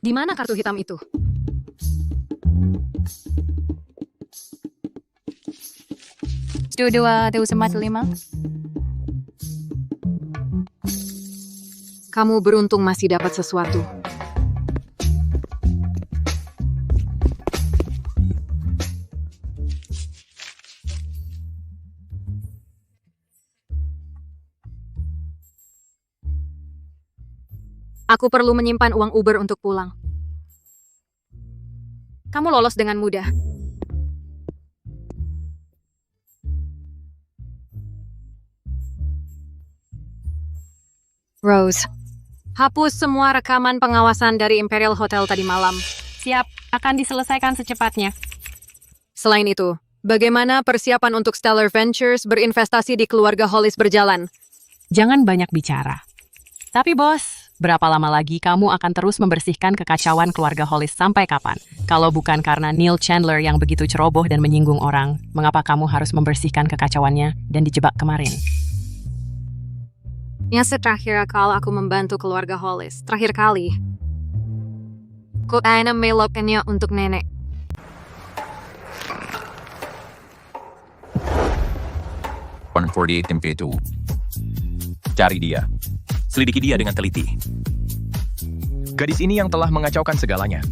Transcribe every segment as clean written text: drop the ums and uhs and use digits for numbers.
Di mana kartu hitam itu? lima. Kamu beruntung masih dapat sesuatu. Aku perlu menyimpan uang Uber untuk pulang. Kamu lolos dengan mudah. Rose, hapus semua rekaman pengawasan dari Imperial Hotel tadi malam. Siap, akan diselesaikan secepatnya. Selain itu, bagaimana persiapan untuk Stellar Ventures berinvestasi di keluarga Hollis berjalan? Jangan banyak bicara. Tapi bos, berapa lama lagi kamu akan terus membersihkan kekacauan keluarga Hollis sampai kapan? Kalau bukan karena Neil Chandler yang begitu ceroboh dan menyinggung orang, mengapa kamu harus membersihkan kekacauannya dan dijebak kemarin? Yang terakhir kali aku membantu keluarga Hollis. Terakhir kali. Ku aina melokannya untuk nenek. MP2. Cari dia. Selidiki dia dengan teliti. Gadis ini yang telah mengacaukan segalanya.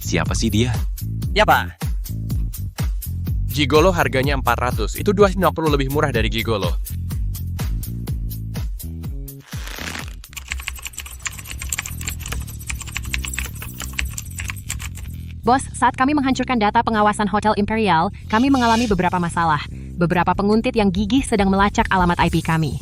Siapa sih dia? Ya, Pak. Gigolo harganya 400. Itu 250 lebih murah dari Gigolo. Bos, saat kami menghancurkan data pengawasan Hotel Imperial, kami mengalami beberapa masalah. Beberapa penguntit yang gigih sedang melacak alamat IP kami.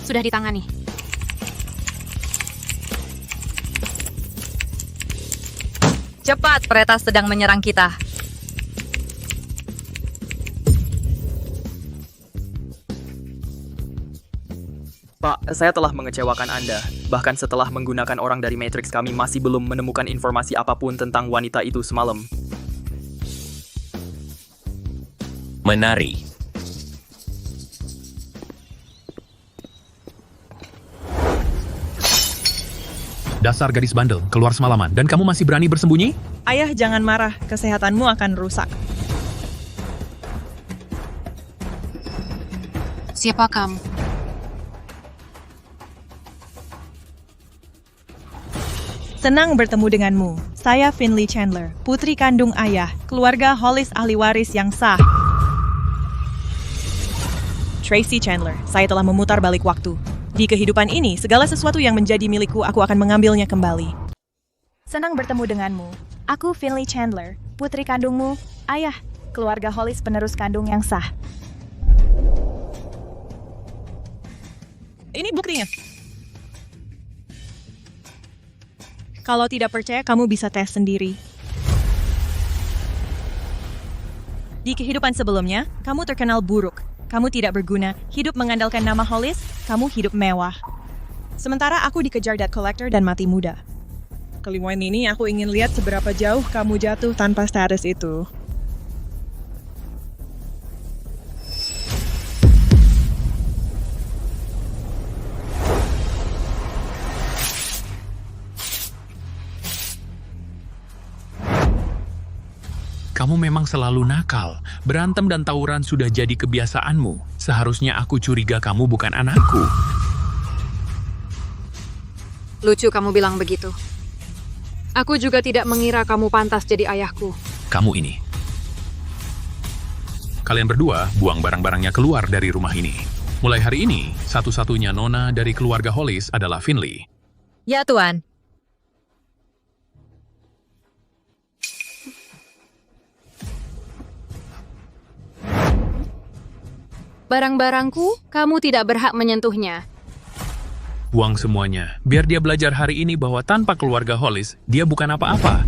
Sudah ditangani. Cepat, peretas sedang menyerang kita. Pak, saya telah mengecewakan Anda. Bahkan setelah menggunakan orang dari Matrix, kami masih belum menemukan informasi apapun tentang wanita itu semalam. Menari. Dasar gadis bandel, keluar semalaman, dan kamu masih berani bersembunyi? Ayah, jangan marah. Kesehatanmu akan rusak. Siapa kamu? Senang bertemu denganmu. Saya Finley Chandler, putri kandung ayah, keluarga Hollis ahli waris yang sah. Tracy Chandler, saya telah memutar balik waktu. Di kehidupan ini, segala sesuatu yang menjadi milikku, aku akan mengambilnya kembali. Senang bertemu denganmu. Aku Finley Chandler, putri kandungmu, ayah, keluarga Hollis penerus kandung yang sah. Ini buktinya. Kalau tidak percaya, kamu bisa tes sendiri. Di kehidupan sebelumnya, kamu terkenal buruk. Kamu tidak berguna, hidup mengandalkan nama Hollis, kamu hidup mewah. Sementara aku dikejar debt collector dan mati muda. Kaliwan ini aku ingin lihat seberapa jauh kamu jatuh tanpa status itu. Kamu memang selalu nakal. Berantem dan tawuran sudah jadi kebiasaanmu. Seharusnya aku curiga kamu bukan anakku. Lucu kamu bilang begitu. Aku juga tidak mengira kamu pantas jadi ayahku. Kamu ini. Kalian berdua buang barang-barangnya keluar dari rumah ini. Mulai hari ini, satu-satunya nona dari keluarga Hollis adalah Finley. Ya, Tuan. Barang-barangku, kamu tidak berhak menyentuhnya. Buang semuanya, biar dia belajar hari ini bahwa tanpa keluarga Hollis, dia bukan apa-apa.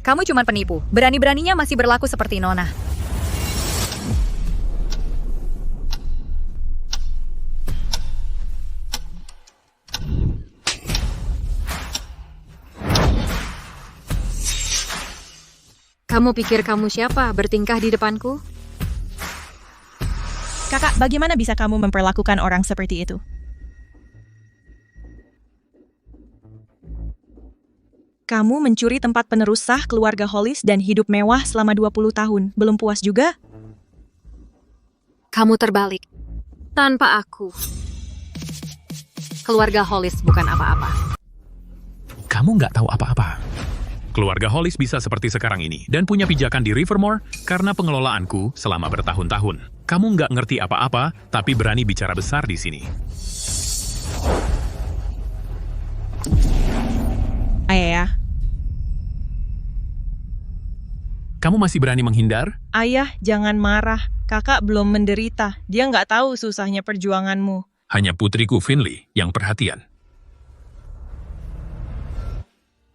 Kamu cuma penipu. Berani-beraninya masih berlaku seperti Nona. Kamu pikir kamu siapa bertingkah di depanku? Kakak, bagaimana bisa kamu memperlakukan orang seperti itu? Kamu mencuri tempat penerus sah keluarga Hollis dan hidup mewah selama 20 tahun. Belum puas juga? Kamu terbalik. Tanpa aku. Keluarga Hollis bukan apa-apa. Kamu nggak tahu apa-apa. Keluarga Hollis bisa seperti sekarang ini dan punya pijakan di Rivermore karena pengelolaanku selama bertahun-tahun. Kamu nggak ngerti apa-apa, tapi berani bicara besar di sini. Ayah, Kamu masih berani menghindar? ayah, jangan marah. Kakak belum menderita. Dia nggak tahu susahnya perjuanganmu. Hanya putriku Finley yang perhatian.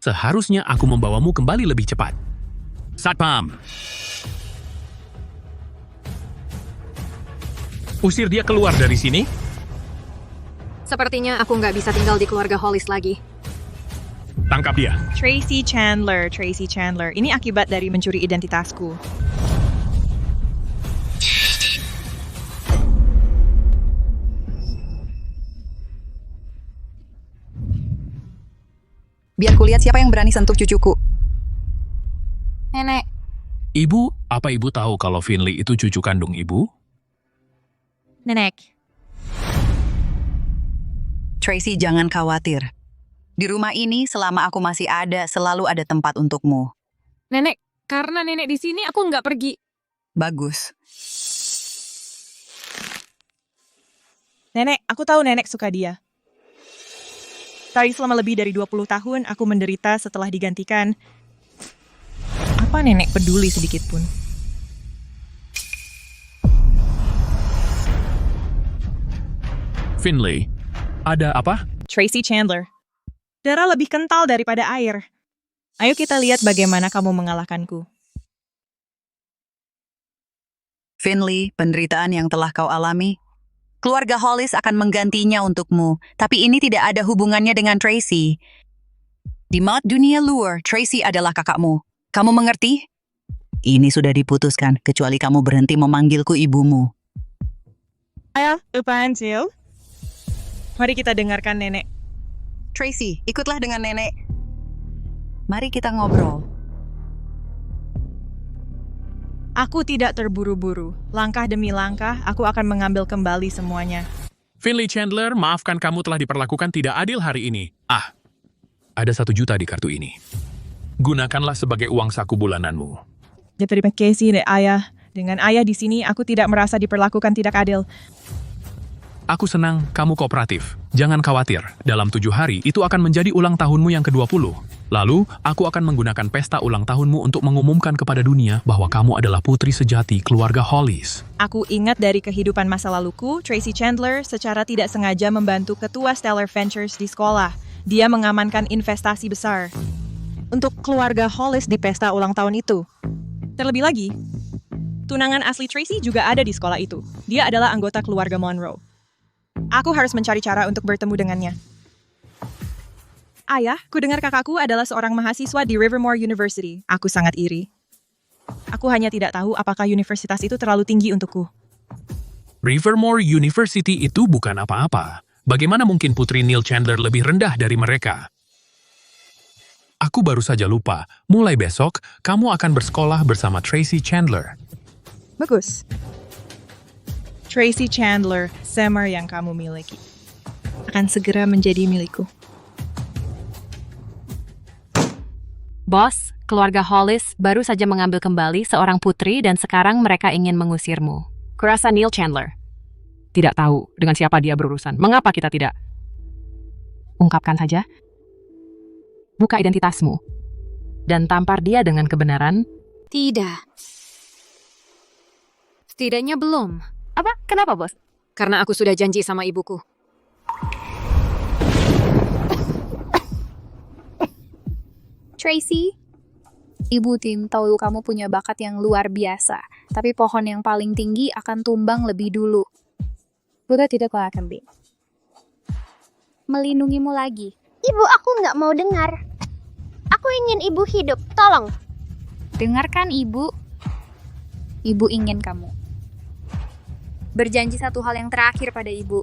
Seharusnya aku membawamu kembali lebih cepat. Satpam! Usir dia keluar dari sini. Sepertinya aku nggak bisa tinggal di keluarga Hollis lagi. Tangkap dia. Tracy Chandler. Ini akibat dari mencuri identitasku. Biar kulihat siapa yang berani sentuh cucuku. Nenek, Ibu, apa ibu tahu kalau Finley itu cucu kandung ibu? Nenek, Tracy, jangan khawatir. Di rumah ini, selama aku masih ada, selalu ada tempat untukmu. nenek, karena nenek di sini aku nggak pergi. Bagus. Nenek, aku tahu nenek suka dia. Tapi selama lebih dari 20 tahun, aku menderita setelah digantikan. Apa nenek peduli sedikit pun? Finley, ada apa? Tracy Chandler. Darah lebih kental daripada air. Ayo kita lihat bagaimana kamu mengalahkanku. Finley, penderitaan yang telah kau alami, keluarga Hollis akan menggantinya untukmu, tapi ini tidak ada hubungannya dengan Tracy. Di dunia luar, Tracy adalah kakakmu. Kamu mengerti? Ini sudah diputuskan, kecuali kamu berhenti memanggilku ibumu. Ayah, apaan sih? Mari kita dengarkan nenek. Tracy, ikutlah dengan nenek. Mari kita ngobrol. Aku tidak terburu-buru. Langkah demi langkah, aku akan mengambil kembali semuanya. Finley Chandler, maafkan kamu telah diperlakukan tidak adil hari ini. Ada 1 juta di kartu ini. Gunakanlah sebagai uang saku bulananmu. Terima kasih, ayah. Dengan ayah di sini, aku tidak merasa diperlakukan tidak adil. Aku senang kamu kooperatif. Jangan khawatir, dalam 7 hari itu akan menjadi ulang tahunmu yang ke-20. Lalu, aku akan menggunakan pesta ulang tahunmu untuk mengumumkan kepada dunia bahwa kamu adalah putri sejati keluarga Hollis. Aku ingat dari kehidupan masa laluku, Tracy Chandler secara tidak sengaja membantu ketua Stellar Ventures di sekolah. Dia mengamankan investasi besar untuk keluarga Hollis di pesta ulang tahun itu. Terlebih lagi, tunangan asli Tracy juga ada di sekolah itu. Dia adalah anggota keluarga Monroe. Aku harus mencari cara untuk bertemu dengannya. Ayah, ku dengar kakakku adalah seorang mahasiswa di Rivermore University. Aku sangat iri. Aku hanya tidak tahu apakah universitas itu terlalu tinggi untukku. Rivermore University itu bukan apa-apa. Bagaimana mungkin putri Neil Chandler lebih rendah dari mereka? Aku baru saja lupa, mulai besok, kamu akan bersekolah bersama Tracy Chandler. Bagus. Tracy Chandler, Summer yang kamu miliki, akan segera menjadi milikku. Bos, keluarga Hollis baru saja mengambil kembali seorang putri dan sekarang mereka ingin mengusirmu. Kurasa Neil Chandler. Tidak tahu dengan siapa dia berurusan. Mengapa kita tidak? Ungkapkan saja. Buka identitasmu. Dan tampar dia dengan kebenaran. Tidak. Setidaknya belum. Apa? Kenapa, bos? Karena aku sudah janji sama ibuku. Tracy, Ibu Tim tahu kamu punya bakat yang luar biasa, tapi pohon yang paling tinggi akan tumbang lebih dulu. Buddha tidak akan melindungimu lagi. Ibu, aku nggak mau dengar. Aku ingin ibu hidup, tolong. Dengarkan ibu. Ibu ingin kamu. Berjanji satu hal yang terakhir pada ibu.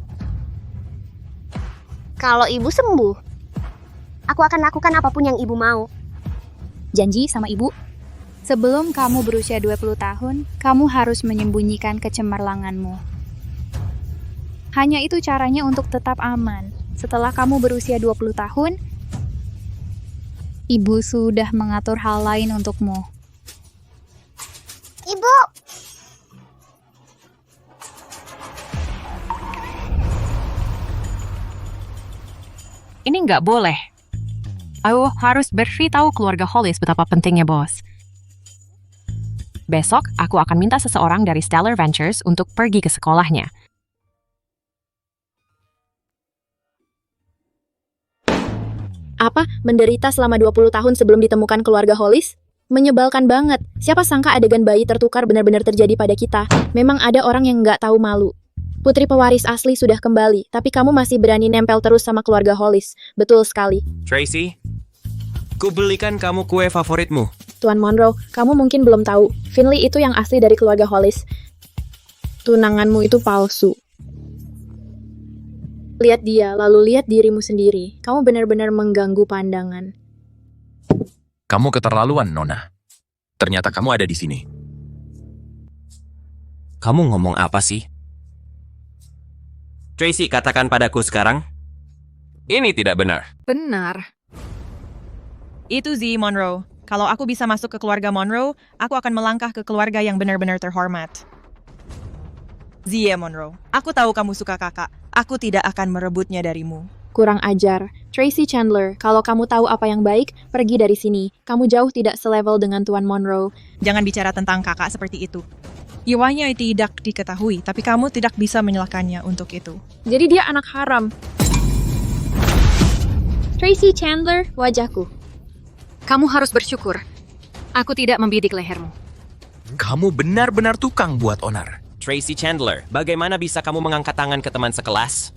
Kalau ibu sembuh, aku akan lakukan apapun yang ibu mau. Janji sama ibu. Sebelum kamu berusia 20 tahun, kamu harus menyembunyikan kecemerlanganmu. Hanya itu caranya untuk tetap aman. Setelah kamu berusia 20 tahun, ibu sudah mengatur hal lain untukmu. Ibu! Ini nggak boleh. Aku harus beritahu keluarga Hollis betapa pentingnya bos. Besok, aku akan minta seseorang dari Stellar Ventures untuk pergi ke sekolahnya. Apa? Menderita selama 20 tahun sebelum ditemukan keluarga Hollis? Menyebalkan banget. Siapa sangka adegan bayi tertukar benar-benar terjadi pada kita. Memang ada orang yang nggak tahu malu. Putri pewaris asli sudah kembali, tapi kamu masih berani nempel terus sama keluarga Hollis. Betul sekali. Tracy, ku belikan kamu kue favoritmu. Tuan Monroe, kamu mungkin belum tahu. Finley itu yang asli dari keluarga Hollis. Tunanganmu itu palsu. Lihat dia, lalu lihat dirimu sendiri. Kamu benar-benar mengganggu pandangan. Kamu keterlaluan, Nona. Ternyata kamu ada di sini. Kamu ngomong apa sih? Tracy, katakan padaku sekarang. Ini tidak benar. Benar. Itu Z Monroe. Kalau aku bisa masuk ke keluarga Monroe, aku akan melangkah ke keluarga yang benar-benar terhormat. Zia Monroe, aku tahu kamu suka kakak. Aku tidak akan merebutnya darimu. Kurang ajar. Tracy Chandler, kalau kamu tahu apa yang baik, pergi dari sini. Kamu jauh tidak selevel dengan Tuan Monroe. Jangan bicara tentang kakak seperti itu. Iwanya tidak diketahui, tapi kamu tidak bisa menyalahkannya untuk itu. Jadi dia anak haram. Tracy Chandler, wajahku. Kamu harus bersyukur. Aku tidak membidik lehermu. Kamu benar-benar tukang buat onar. Tracy Chandler, bagaimana bisa kamu mengangkat tangan ke teman sekelas?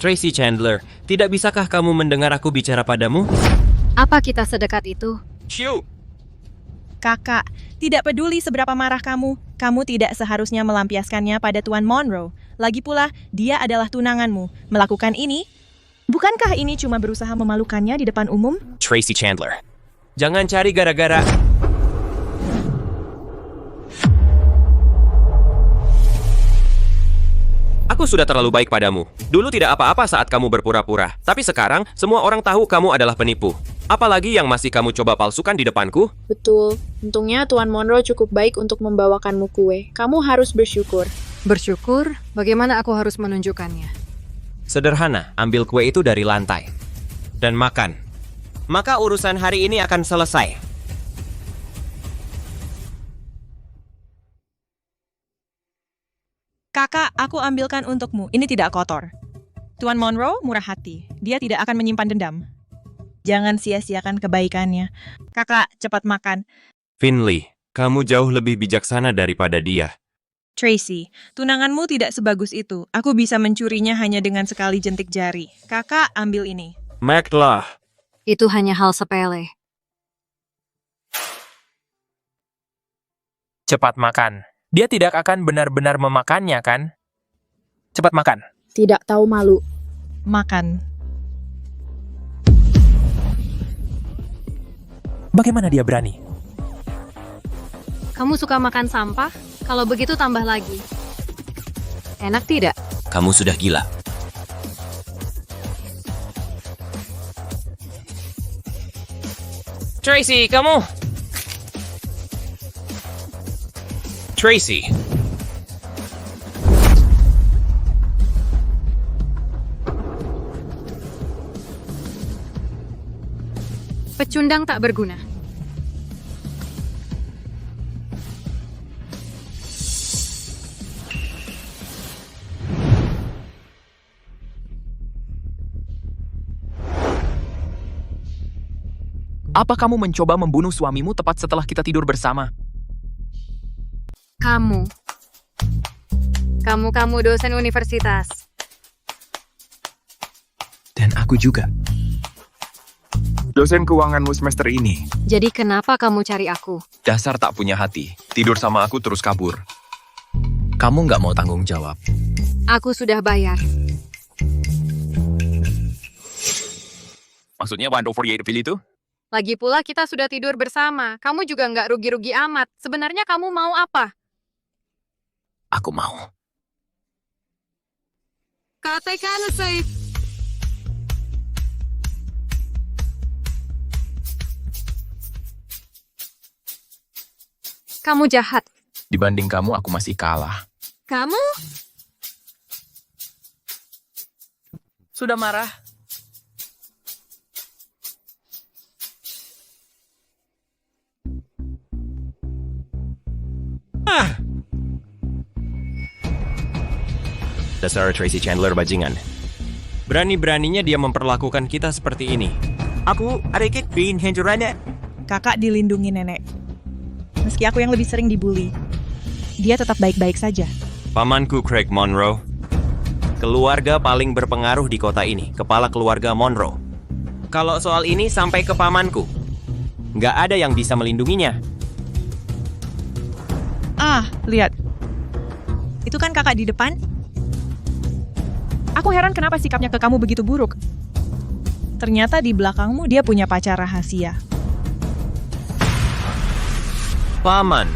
Tracy Chandler, tidak bisakah kamu mendengar aku bicara padamu? Apa kita sedekat itu? Shoo! Kakak, tidak peduli seberapa marah kamu tidak seharusnya melampiaskannya pada Tuan Monroe. Lagi pula, dia adalah tunanganmu. Melakukan ini, bukankah ini cuma berusaha memalukannya di depan umum? Tracy Chandler, jangan cari gara-gara. Aku sudah terlalu baik padamu. Dulu tidak apa-apa saat kamu berpura-pura. Tapi sekarang, semua orang tahu kamu adalah penipu. Apalagi yang masih kamu coba palsukan di depanku? Betul. Untungnya Tuan Monroe cukup baik untuk membawakanmu kue. Kamu harus bersyukur. Bersyukur? Bagaimana aku harus menunjukkannya? Sederhana, ambil kue itu dari lantai. Dan makan. Maka urusan hari ini akan selesai. Kakak, aku ambilkan untukmu. Ini tidak kotor. Tuan Monroe murah hati. Dia tidak akan menyimpan dendam. Jangan sia-siakan kebaikannya. Kakak, cepat makan. Finley, kamu jauh lebih bijaksana daripada dia. Tracy, tunanganmu tidak sebagus itu. Aku bisa mencurinya hanya dengan sekali jentik jari. Kakak, ambil ini. Maclah. Itu hanya hal sepele. Cepat makan. Dia tidak akan benar-benar memakannya, kan? Cepat makan. Tidak tahu malu. Makan. Bagaimana dia berani? Kamu suka makan sampah? Kalau begitu tambah lagi. Enak tidak? Kamu sudah gila. Tracy, kamu... Tracy. Pecundang tak berguna. Apa kamu mencoba membunuh suamimu tepat setelah kita tidur bersama? Kamu dosen universitas. Dan aku juga. Dosen keuanganmu semester ini. Jadi kenapa kamu cari aku? Dasar tak punya hati. Tidur sama aku terus kabur. Kamu nggak mau tanggung jawab. Aku sudah bayar. Maksudnya 148 pilih itu? Lagi pula kita sudah tidur bersama. Kamu juga nggak rugi-rugi amat. Sebenarnya kamu mau apa? Aku mau. Katakan, Saif. Kamu jahat. Dibanding kamu, aku masih kalah. Kamu? Sudah marah? Dasar Tracy Chandler bajingan. Berani-beraninya dia memperlakukan kita seperti ini. Aku adik Green Henjurana. Kakak dilindungi nenek. Meski aku yang lebih sering dibully, dia tetap baik-baik saja. Pamanku Craig Monroe. Keluarga paling berpengaruh di kota ini, kepala keluarga Monroe. Kalau soal ini sampai ke pamanku. Nggak ada yang bisa melindunginya. Ah, lihat. Itu kan kakak di depan? Aku heran kenapa sikapnya ke kamu begitu buruk. Ternyata di belakangmu dia punya pacar rahasia. Paman.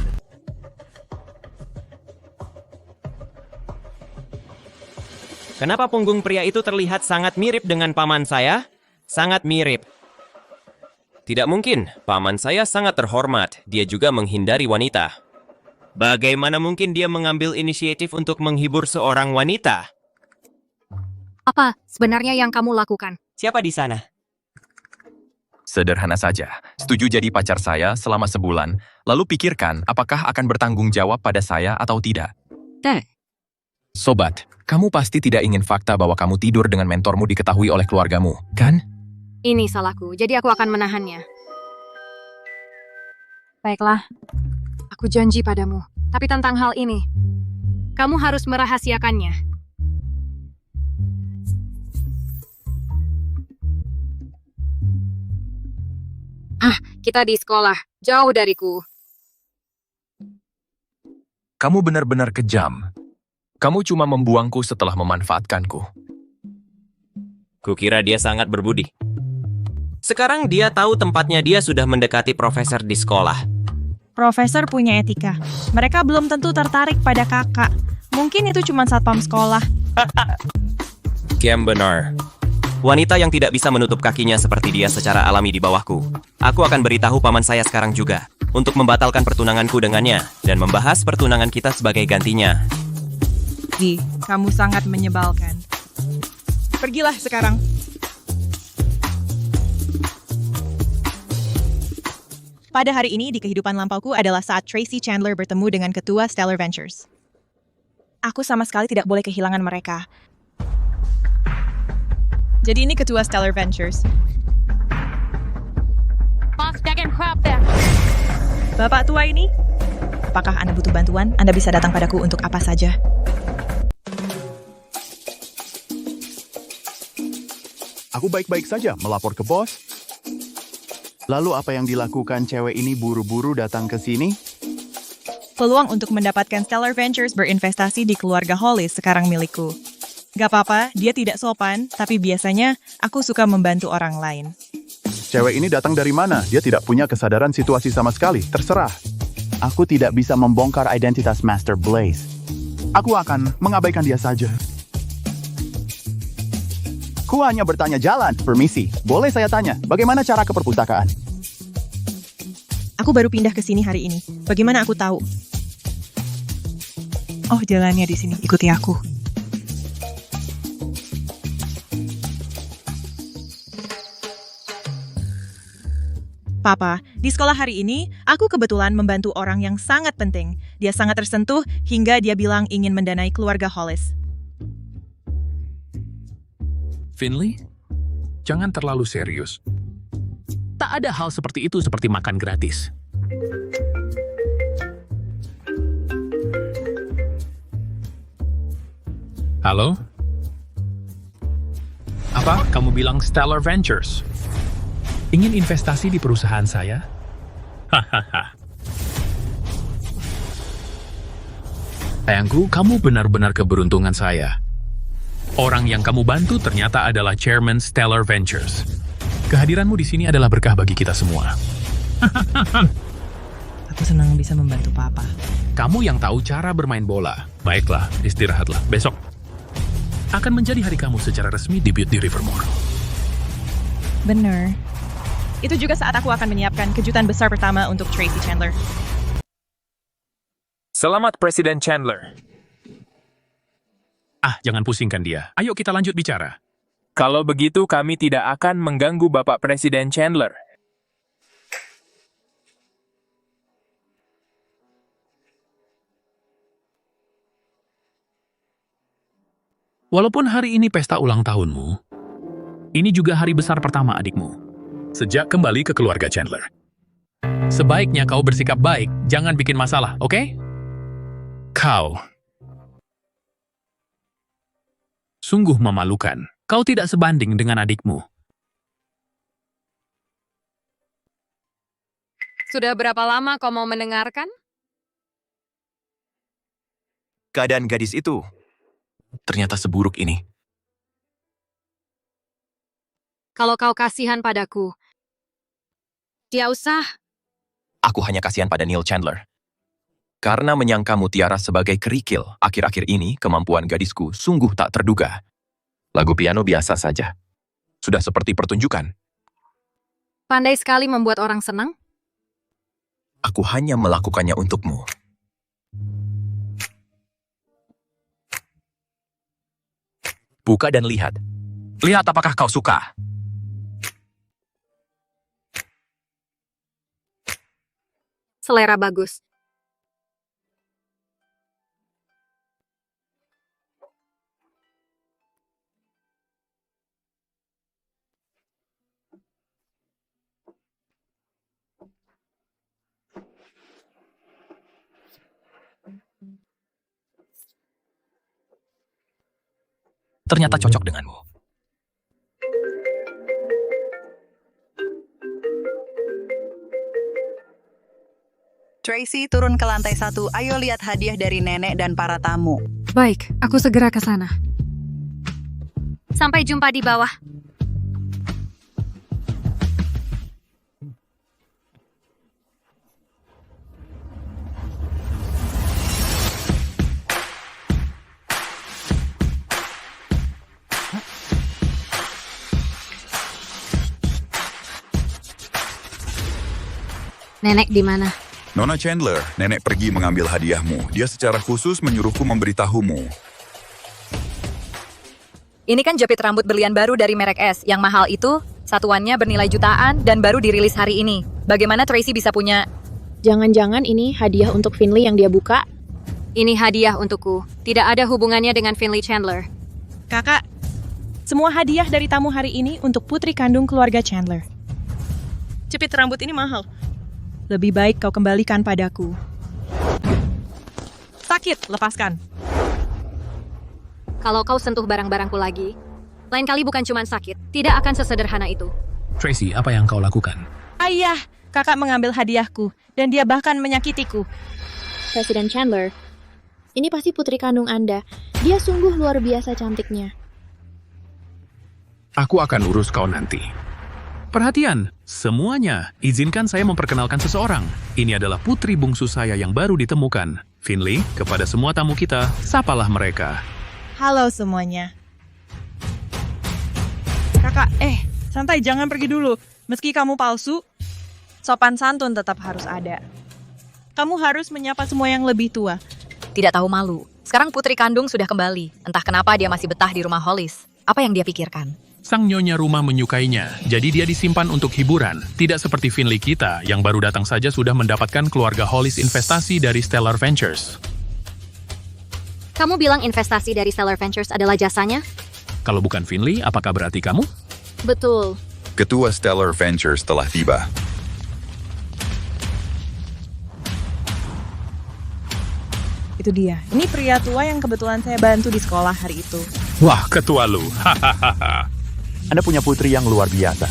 Kenapa punggung pria itu terlihat sangat mirip dengan paman saya? Sangat mirip. Tidak mungkin, paman saya sangat terhormat. Dia juga menghindari wanita. Bagaimana mungkin dia mengambil inisiatif untuk menghibur seorang wanita? Apa sebenarnya yang kamu lakukan? Siapa di sana? Sederhana saja. Setuju jadi pacar saya selama sebulan, lalu pikirkan apakah akan bertanggung jawab pada saya atau tidak. Sobat, kamu pasti tidak ingin fakta bahwa kamu tidur dengan mentormu diketahui oleh keluargamu, kan? Ini salahku, jadi aku akan menahannya. Baiklah, aku janji padamu. Tapi tentang hal ini, kamu harus merahasiakannya. Kita di sekolah, jauh dariku. Kamu benar-benar kejam. Kamu cuma membuangku setelah memanfaatkanku. Kukira dia sangat berbudi. Sekarang dia tahu tempatnya, dia sudah mendekati profesor di sekolah. Profesor punya etika. Mereka belum tentu tertarik pada kakak. Mungkin itu cuma satpam sekolah. Kiam benar. Wanita yang tidak bisa menutup kakinya seperti dia secara alami di bawahku. Aku akan beritahu paman saya sekarang juga, untuk membatalkan pertunanganku dengannya, dan membahas pertunangan kita sebagai gantinya. Di, kamu sangat menyebalkan. Pergilah sekarang. Pada hari ini di kehidupan lampauku adalah saat Tracy Chandler bertemu dengan ketua Stellar Ventures. Aku sama sekali tidak boleh kehilangan mereka. Jadi ini ketua Stellar Ventures. Bapak tua ini, apakah Anda butuh bantuan? Anda bisa datang padaku untuk apa saja. Aku baik-baik saja melapor ke bos. Lalu apa yang dilakukan cewek ini buru-buru datang ke sini? Peluang untuk mendapatkan Stellar Ventures berinvestasi di keluarga Hollis sekarang milikku. Gak apa-apa, dia tidak sopan, tapi biasanya aku suka membantu orang lain. Cewek ini datang dari mana? Dia tidak punya kesadaran situasi sama sekali. Terserah. Aku tidak bisa membongkar identitas Master Blaze. Aku akan mengabaikan dia saja. Ku hanya bertanya jalan. Permisi, boleh saya tanya, bagaimana cara ke perpustakaan? Aku baru pindah ke sini hari ini. Bagaimana aku tahu? Oh, jalannya di sini. Ikuti aku. Papa, di sekolah hari ini, aku kebetulan membantu orang yang sangat penting. Dia sangat tersentuh hingga dia bilang ingin mendanai keluarga Hollis. Finley, jangan terlalu serius. Tak ada hal seperti itu seperti makan gratis. Halo? Apa? Kamu bilang Stellar Ventures? Ingin investasi di perusahaan saya? Hahaha. Sayangku, kamu benar-benar keberuntungan saya. Orang yang kamu bantu ternyata adalah Chairman Stellar Ventures. Kehadiranmu di sini adalah berkah bagi kita semua. Aku senang bisa membantu Papa. Kamu yang tahu cara bermain bola. Baiklah, istirahatlah. Besok akan menjadi hari kamu secara resmi debut di Rivermore. Bener. Itu juga saat aku akan menyiapkan kejutan besar pertama untuk Tracy Chandler. Selamat Presiden Chandler. Jangan pusingkan dia. Ayo kita lanjut bicara. Kalau begitu kami tidak akan mengganggu Bapak Presiden Chandler. Walaupun hari ini pesta ulang tahunmu, ini juga hari besar pertama adikmu. Sejak kembali ke keluarga Chandler. Sebaiknya kau bersikap baik, jangan bikin masalah, oke? Kau sungguh memalukan. Kau tidak sebanding dengan adikmu. Sudah berapa lama kau mau mendengarkan? Keadaan gadis itu ternyata seburuk ini. Kalau kau kasihan padaku, dia usah. Aku hanya kasihan pada Neil Chandler. Karena menyangkamu Tiara sebagai kerikil, akhir-akhir ini kemampuan gadisku sungguh tak terduga. Lagu piano biasa saja. Sudah seperti pertunjukan. Pandai sekali membuat orang senang. Aku hanya melakukannya untukmu. Buka dan lihat. Lihat apakah kau suka. Selera bagus. Ternyata cocok denganmu. Tracy, turun ke lantai 1. Ayo lihat hadiah dari nenek dan para tamu. Baik, aku segera ke sana. Sampai jumpa di bawah. Nenek di mana? Nona Chandler, nenek pergi mengambil hadiahmu. Dia secara khusus menyuruhku memberitahumu. Ini kan jepit rambut berlian baru dari merek S. Yang mahal itu, satuannya bernilai jutaan dan baru dirilis hari ini. Bagaimana Tracy bisa punya... Jangan-jangan ini hadiah untuk Finley yang dia buka? Ini hadiah untukku. Tidak ada hubungannya dengan Finley Chandler. Kakak, semua hadiah dari tamu hari ini untuk putri kandung keluarga Chandler. Jepit rambut ini mahal. Lebih baik kau kembalikan padaku. Sakit, lepaskan. Kalau kau sentuh barang-barangku lagi, lain kali bukan cuma sakit, tidak akan sesederhana itu. Tracy, apa yang kau lakukan? Ayah, kakak mengambil hadiahku, dan dia bahkan menyakitiku. Presiden Chandler, ini pasti putri kandung Anda. Dia sungguh luar biasa cantiknya. Aku akan urus kau nanti. Perhatian, semuanya. Izinkan saya memperkenalkan seseorang. Ini adalah putri bungsu saya yang baru ditemukan. Finley, kepada semua tamu kita, sapalah mereka. Halo semuanya. Kakak, santai, jangan pergi dulu. Meski kamu palsu, sopan santun tetap harus ada. Kamu harus menyapa semua yang lebih tua. Tidak tahu malu. Sekarang putri kandung sudah kembali. Entah kenapa dia masih betah di rumah Hollis. Apa yang dia pikirkan? Sang nyonya rumah menyukainya, jadi dia disimpan untuk hiburan. Tidak seperti Finley kita, yang baru datang saja sudah mendapatkan keluarga Hollis investasi dari Stellar Ventures. Kamu bilang investasi dari Stellar Ventures adalah jasanya? Kalau bukan Finley, apakah berarti kamu? Betul. Ketua Stellar Ventures telah tiba. Itu dia. Ini pria tua yang kebetulan saya bantu di sekolah hari itu. Wah, ketua lu. Hahaha. Anda punya putri yang luar biasa.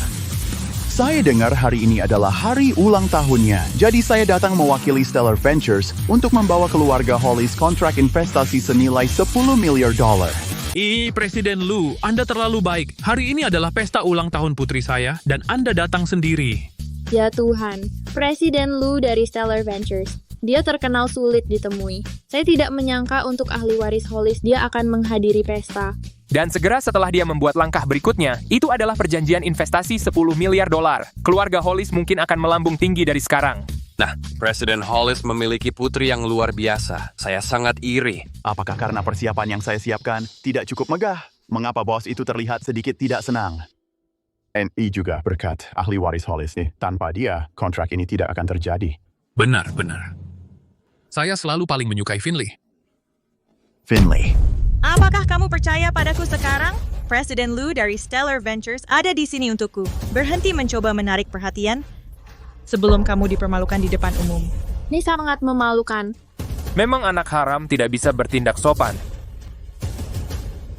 Saya dengar hari ini adalah hari ulang tahunnya, jadi saya datang mewakili Stellar Ventures untuk membawa keluarga Hollis kontrak investasi senilai $10 miliar. Presiden Lu, Anda terlalu baik. Hari ini adalah pesta ulang tahun putri saya, dan Anda datang sendiri. Ya Tuhan, Presiden Lu dari Stellar Ventures. Dia terkenal sulit ditemui. Saya tidak menyangka untuk ahli waris Hollis dia akan menghadiri pesta. Dan segera setelah dia membuat langkah berikutnya, itu adalah perjanjian investasi $10 miliar. Keluarga Hollis mungkin akan melambung tinggi dari sekarang. Nah, Presiden Hollis memiliki putri yang luar biasa. Saya sangat iri. Apakah karena persiapan yang saya siapkan tidak cukup megah? Mengapa bos itu terlihat sedikit tidak senang? NI juga berkat ahli waris Hollis nih. Tanpa dia, kontrak ini tidak akan terjadi. Benar. Saya selalu paling menyukai Finley. Apakah kamu percaya padaku sekarang? Presiden Lu dari Stellar Ventures ada di sini untukku. Berhenti mencoba menarik perhatian sebelum kamu dipermalukan di depan umum. Ini sangat memalukan. Memang anak haram tidak bisa bertindak sopan.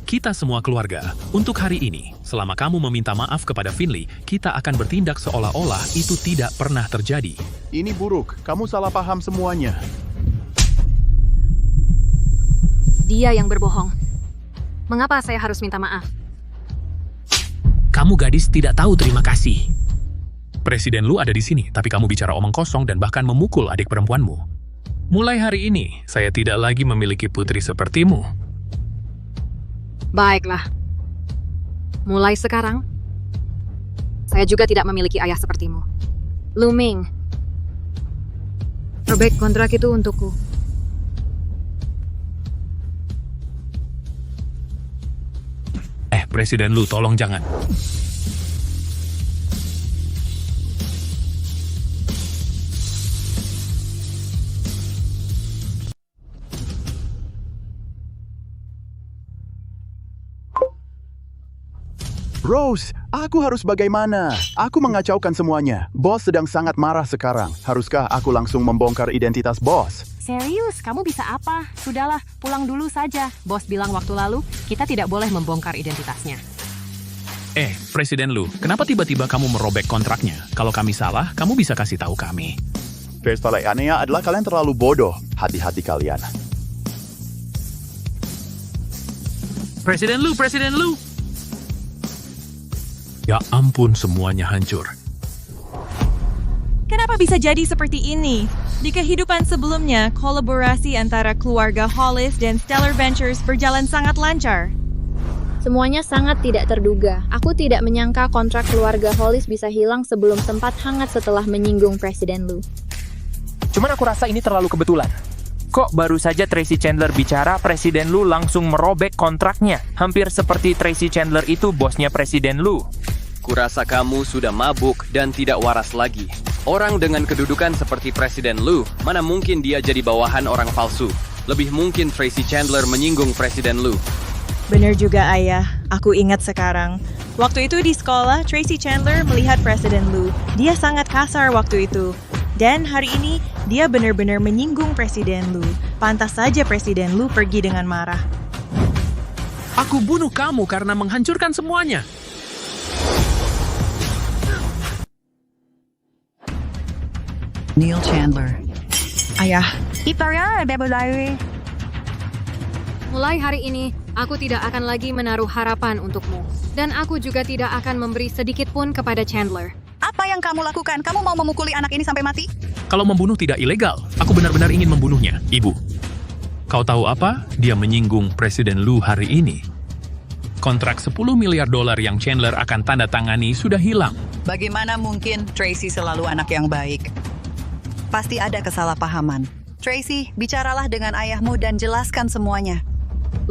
Kita semua keluarga, untuk hari ini, selama kamu meminta maaf kepada Finley, kita akan bertindak seolah-olah itu tidak pernah terjadi. Ini buruk, kamu salah paham semuanya. Dia yang berbohong. Mengapa saya harus minta maaf? Kamu gadis tidak tahu terima kasih. Presiden Lu ada di sini, tapi kamu bicara omong kosong dan bahkan memukul adik perempuanmu. Mulai hari ini, saya tidak lagi memiliki putri sepertimu. Baiklah. Mulai sekarang, saya juga tidak memiliki ayah sepertimu. Lu Ming, robek kontrak itu untukku. Presiden Lu, tolong jangan. Rose, aku harus bagaimana? Aku mengacaukan semuanya. Bos sedang sangat marah sekarang. Haruskah aku langsung membongkar identitas bos? Serius, kamu bisa apa? Sudahlah, pulang dulu saja. Bos bilang waktu lalu, kita tidak boleh membongkar identitasnya. Presiden Lu, kenapa tiba-tiba kamu merobek kontraknya? Kalau kami salah, kamu bisa kasih tahu kami. Pertanyaannya adalah kalian terlalu bodoh. Hati-hati kalian. Presiden Lu! Ya ampun, semuanya hancur. Kenapa bisa jadi seperti ini? Di kehidupan sebelumnya, kolaborasi antara keluarga Hollis dan Stellar Ventures berjalan sangat lancar. Semuanya sangat tidak terduga. Aku tidak menyangka kontrak keluarga Hollis bisa hilang sebelum sempat hangat setelah menyinggung Presiden Lu. Cuman aku rasa ini terlalu kebetulan. Kok baru saja Tracy Chandler bicara, Presiden Lu langsung merobek kontraknya. Hampir seperti Tracy Chandler itu bosnya Presiden Lu. Kurasa kamu sudah mabuk dan tidak waras lagi. Orang dengan kedudukan seperti Presiden Lu, mana mungkin dia jadi bawahan orang palsu? Lebih mungkin Tracy Chandler menyinggung Presiden Lu. Benar juga, Ayah. Aku ingat sekarang. Waktu itu di sekolah, Tracy Chandler melihat Presiden Lu. Dia sangat kasar waktu itu. Dan hari ini, dia benar-benar menyinggung Presiden Lu. Pantas saja Presiden Lu pergi dengan marah. Aku bunuh kamu karena menghancurkan semuanya. Neil Chandler. Ayah. Mulai hari ini, aku tidak akan lagi menaruh harapan untukmu. Dan aku juga tidak akan memberi sedikit pun kepada Chandler. Apa yang kamu lakukan? Kamu mau memukuli anak ini sampai mati? Kalau membunuh tidak ilegal, aku benar-benar ingin membunuhnya, Ibu. Kau tahu apa? Dia menyinggung Presiden Lu hari ini. Kontrak $10 miliar yang Chandler akan tanda tangani sudah hilang. Bagaimana mungkin Tracy selalu anak yang baik? Pasti ada kesalahpahaman. Tracy, bicaralah dengan ayahmu dan jelaskan semuanya.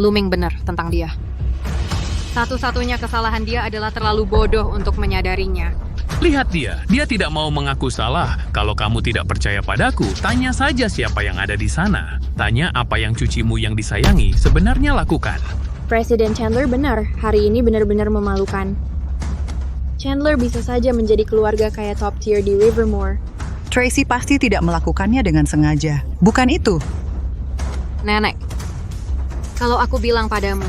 Lu Ming benar tentang dia. Satu-satunya kesalahan dia adalah terlalu bodoh untuk menyadarinya. Lihat dia tidak mau mengaku salah. Kalau kamu tidak percaya padaku, tanya saja siapa yang ada di sana. Tanya apa yang cucimu yang disayangi sebenarnya lakukan. Presiden Chandler benar, hari ini benar-benar memalukan. Chandler bisa saja menjadi keluarga kayak top tier di Rivermore. Tracy pasti tidak melakukannya dengan sengaja. Bukan itu? Nenek, kalau aku bilang padamu,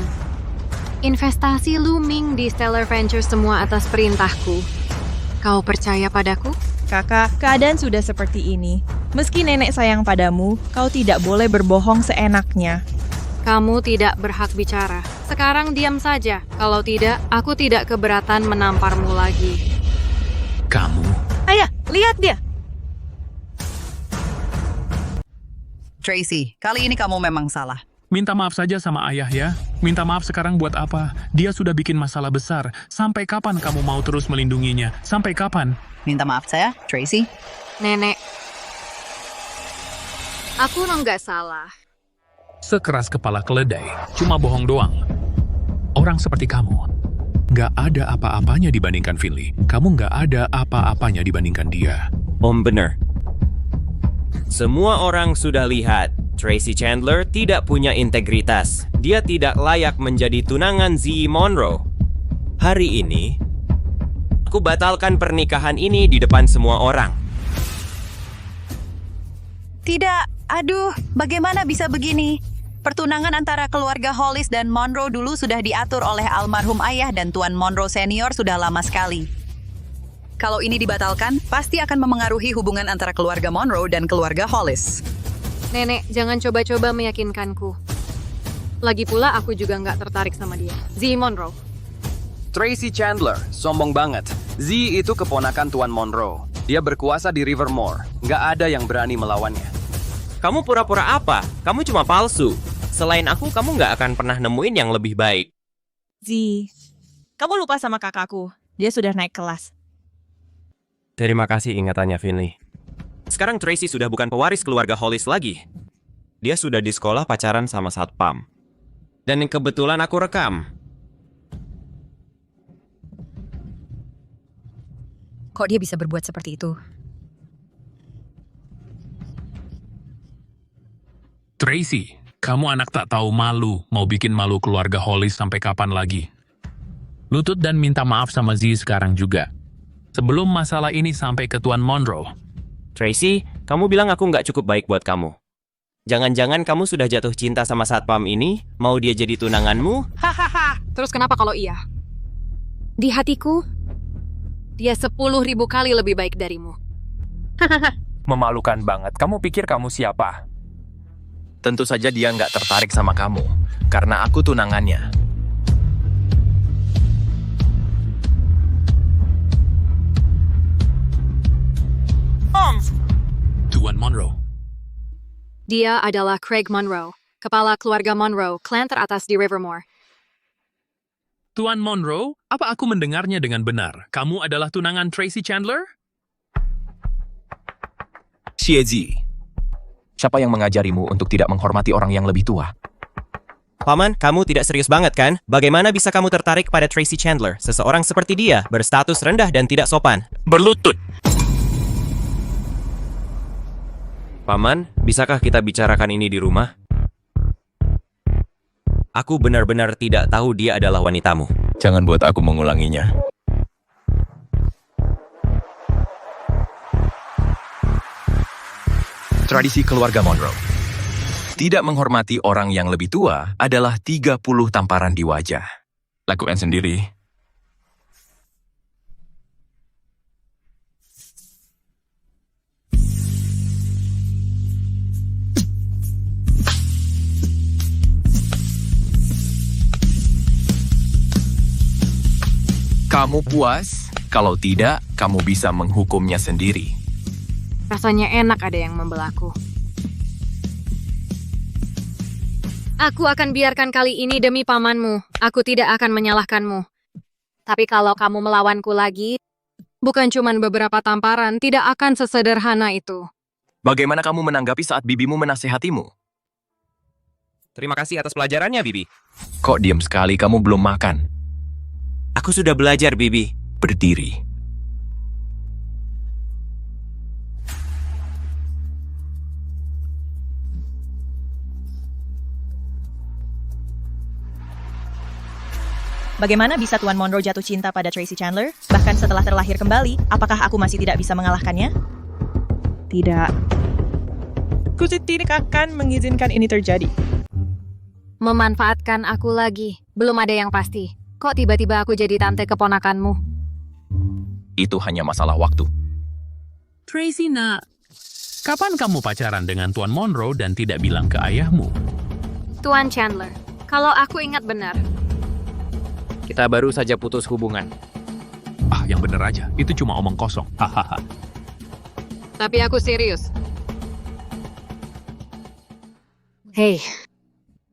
investasi Lu Ming di Stellar Ventures semua atas perintahku. Kau percaya padaku? Kakak, keadaan sudah seperti ini. Meski nenek sayang padamu, kau tidak boleh berbohong seenaknya. Kamu tidak berhak bicara. Sekarang diam saja. Kalau tidak, aku tidak keberatan menamparmu lagi. Kamu. Ayah, lihat dia. Tracy, kali ini kamu memang salah. Minta maaf saja sama ayah ya. Minta maaf sekarang buat apa? Dia sudah bikin masalah besar. Sampai kapan kamu mau terus melindunginya? Sampai kapan? Minta maaf saya, Tracy. Nenek, aku nggak salah. Sekeras kepala keledai, cuma bohong doang. Orang seperti kamu, nggak ada apa-apanya dibandingkan Finley. Kamu nggak ada apa-apanya dibandingkan dia. Om bener. Semua orang sudah lihat, Tracy Chandler tidak punya integritas. Dia tidak layak menjadi tunangan Z. Monroe. Hari ini, aku batalkan pernikahan ini di depan semua orang. Tidak, aduh, bagaimana bisa begini? Pertunangan antara keluarga Hollis dan Monroe dulu sudah diatur oleh almarhum ayah dan Tuan Monroe senior sudah lama sekali. Kalau ini dibatalkan, pasti akan memengaruhi hubungan antara keluarga Monroe dan keluarga Hollis. Nenek, jangan coba-coba meyakinkanku. Lagi pula aku juga nggak tertarik sama dia. Z. Monroe. Tracy Chandler, sombong banget. Z itu keponakan Tuan Monroe. Dia berkuasa di Rivermore. Nggak ada yang berani melawannya. Kamu pura-pura apa? Kamu cuma palsu. Selain aku, kamu nggak akan pernah nemuin yang lebih baik. Z, kamu lupa sama kakakku. Dia sudah naik kelas. Terima kasih ingatannya, Finley. Sekarang Tracy sudah bukan pewaris keluarga Hollis lagi. Dia sudah di sekolah pacaran sama satpam. Dan kebetulan aku rekam. Kok dia bisa berbuat seperti itu? Tracy, kamu anak tak tahu malu, mau bikin malu keluarga Hollis sampai kapan lagi? Lutut dan minta maaf sama Z sekarang juga. Sebelum masalah ini sampai ke Tuan Monroe. Tracy, kamu bilang aku nggak cukup baik buat kamu. Jangan-jangan kamu sudah jatuh cinta sama satpam ini? Mau dia jadi tunanganmu? Hahaha. Terus kenapa kalau iya? Di hatiku, dia 10.000 kali lebih baik darimu. Memalukan banget. Kamu pikir kamu siapa? Tentu saja dia nggak tertarik sama kamu, karena aku tunangannya. Tuan Monroe. Dia adalah Craig Monroe, kepala keluarga Monroe, klan teratas di Rivermore. Tuan Monroe, apa aku mendengarnya dengan benar? Kamu adalah tunangan Tracy Chandler? Xiezi, siapa yang mengajarimu untuk tidak menghormati orang yang lebih tua? Paman, kamu tidak serius banget kan? Bagaimana bisa kamu tertarik pada Tracy Chandler? Seseorang seperti dia, berstatus rendah dan tidak sopan. Berlutut. Paman, bisakah kita bicarakan ini di rumah? Aku benar-benar tidak tahu dia adalah wanitamu. Jangan buat aku mengulanginya. Tradisi keluarga Monroe. Tidak menghormati orang yang lebih tua adalah 30 tamparan di wajah. Lakukan sendiri. Kamu puas? Kalau tidak, kamu bisa menghukumnya sendiri. Rasanya enak ada yang membelaku. Aku akan biarkan kali ini demi pamanmu. Aku tidak akan menyalahkanmu. Tapi kalau kamu melawanku lagi, bukan cuma beberapa tamparan, tidak akan sesederhana itu. Bagaimana kamu menanggapi saat bibimu menasehatimu? Terima kasih atas pelajarannya, Bibi. Kok diam sekali, kamu belum makan? Aku sudah belajar, Bibi. Berdiri. Bagaimana bisa Tuan Monroe jatuh cinta pada Tracy Chandler? Bahkan setelah terlahir kembali, apakah aku masih tidak bisa mengalahkannya? Tidak. Aku tidak akan mengizinkan ini terjadi. Memanfaatkan aku lagi. Belum ada yang pasti. Kok tiba-tiba aku jadi tante keponakanmu? Itu hanya masalah waktu. Tracy, nak. Kapan kamu pacaran dengan Tuan Monroe dan tidak bilang ke ayahmu? Tuan Chandler, kalau aku ingat benar, Kita baru saja putus hubungan. Ah, yang bener aja. Itu cuma omong kosong. Hahaha. tapi aku serius. Hei,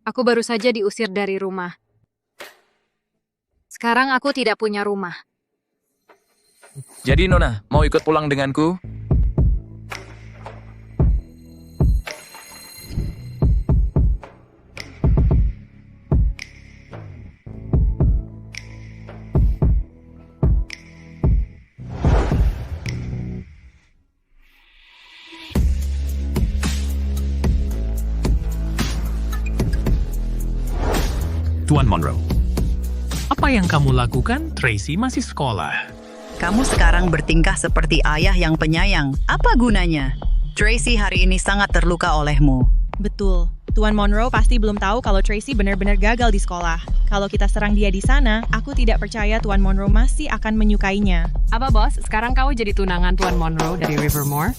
aku baru saja diusir dari rumah. Sekarang aku tidak punya rumah. Jadi Nona, mau ikut pulang denganku? Tuan Monroe, apa yang kamu lakukan? Tracy masih sekolah. Kamu sekarang bertingkah seperti ayah yang penyayang. Apa gunanya? Tracy hari ini sangat terluka olehmu. Betul. Tuan Monroe pasti belum tahu kalau Tracy benar-benar gagal di sekolah. Kalau kita serang dia di sana, aku tidak percaya Tuan Monroe masih akan menyukainya. Apa bos? Sekarang kau jadi tunangan Tuan Monroe dari Rivermore?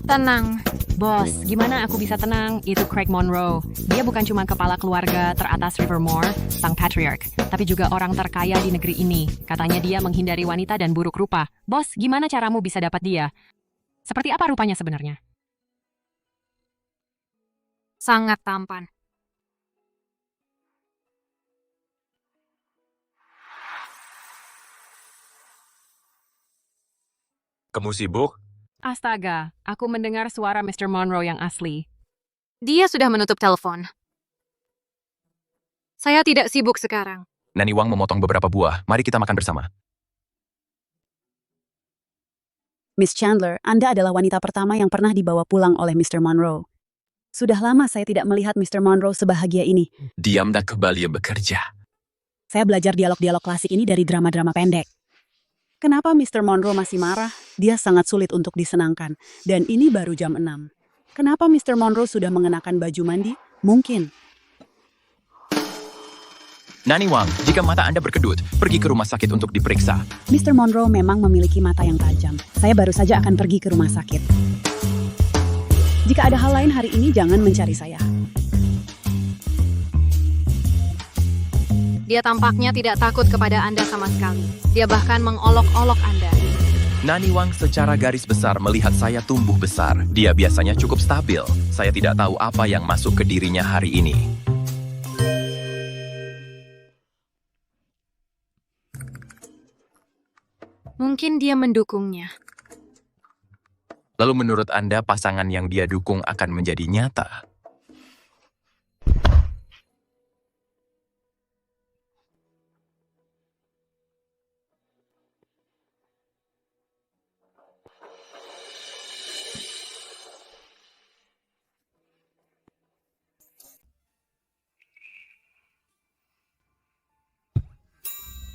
Tenang. Bos, gimana aku bisa tenang? Itu Craig Monroe. Dia bukan cuma kepala keluarga teratas Rivermore, sang patriarch, tapi juga orang terkaya di negeri ini. Katanya dia menghindari wanita dan buruk rupa. Bos, gimana caramu bisa dapat dia? Seperti apa rupanya sebenarnya? Sangat tampan. Kamu sibuk? Astaga, aku mendengar suara Mr. Monroe yang asli. Dia sudah menutup telepon. Saya tidak sibuk sekarang. Nani Wang memotong beberapa buah. Mari kita makan bersama. Miss Chandler, Anda adalah wanita pertama yang pernah dibawa pulang oleh Mr. Monroe. Sudah lama saya tidak melihat Mr. Monroe sebahagia ini. Diam dan kembali bekerja. Saya belajar dialog-dialog klasik ini dari drama-drama pendek. Kenapa Mr. Monroe masih marah? Dia sangat sulit untuk disenangkan. Dan ini baru jam 6. Kenapa Mr. Monroe sudah mengenakan baju mandi? Mungkin. Nani Wang, jika mata Anda berkedut, pergi ke rumah sakit untuk diperiksa. Mr. Monroe memang memiliki mata yang tajam. Saya baru saja akan pergi ke rumah sakit. Jika ada hal lain hari ini, jangan mencari saya. Dia tampaknya tidak takut kepada Anda sama sekali. Dia bahkan mengolok-olok Anda. Nani Wang secara garis besar melihat saya tumbuh besar. Dia biasanya cukup stabil. Saya tidak tahu apa yang masuk ke dirinya hari ini. Mungkin dia mendukungnya. Lalu menurut Anda pasangan yang dia dukung akan menjadi nyata?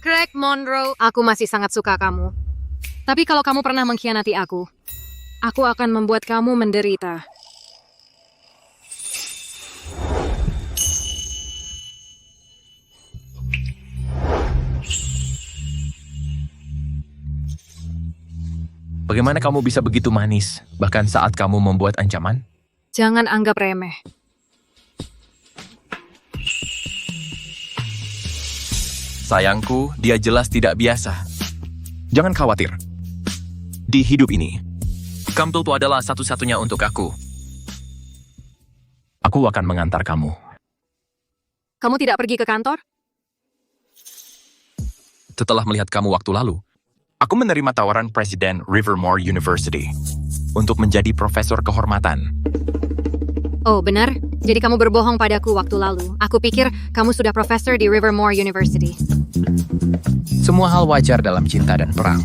Craig Monroe, aku masih sangat suka kamu. Tapi kalau kamu pernah mengkhianati aku akan membuat kamu menderita. Bagaimana kamu bisa begitu manis, bahkan saat kamu membuat ancaman? Jangan anggap remeh. Sayangku, dia jelas tidak biasa. Jangan khawatir. Di hidup ini, Campbell itu adalah satu-satunya untuk aku. Aku akan mengantar kamu. Kamu tidak pergi ke kantor? Setelah melihat kamu waktu lalu, aku menerima tawaran Presiden Rivermore University untuk menjadi profesor kehormatan. Oh, benar? Jadi kamu berbohong padaku waktu lalu. Aku pikir kamu sudah profesor di Rivermore University. Semua hal wajar dalam cinta dan perang.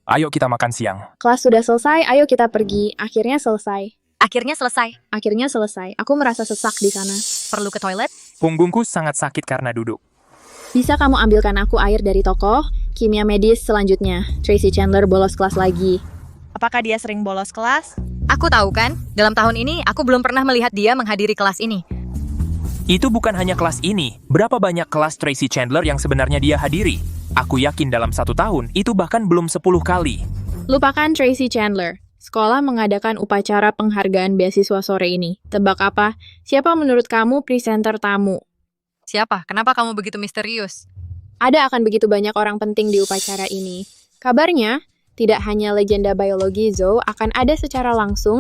Ayo kita makan siang. Kelas sudah selesai, ayo kita pergi. Akhirnya selesai. Akhirnya selesai. Akhirnya selesai. Aku merasa sesak di sana. Perlu ke toilet? Punggungku sangat sakit karena duduk. Bisa kamu ambilkan aku air dari toko? Kimia medis selanjutnya. Tracy Chandler bolos kelas lagi. Apakah dia sering bolos kelas? Aku tahu kan, dalam tahun ini aku belum pernah melihat dia menghadiri kelas ini. Itu bukan hanya kelas ini. Berapa banyak kelas Tracy Chandler yang sebenarnya dia hadiri? Aku yakin dalam 1 tahun, itu bahkan belum 10 kali. Lupakan Tracy Chandler. Sekolah mengadakan upacara penghargaan beasiswa sore ini. Tebak apa? Siapa menurut kamu presenter tamu? Siapa? Kenapa kamu begitu misterius? Ada akan begitu banyak orang penting di upacara ini. Kabarnya, tidak hanya legenda biologi Zoe akan ada secara langsung,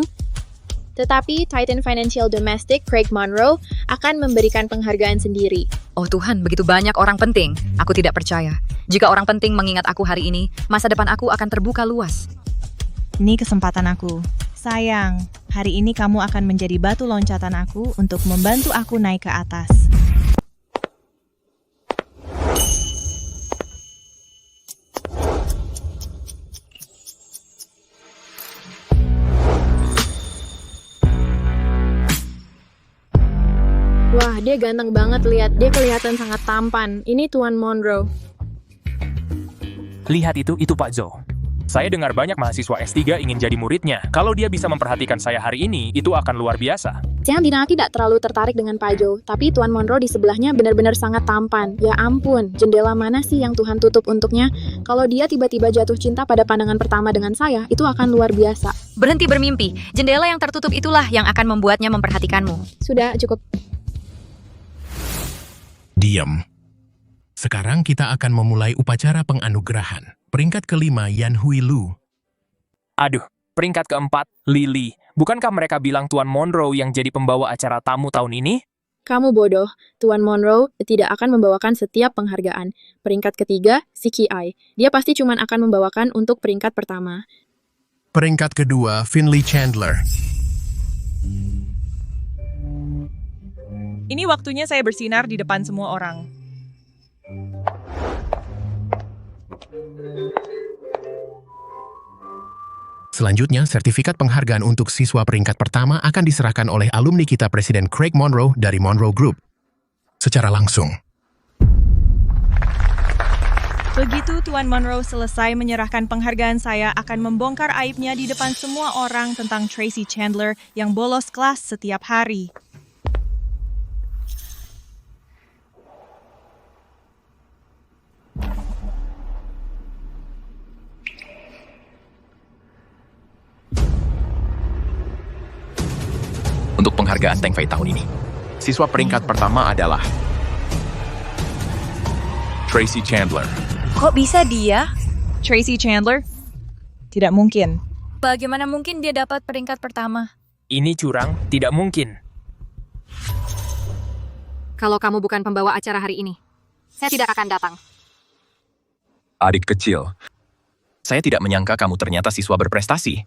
tetapi Titan Financial Domestic Craig Monroe akan memberikan penghargaan sendiri. Oh Tuhan, begitu banyak orang penting. Aku tidak percaya. Jika orang penting mengingat aku hari ini, masa depan aku akan terbuka luas. Ini kesempatan aku. Sayang, hari ini kamu akan menjadi batu loncatan aku untuk membantu aku naik ke atas. Wah, dia ganteng banget lihat. Dia kelihatan sangat tampan. Ini Tuan Monroe. Lihat itu Pak Zoe. Saya dengar banyak mahasiswa S3 ingin jadi muridnya. Kalau dia bisa memperhatikan saya hari ini, itu akan luar biasa. Saya tidak terlalu tertarik dengan Pak Joe, tapi Tuan Monroe di sebelahnya benar-benar sangat tampan. Ya ampun, jendela mana sih yang Tuhan tutup untuknya? Kalau dia tiba-tiba jatuh cinta pada pandangan pertama dengan saya, itu akan luar biasa. Berhenti bermimpi. Jendela yang tertutup itulah yang akan membuatnya memperhatikanmu. Sudah, cukup. Diam. Sekarang kita akan memulai upacara penganugerahan. Peringkat kelima, Yan Hui Lu. Aduh, peringkat keempat, Lily. Bukankah mereka bilang Tuan Monroe yang jadi pembawa acara tamu tahun ini? Kamu bodoh. Tuan Monroe tidak akan membawakan setiap penghargaan. Peringkat ketiga, Siki Ai. Dia pasti cuma akan membawakan untuk peringkat pertama. Peringkat kedua, Finley Chandler. Ini waktunya saya bersinar di depan semua orang. Selanjutnya, sertifikat penghargaan untuk siswa peringkat pertama akan diserahkan oleh alumni kita Presiden Craig Monroe dari Monroe Group. Secara langsung. Begitu Tuan Monroe selesai menyerahkan penghargaan, saya akan membongkar aibnya di depan semua orang tentang Tracy Chandler yang bolos kelas setiap hari. Untuk penghargaan Teng Fei tahun ini, siswa peringkat pertama adalah Tracy Chandler. Kok bisa dia? Tracy Chandler? Tidak mungkin. Bagaimana mungkin dia dapat peringkat pertama? Ini curang, tidak mungkin. Kalau kamu bukan pembawa acara hari ini, saya tidak akan datang. Adik kecil, saya tidak menyangka kamu ternyata siswa berprestasi.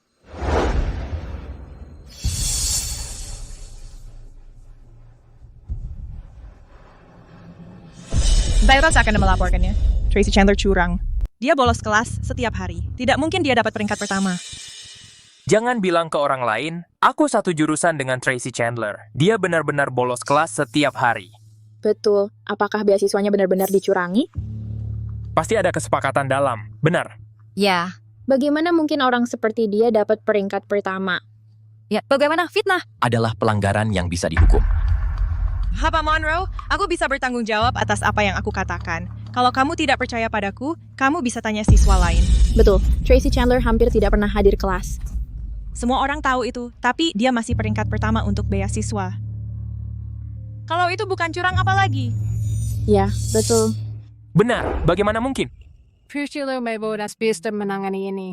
Saya akan melaporkannya. Tracy Chandler curang. Dia bolos kelas setiap hari. Tidak mungkin dia dapat peringkat pertama. Jangan bilang ke orang lain, aku satu jurusan dengan Tracy Chandler. Dia benar-benar bolos kelas setiap hari. Betul. Apakah beasiswanya benar-benar dicurangi? Pasti ada kesepakatan dalam. Benar. Ya. Bagaimana mungkin orang seperti dia dapat peringkat pertama? Ya, bagaimana fitnah? Adalah pelanggaran yang bisa dihukum. Pak Monroe, aku bisa bertanggung jawab atas apa yang aku katakan. Kalau kamu tidak percaya padaku, kamu bisa tanya siswa lain. Betul, Tracy Chandler hampir tidak pernah hadir kelas. Semua orang tahu itu, tapi dia masih peringkat pertama untuk beasiswa. Kalau itu bukan curang, apa lagi? Ya, betul. Benar, bagaimana mungkin? Priscilla may bodas bisa menangani ini.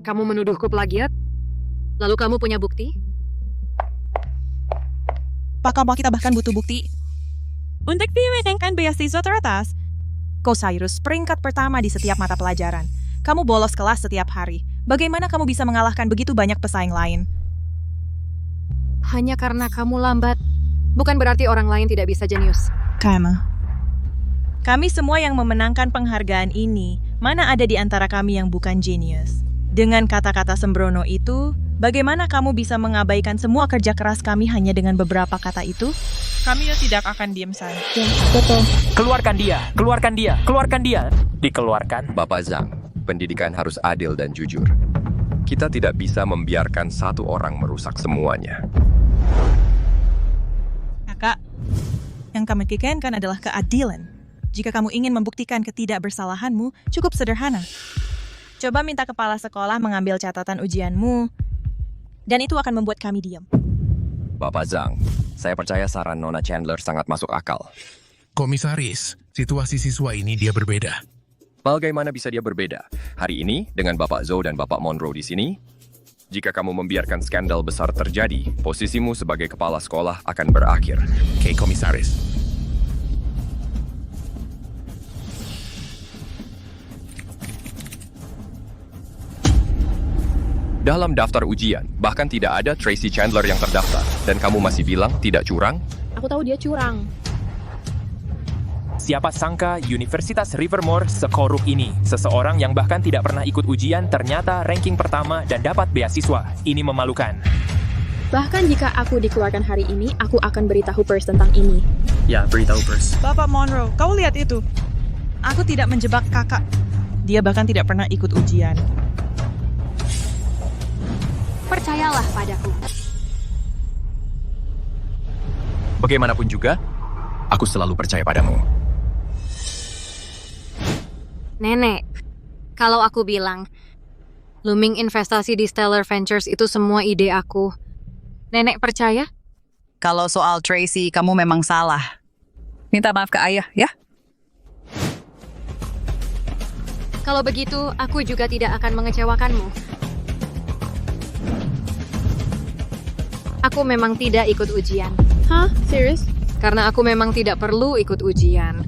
Kamu menuduhku plagiat? Lalu kamu punya bukti? Apakah kita bahkan butuh bukti? Untuk memenangkan beasiswa teratas, Cyrus peringkat pertama di setiap mata pelajaran. Kamu bolos kelas setiap hari. Bagaimana kamu bisa mengalahkan begitu banyak pesaing lain? Hanya karena kamu lambat. Bukan berarti orang lain tidak bisa jenius. Kami semua yang memenangkan penghargaan ini, mana ada di antara kami yang bukan jenius? Dengan kata-kata sembrono itu, bagaimana kamu bisa mengabaikan semua kerja keras kami hanya dengan beberapa kata itu? Kami tidak akan diam saja. Ya, betul. Keluarkan dia, keluarkan dia, keluarkan dia. Dikeluarkan. Bapak Zhang, pendidikan harus adil dan jujur. Kita tidak bisa membiarkan satu orang merusak semuanya. Kakak, yang kami pikirkan adalah keadilan. Jika kamu ingin membuktikan ketidakbersalahanmu, cukup sederhana. Coba minta kepala sekolah mengambil catatan ujianmu, dan itu akan membuat kami diam. Bapak Zhang, saya percaya saran Nona Chandler sangat masuk akal. Komisaris, situasi siswa ini dia berbeda. Bagaimana bisa dia berbeda? Hari ini, dengan Bapak Zhou dan Bapak Monroe di sini, jika kamu membiarkan skandal besar terjadi, posisimu sebagai kepala sekolah akan berakhir. Oke, komisaris. Dalam daftar ujian, bahkan tidak ada Tracy Chandler yang terdaftar. Dan kamu masih bilang tidak curang? Aku tahu dia curang. Siapa sangka Universitas Rivermore sekorup ini. Seseorang yang bahkan tidak pernah ikut ujian ternyata ranking pertama dan dapat beasiswa. Ini memalukan. Bahkan jika aku dikeluarkan hari ini, aku akan beritahu Pers tentang ini. Ya, beritahu Pers. Bapak Monroe, kau lihat itu. Aku tidak menjebak kakak. Dia bahkan tidak pernah ikut ujian. Percayalah padaku. Bagaimanapun juga, aku selalu percaya padamu. Nenek, kalau aku bilang, looming investasi di Stellar Ventures itu semua ide aku. Nenek percaya? Kalau soal Tracy, kamu memang salah. Minta maaf ke ayah, ya? Kalau begitu, aku juga tidak akan mengecewakanmu. Aku memang tidak ikut ujian. Hah? Serius? Karena aku memang tidak perlu ikut ujian.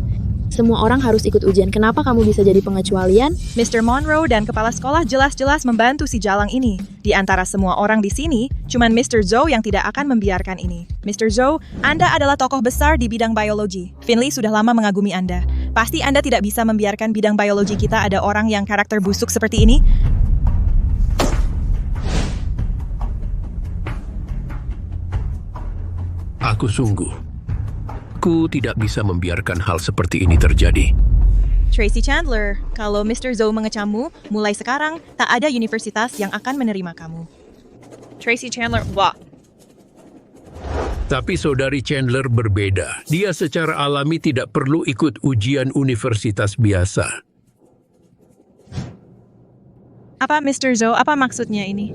Semua orang harus ikut ujian. Kenapa kamu bisa jadi pengecualian? Mr. Monroe dan kepala sekolah jelas-jelas membantu si Jalang ini. Di antara semua orang di sini, cuman Mr. Zhou yang tidak akan membiarkan ini. Mr. Zhou, Anda adalah tokoh besar di bidang biologi. Finley sudah lama mengagumi Anda. Pasti Anda tidak bisa membiarkan bidang biologi kita ada orang yang karakter busuk seperti ini. Aku tidak bisa membiarkan hal seperti ini terjadi. Tracy Chandler, kalau Mr. Zhou mengecammu, mulai sekarang tak ada universitas yang akan menerima kamu. Tracy Chandler, wah. Tapi saudari Chandler berbeda. Dia secara alami tidak perlu ikut ujian universitas biasa. Apa Mr. Zhou, apa maksudnya ini?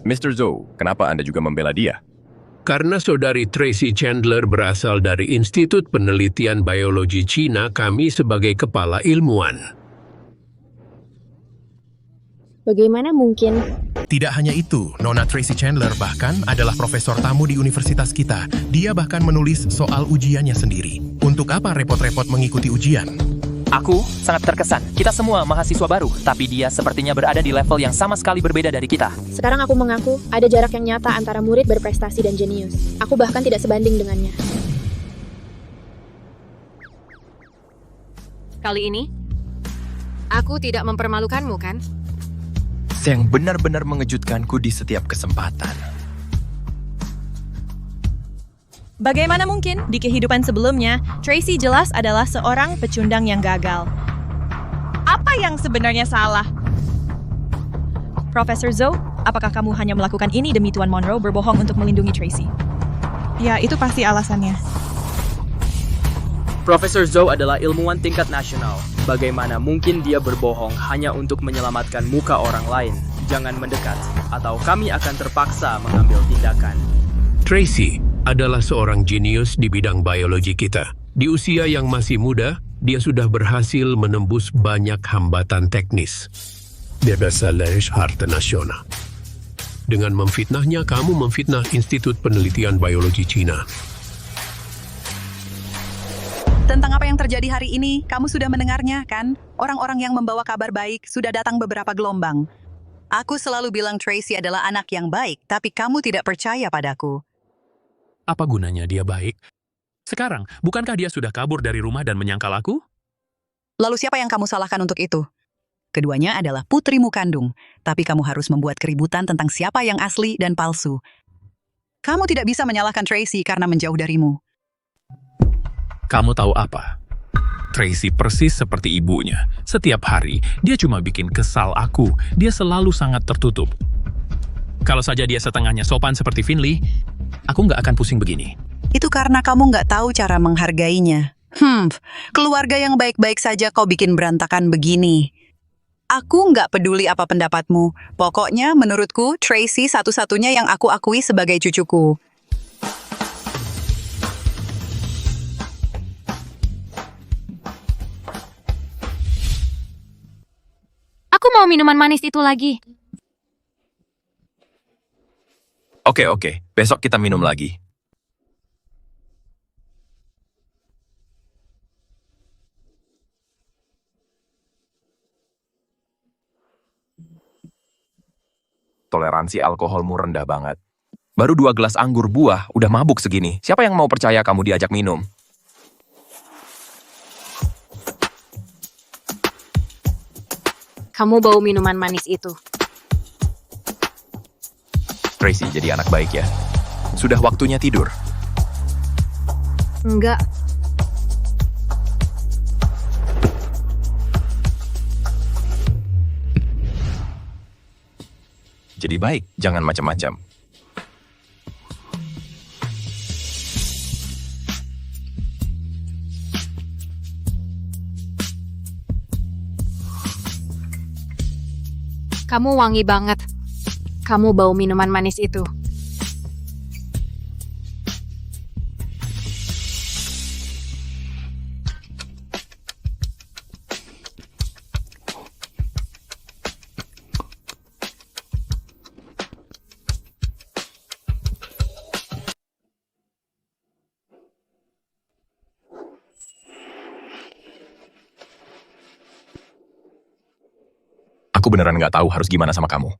Mr. Zhou, kenapa Anda juga membela dia? Karena saudari Tracy Chandler berasal dari Institut Penelitian Biologi Cina, kami sebagai kepala ilmuwan. Bagaimana mungkin? Tidak hanya itu, Nona Tracy Chandler bahkan adalah profesor tamu di universitas kita. Dia bahkan menulis soal ujiannya sendiri. Untuk apa repot-repot mengikuti ujian? Aku sangat terkesan. Kita semua mahasiswa baru, tapi dia sepertinya berada di level yang sama sekali berbeda dari kita. Sekarang aku mengaku, ada jarak yang nyata antara murid berprestasi dan jenius. Aku bahkan tidak sebanding dengannya. Kali ini, aku tidak mempermalukanmu, kan? Yang benar-benar mengejutkanku di setiap kesempatan. Bagaimana mungkin di kehidupan sebelumnya, Tracy jelas adalah seorang pecundang yang gagal. Apa yang sebenarnya salah? Profesor Zhou, apakah kamu hanya melakukan ini demi Tuan Monroe berbohong untuk melindungi Tracy? Ya, itu pasti alasannya. Profesor Zhou adalah ilmuwan tingkat nasional. Bagaimana mungkin dia berbohong hanya untuk menyelamatkan muka orang lain? Jangan mendekat, atau kami akan terpaksa mengambil tindakan. Tracy adalah seorang jenius di bidang biologi kita. Di usia yang masih muda, dia sudah berhasil menembus banyak hambatan teknis. Berdasarkan harta nasional. Dengan memfitnahnya, kamu memfitnah Institut Penelitian Biologi Cina. Tentang apa yang terjadi hari ini, kamu sudah mendengarnya, kan? Orang-orang yang membawa kabar baik sudah datang beberapa gelombang. Aku selalu bilang Tracy adalah anak yang baik, tapi kamu tidak percaya padaku. Apa gunanya dia baik? Sekarang, bukankah dia sudah kabur dari rumah dan menyangkal aku? Lalu siapa yang kamu salahkan untuk itu? Keduanya adalah putrimu kandung, tapi kamu harus membuat keributan tentang siapa yang asli dan palsu. Kamu tidak bisa menyalahkan Tracy karena menjauh darimu. Kamu tahu apa? Tracy persis seperti ibunya. Setiap hari, dia cuma bikin kesal aku. Dia selalu sangat tertutup. Kalau saja dia setengahnya sopan seperti Finley, aku nggak akan pusing begini. Itu karena kamu nggak tahu cara menghargainya. Keluarga yang baik-baik saja kau bikin berantakan begini. Aku nggak peduli apa pendapatmu. Pokoknya menurutku, Tracy satu-satunya yang aku akui sebagai cucuku. Aku mau minuman manis itu lagi. Oke, besok kita minum lagi. Toleransi alkoholmu rendah banget. Baru 2 gelas anggur buah, udah mabuk segini. Siapa yang mau percaya kamu diajak minum? Kamu bau minuman manis itu. Tracy jadi anak baik ya. Sudah waktunya tidur. Enggak. Jadi baik, jangan macam-macam. Kamu wangi banget. Kamu bau minuman manis itu. Aku beneran nggak tahu harus gimana sama kamu.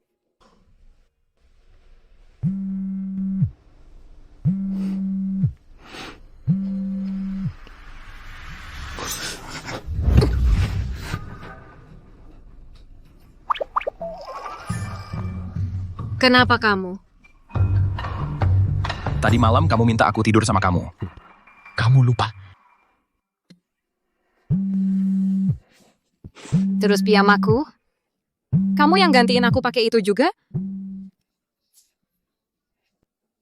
Kenapa kamu? Tadi malam kamu minta aku tidur sama kamu. Kamu lupa. Terus piyamaku? Kamu yang gantiin aku pakai itu juga?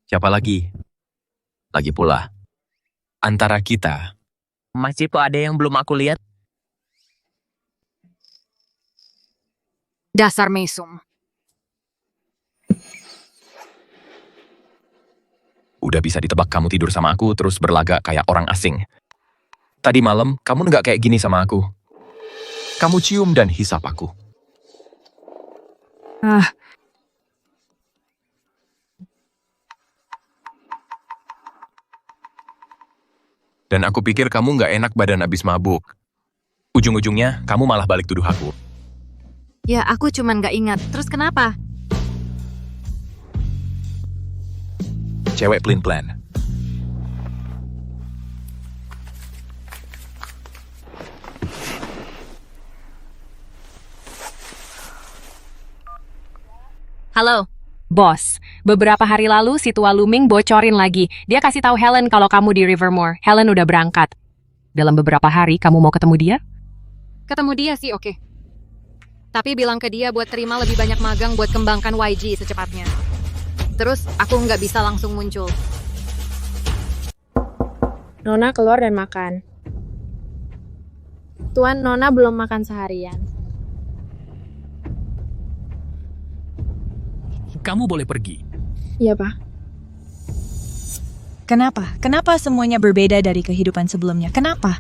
Siapa lagi? Lagi pula, antara kita. Masih ada yang belum aku lihat? Dasar mesum. Udah bisa ditebak kamu tidur sama aku terus berlagak kayak orang asing. Tadi malam kamu nggak kayak gini sama aku. Kamu cium dan hisap aku. Dan aku pikir kamu nggak enak badan abis mabuk. Ujung-ujungnya kamu malah balik tuduh aku. Ya, aku cuman nggak ingat. Terus kenapa? Cewek pelin-pelan. Halo. Bos, beberapa hari lalu si tua Luming bocorin lagi. Dia kasih tahu Helen kalau kamu di Rivermore. Helen udah berangkat. Dalam beberapa hari kamu mau ketemu dia? Ketemu dia sih oke. Tapi bilang ke dia buat terima lebih banyak magang buat kembangkan YG secepatnya. Terus aku nggak bisa langsung muncul. Nona keluar dan makan. Tuan, Nona belum makan seharian. Kamu boleh pergi. Iya, Pak. Kenapa? Kenapa semuanya berbeda dari kehidupan sebelumnya? Kenapa?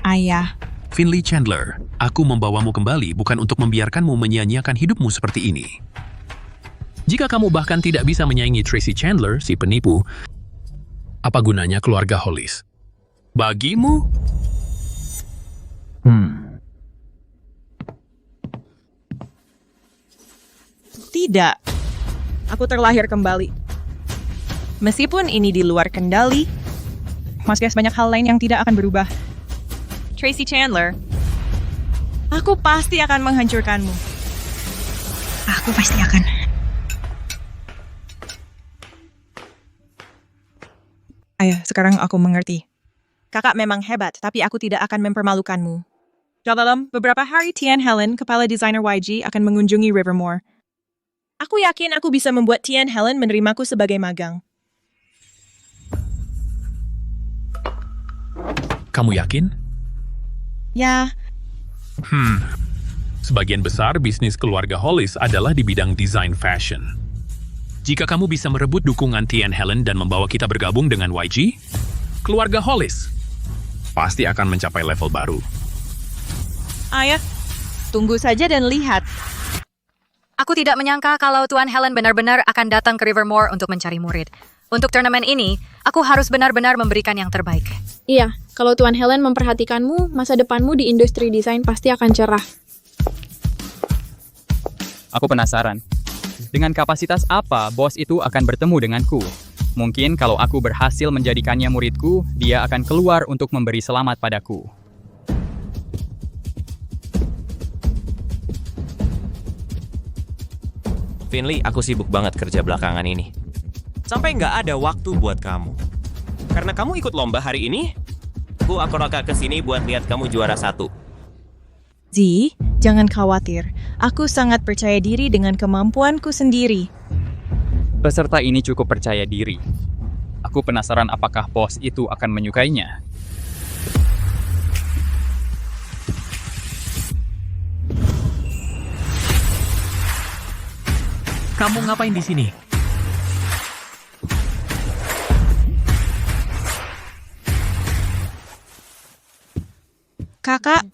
Ayah. Finley Chandler, aku membawamu kembali bukan untuk membiarkanmu menyia-nyiakan hidupmu seperti ini. Jika kamu bahkan tidak bisa menyaingi Tracy Chandler, si penipu, apa gunanya keluarga Hollis? Bagimu? Tidak. Aku terlahir kembali. Meskipun ini di luar kendali, masih banyak hal lain yang tidak akan berubah. Tracy Chandler, aku pasti akan menghancurkanmu. Aku pasti akan. Ayah, sekarang aku mengerti. Kakak memang hebat, tapi aku tidak akan mempermalukanmu. Dalam beberapa hari, Tian Helen, kepala desainer YG, akan mengunjungi Rivermore. Aku yakin aku bisa membuat Tian Helen menerimaku sebagai magang. Kamu yakin? Ya, Sebagian besar bisnis keluarga Hollis adalah di bidang desain fashion. Jika kamu bisa merebut dukungan Tian Helen dan membawa kita bergabung dengan YG, keluarga Hollis pasti akan mencapai level baru. ayah, tunggu saja dan lihat. Aku tidak menyangka kalau Tuan Helen benar-benar akan datang ke Rivermore untuk mencari murid. Untuk turnamen ini, aku harus benar-benar memberikan yang terbaik. Iya, kalau Tuan Helen memperhatikanmu, masa depanmu di industri desain pasti akan cerah. Aku penasaran, dengan kapasitas apa bos itu akan bertemu denganku? Mungkin kalau aku berhasil menjadikannya muridku, dia akan keluar untuk memberi selamat padaku. Finley, aku sibuk banget kerja belakangan ini. Sampai nggak ada waktu buat kamu. Karena kamu ikut lomba hari ini, aku akak ke sini buat lihat kamu juara 1. Zi, jangan khawatir. Aku sangat percaya diri dengan kemampuanku sendiri. Peserta ini cukup percaya diri. Aku penasaran apakah bos itu akan menyukainya. Kamu ngapain di sini? Kakak,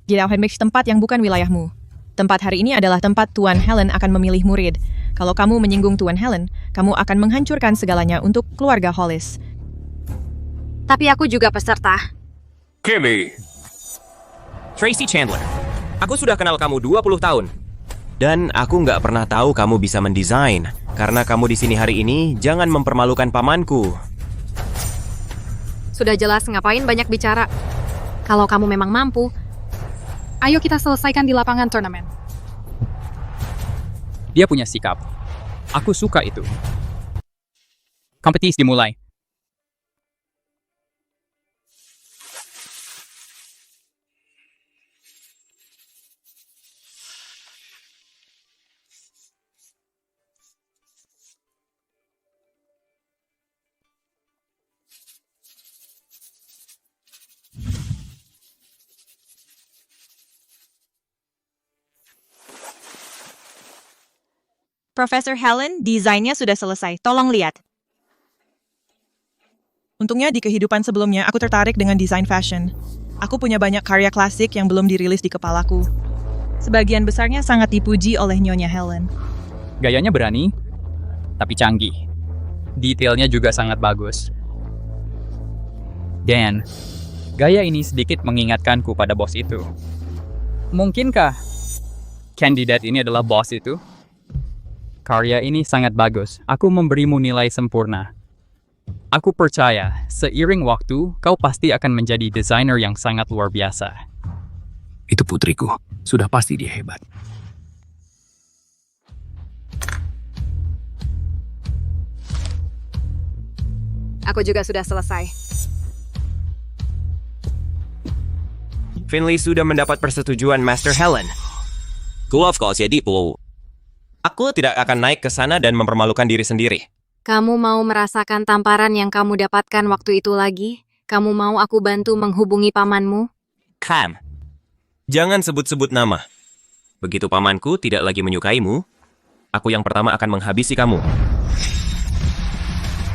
jauhan mix tempat yang bukan wilayahmu. Tempat hari ini adalah tempat Tuan Helen akan memilih murid. Kalau kamu menyinggung Tuan Helen, kamu akan menghancurkan segalanya untuk keluarga Hollis. Tapi aku juga peserta. Kimmy. Tracy Chandler. Aku sudah kenal kamu 20 tahun. Dan aku nggak pernah tahu kamu bisa mendesain. Karena kamu di sini hari ini, jangan mempermalukan pamanku. Sudah jelas ngapain banyak bicara. Kalau kamu memang mampu, ayo kita selesaikan di lapangan turnamen. Dia punya sikap. Aku suka itu. Kompetisi dimulai. Profesor Helen, desainnya sudah selesai. Tolong lihat. Untungnya di kehidupan sebelumnya, aku tertarik dengan desain fashion. Aku punya banyak karya klasik yang belum dirilis di kepalaku. Sebagian besarnya sangat dipuji oleh Nyonya Helen. Gayanya berani, tapi canggih. Detailnya juga sangat bagus. Dan, gaya ini sedikit mengingatkanku pada bos itu. Mungkinkah kandidat ini adalah bos itu? Karya ini sangat bagus. Aku memberimu nilai sempurna. Aku percaya, seiring waktu, kau pasti akan menjadi desainer yang sangat luar biasa. Itu putriku. Sudah pasti dia hebat. Aku juga sudah selesai. Finley sudah mendapat persetujuan Master Helen. Of course, jadi aku tidak akan naik ke sana dan mempermalukan diri sendiri. Kamu mau merasakan tamparan yang kamu dapatkan waktu itu lagi? Kamu mau aku bantu menghubungi pamanmu? Cam, jangan sebut-sebut nama. Begitu pamanku tidak lagi menyukaimu, aku yang pertama akan menghabisi kamu.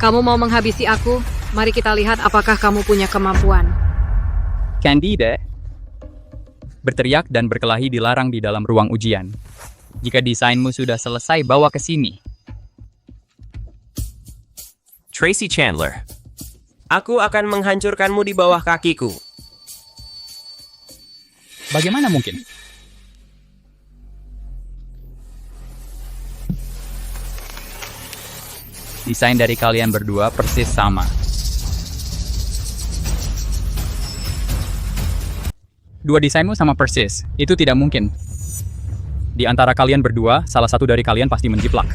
Kamu mau menghabisi aku? Mari kita lihat apakah kamu punya kemampuan. Candida berteriak dan berkelahi dilarang di dalam ruang ujian. Jika desainmu sudah selesai, bawa ke sini. Tracy Chandler, aku akan menghancurkanmu di bawah kakiku. Bagaimana mungkin? Desain dari kalian berdua persis sama. Dua desainmu sama persis. Itu tidak mungkin. Di antara kalian berdua, salah satu dari kalian pasti menjiplak.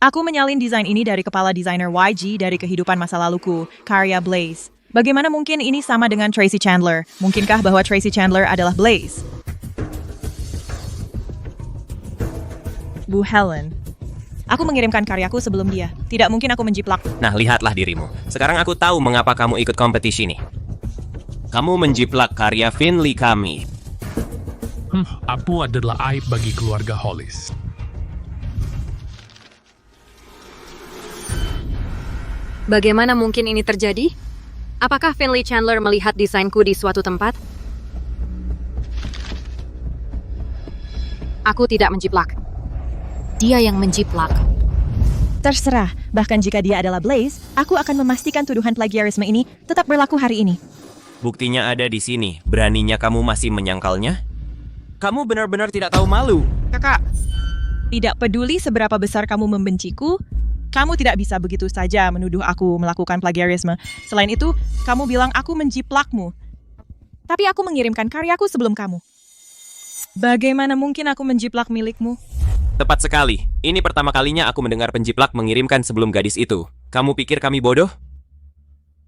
Aku menyalin desain ini dari kepala desainer YG dari kehidupan masa laluku, karya Blaze. Bagaimana mungkin ini sama dengan Tracy Chandler? Mungkinkah bahwa Tracy Chandler adalah Blaze? Bu Helen. Aku mengirimkan karyaku sebelum dia. Tidak mungkin aku menjiplak. Nah, lihatlah dirimu. Sekarang aku tahu mengapa kamu ikut kompetisi ini. Kamu menjiplak karya Finley kami. Abu adalah aib bagi keluarga Hollis. Bagaimana mungkin ini terjadi? Apakah Finley Chandler melihat desainku di suatu tempat? Aku tidak menjiplak. Dia yang menjiplak. Terserah, bahkan jika dia adalah Blaze, aku akan memastikan tuduhan plagiarisme ini tetap berlaku hari ini. Buktinya ada di sini. Beraninya kamu masih menyangkalnya? Kamu benar-benar tidak tahu malu. Kakak, tidak peduli seberapa besar kamu membenciku, kamu tidak bisa begitu saja menuduh aku melakukan plagiarisme. Selain itu, kamu bilang aku menjiplakmu. Tapi aku mengirimkan karyaku sebelum kamu. Bagaimana mungkin aku menjiplak milikmu? Tepat sekali. Ini pertama kalinya aku mendengar penjiplak mengirimkan sebelum gadis itu. Kamu pikir kami bodoh?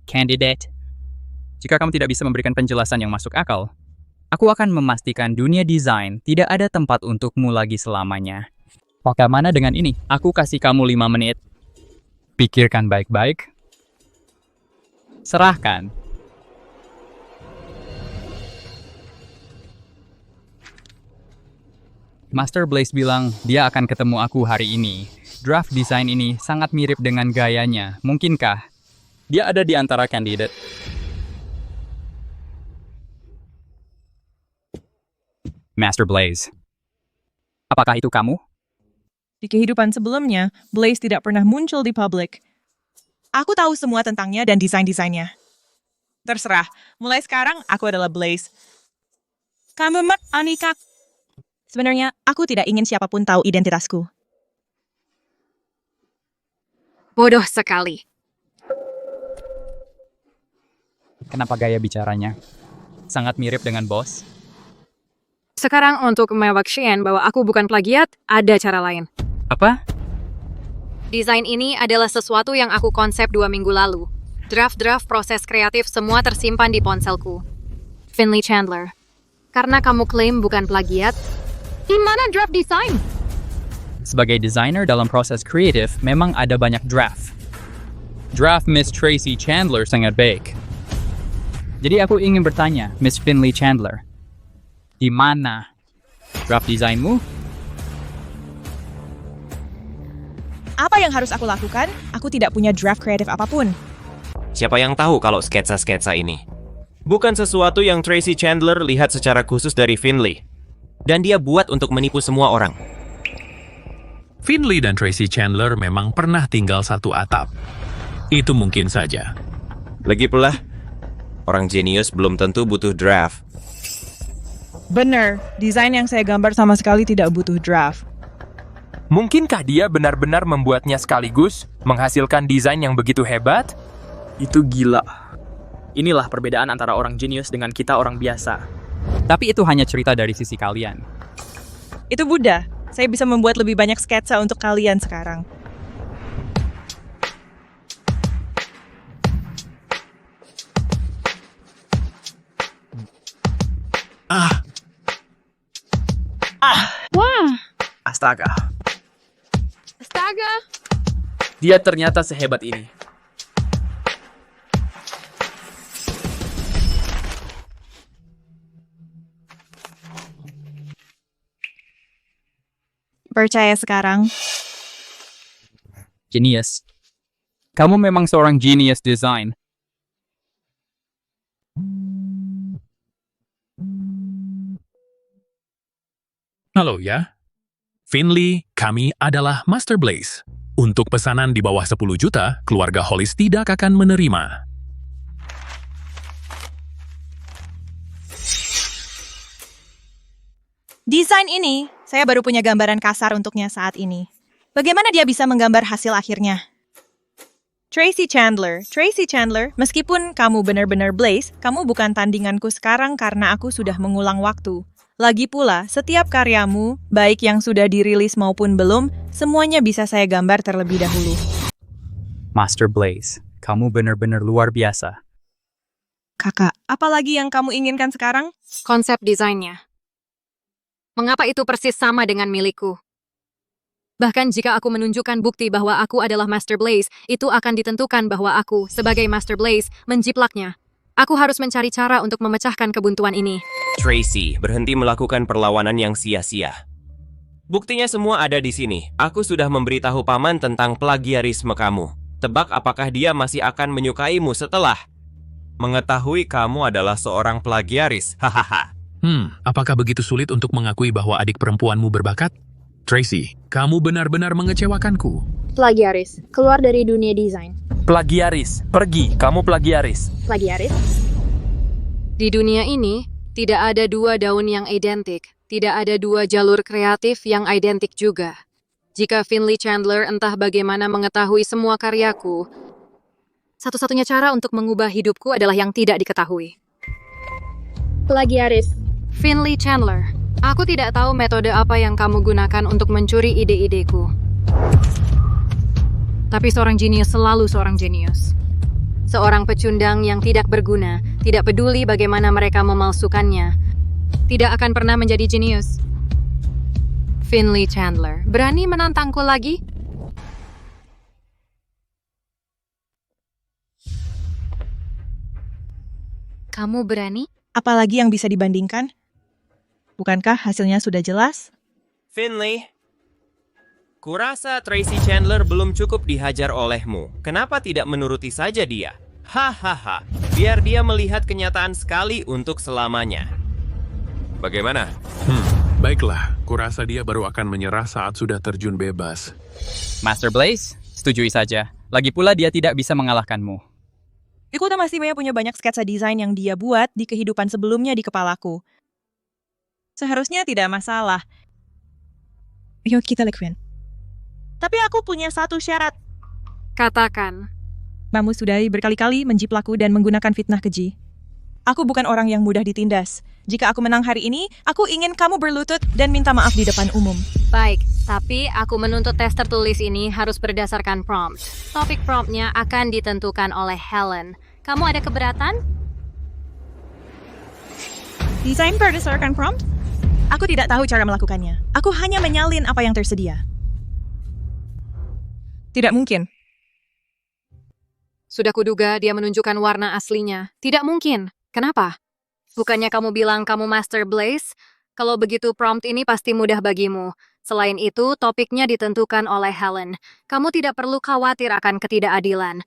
Candidate, jika kamu tidak bisa memberikan penjelasan yang masuk akal, aku akan memastikan dunia desain tidak ada tempat untukmu lagi selamanya. Bagaimana dengan ini? Aku kasih kamu 5 menit. Pikirkan baik-baik. Serahkan. Master Blaze bilang dia akan ketemu aku hari ini. Draft desain ini sangat mirip dengan gayanya. Mungkinkah dia ada di antara kandidat? Master Blaze. Apakah itu kamu? Di kehidupan sebelumnya, Blaze tidak pernah muncul di publik. Aku tahu semua tentangnya dan desain-desainnya. Terserah, mulai sekarang aku adalah Blaze. Kamu Anika. Sebenarnya, aku tidak ingin siapapun tahu identitasku. Bodoh sekali. Kenapa gaya bicaranya sangat mirip dengan bos? Sekarang untuk mewakilkan bahwa aku bukan plagiat, ada cara lain. Apa? Desain ini adalah sesuatu yang aku konsep 2 minggu lalu. Draft-draft proses kreatif semua tersimpan di ponselku. Finley Chandler. Karena kamu klaim bukan plagiat, di mana draft desain? Sebagai desainer dalam proses kreatif, memang ada banyak draft. Draft Miss Tracy Chandler sangat baik. Jadi aku ingin bertanya, Miss Finley Chandler, di mana draft desainmu? Apa yang harus aku lakukan? Aku tidak punya draft kreatif apapun. Siapa yang tahu kalau sketsa-sketsa ini? Bukan sesuatu yang Tracy Chandler lihat secara khusus dari Finley. Dan dia buat untuk menipu semua orang. Finley dan Tracy Chandler memang pernah tinggal satu atap. Itu mungkin saja. Lagi pula, orang jenius belum tentu butuh draft. Benar, desain yang saya gambar sama sekali tidak butuh draft. Mungkinkah dia benar-benar membuatnya sekaligus, menghasilkan desain yang begitu hebat? Itu gila. Inilah perbedaan antara orang jenius dengan kita orang biasa. Tapi itu hanya cerita dari sisi kalian. Itu Buddha. Saya bisa membuat lebih banyak sketsa untuk kalian sekarang. Wah. Astaga. Astaga. Dia ternyata sehebat ini. Percaya sekarang. Genius. Kamu memang seorang genius design. Halo ya. Finley, kami adalah Master Blaze. Untuk pesanan di bawah 10 juta, keluarga Hollis tidak akan menerima. Desain ini, saya baru punya gambaran kasar untuknya saat ini. Bagaimana dia bisa menggambar hasil akhirnya? Tracy Chandler, meskipun kamu benar-benar Blaze, kamu bukan tandinganku sekarang karena aku sudah mengulang waktu. Lagi pula, setiap karyamu, baik yang sudah dirilis maupun belum, semuanya bisa saya gambar terlebih dahulu. Master Blaze, kamu benar-benar luar biasa. Kakak, apa lagi yang kamu inginkan sekarang? Konsep desainnya. Mengapa itu persis sama dengan milikku? Bahkan jika aku menunjukkan bukti bahwa aku adalah Master Blaze, itu akan ditentukan bahwa aku, sebagai Master Blaze, menjiplaknya. Aku harus mencari cara untuk memecahkan kebuntuan ini. Tracy, berhenti melakukan perlawanan yang sia-sia. Buktinya semua ada di sini. Aku sudah memberitahu paman tentang plagiarisme kamu. Tebak apakah dia masih akan menyukaimu setelah mengetahui kamu adalah seorang plagiaris. Hahaha. Apakah begitu sulit untuk mengakui bahwa adik perempuanmu berbakat? Tracy, kamu benar-benar mengecewakanku. Plagiaris, keluar dari dunia desain. Plagiaris, pergi, kamu plagiaris. Plagiaris? Di dunia ini, tidak ada dua daun yang identik. Tidak ada dua jalur kreatif yang identik juga. Jika Finley Chandler entah bagaimana mengetahui semua karyaku, satu-satunya cara untuk mengubah hidupku adalah yang tidak diketahui. Plagiaris. Finley Chandler, aku tidak tahu metode apa yang kamu gunakan untuk mencuri ide-ideku. Tapi seorang jenius selalu seorang jenius. Seorang pecundang yang tidak berguna, tidak peduli bagaimana mereka memalsukannya, tidak akan pernah menjadi jenius. Finley Chandler, berani menantangku lagi? Kamu berani? Apalagi yang bisa dibandingkan? Bukankah hasilnya sudah jelas? Finley, kurasa Tracy Chandler belum cukup dihajar olehmu. Kenapa tidak menuruti saja dia? Hahaha, biar dia melihat kenyataan sekali untuk selamanya. Bagaimana? Baiklah, kurasa dia baru akan menyerah saat sudah terjun bebas. Master Blaze, setujui saja. Lagi pula dia tidak bisa mengalahkanmu. Ikuta masih punya banyak sketsa desain yang dia buat di kehidupan sebelumnya di kepalaku. Seharusnya tidak masalah. Yuk kita lakuin. Tapi aku punya satu syarat. Katakan. Kamu sudah berkali-kali menjiplakku dan menggunakan fitnah keji. Aku bukan orang yang mudah ditindas. Jika aku menang hari ini, aku ingin kamu berlutut dan minta maaf di depan umum. Baik, tapi aku menuntut tes tertulis ini harus berdasarkan prompt. Topik promptnya akan ditentukan oleh Helen. Kamu ada keberatan? Desain berdasarkan prompt? Aku tidak tahu cara melakukannya. Aku hanya menyalin apa yang tersedia. Tidak mungkin. Sudah kuduga dia menunjukkan warna aslinya. Tidak mungkin. Kenapa? Bukannya kamu bilang kamu Master Blaze? Kalau begitu prompt ini pasti mudah bagimu. Selain itu, topiknya ditentukan oleh Helen. Kamu tidak perlu khawatir akan ketidakadilan.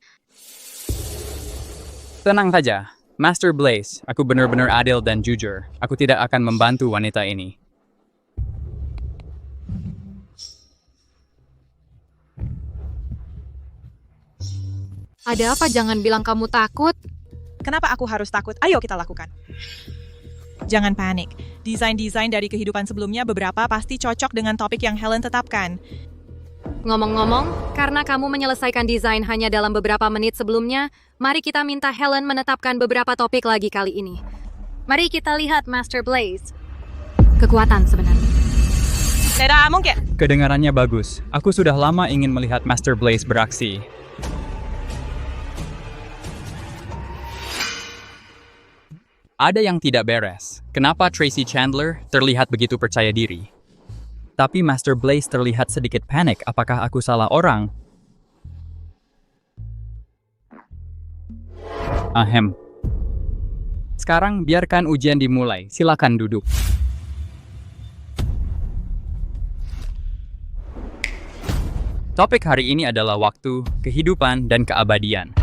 Tenang saja, Master Blaze, aku benar-benar adil dan jujur. Aku tidak akan membantu wanita ini. Ada apa? Jangan bilang kamu takut. Kenapa aku harus takut? Ayo kita lakukan. Jangan panik. Desain-desain dari kehidupan sebelumnya beberapa pasti cocok dengan topik yang Helen tetapkan. Ngomong-ngomong, karena kamu menyelesaikan desain hanya dalam beberapa menit sebelumnya, mari kita minta Helen menetapkan beberapa topik lagi kali ini. Mari kita lihat Master Blaze. Kekuatan sebenarnya. Tidak mungkin. Kedengarannya bagus. Aku sudah lama ingin melihat Master Blaze beraksi. Ada yang tidak beres. Kenapa Tracy Chandler terlihat begitu percaya diri? Tapi Master Blaze terlihat sedikit panik. Apakah aku salah orang? Ahem. Sekarang biarkan ujian dimulai. Silakan duduk. Topik hari ini adalah waktu, kehidupan, dan keabadian.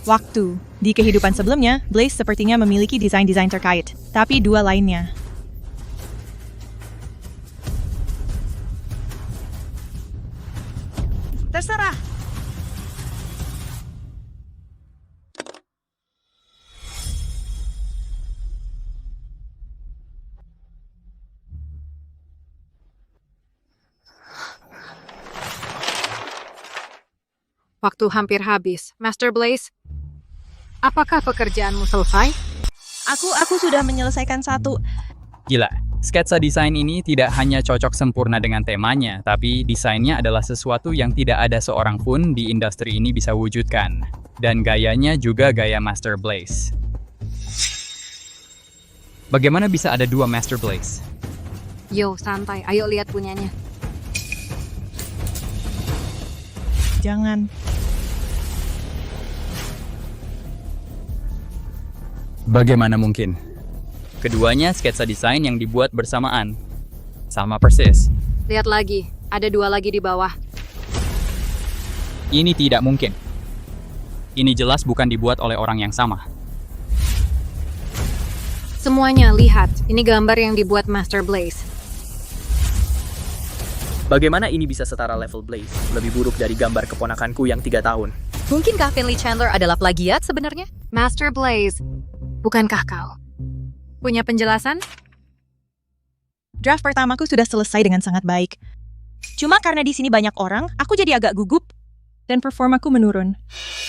Waktu. Di kehidupan sebelumnya, Blaze sepertinya memiliki desain-desain terkait, tapi dua lainnya. Terserah. Waktu hampir habis. Master Blaze, apakah pekerjaanmu selesai? Aku sudah menyelesaikan satu. Gila, sketsa desain ini tidak hanya cocok sempurna dengan temanya, tapi desainnya adalah sesuatu yang tidak ada seorang pun di industri ini bisa wujudkan. Dan gayanya juga gaya Master Blaze. Bagaimana bisa ada dua Master Blaze? Yo, santai. Ayo lihat punyanya. Jangan. Bagaimana mungkin? Keduanya sketsa desain yang dibuat bersamaan. Sama persis. Lihat lagi. Ada dua lagi di bawah. Ini tidak mungkin. Ini jelas bukan dibuat oleh orang yang sama. Semuanya, lihat. Ini gambar yang dibuat Master Blaze. Bagaimana ini bisa setara level Blaze? Lebih buruk dari gambar keponakanku yang 3 tahun. Mungkinkah Finley Chandler adalah plagiat sebenarnya? Master Blaze, bukankah kau punya penjelasan? Draft pertamaku sudah selesai dengan sangat baik. Cuma karena di sini banyak orang, aku jadi agak gugup. Dan performaku menurun.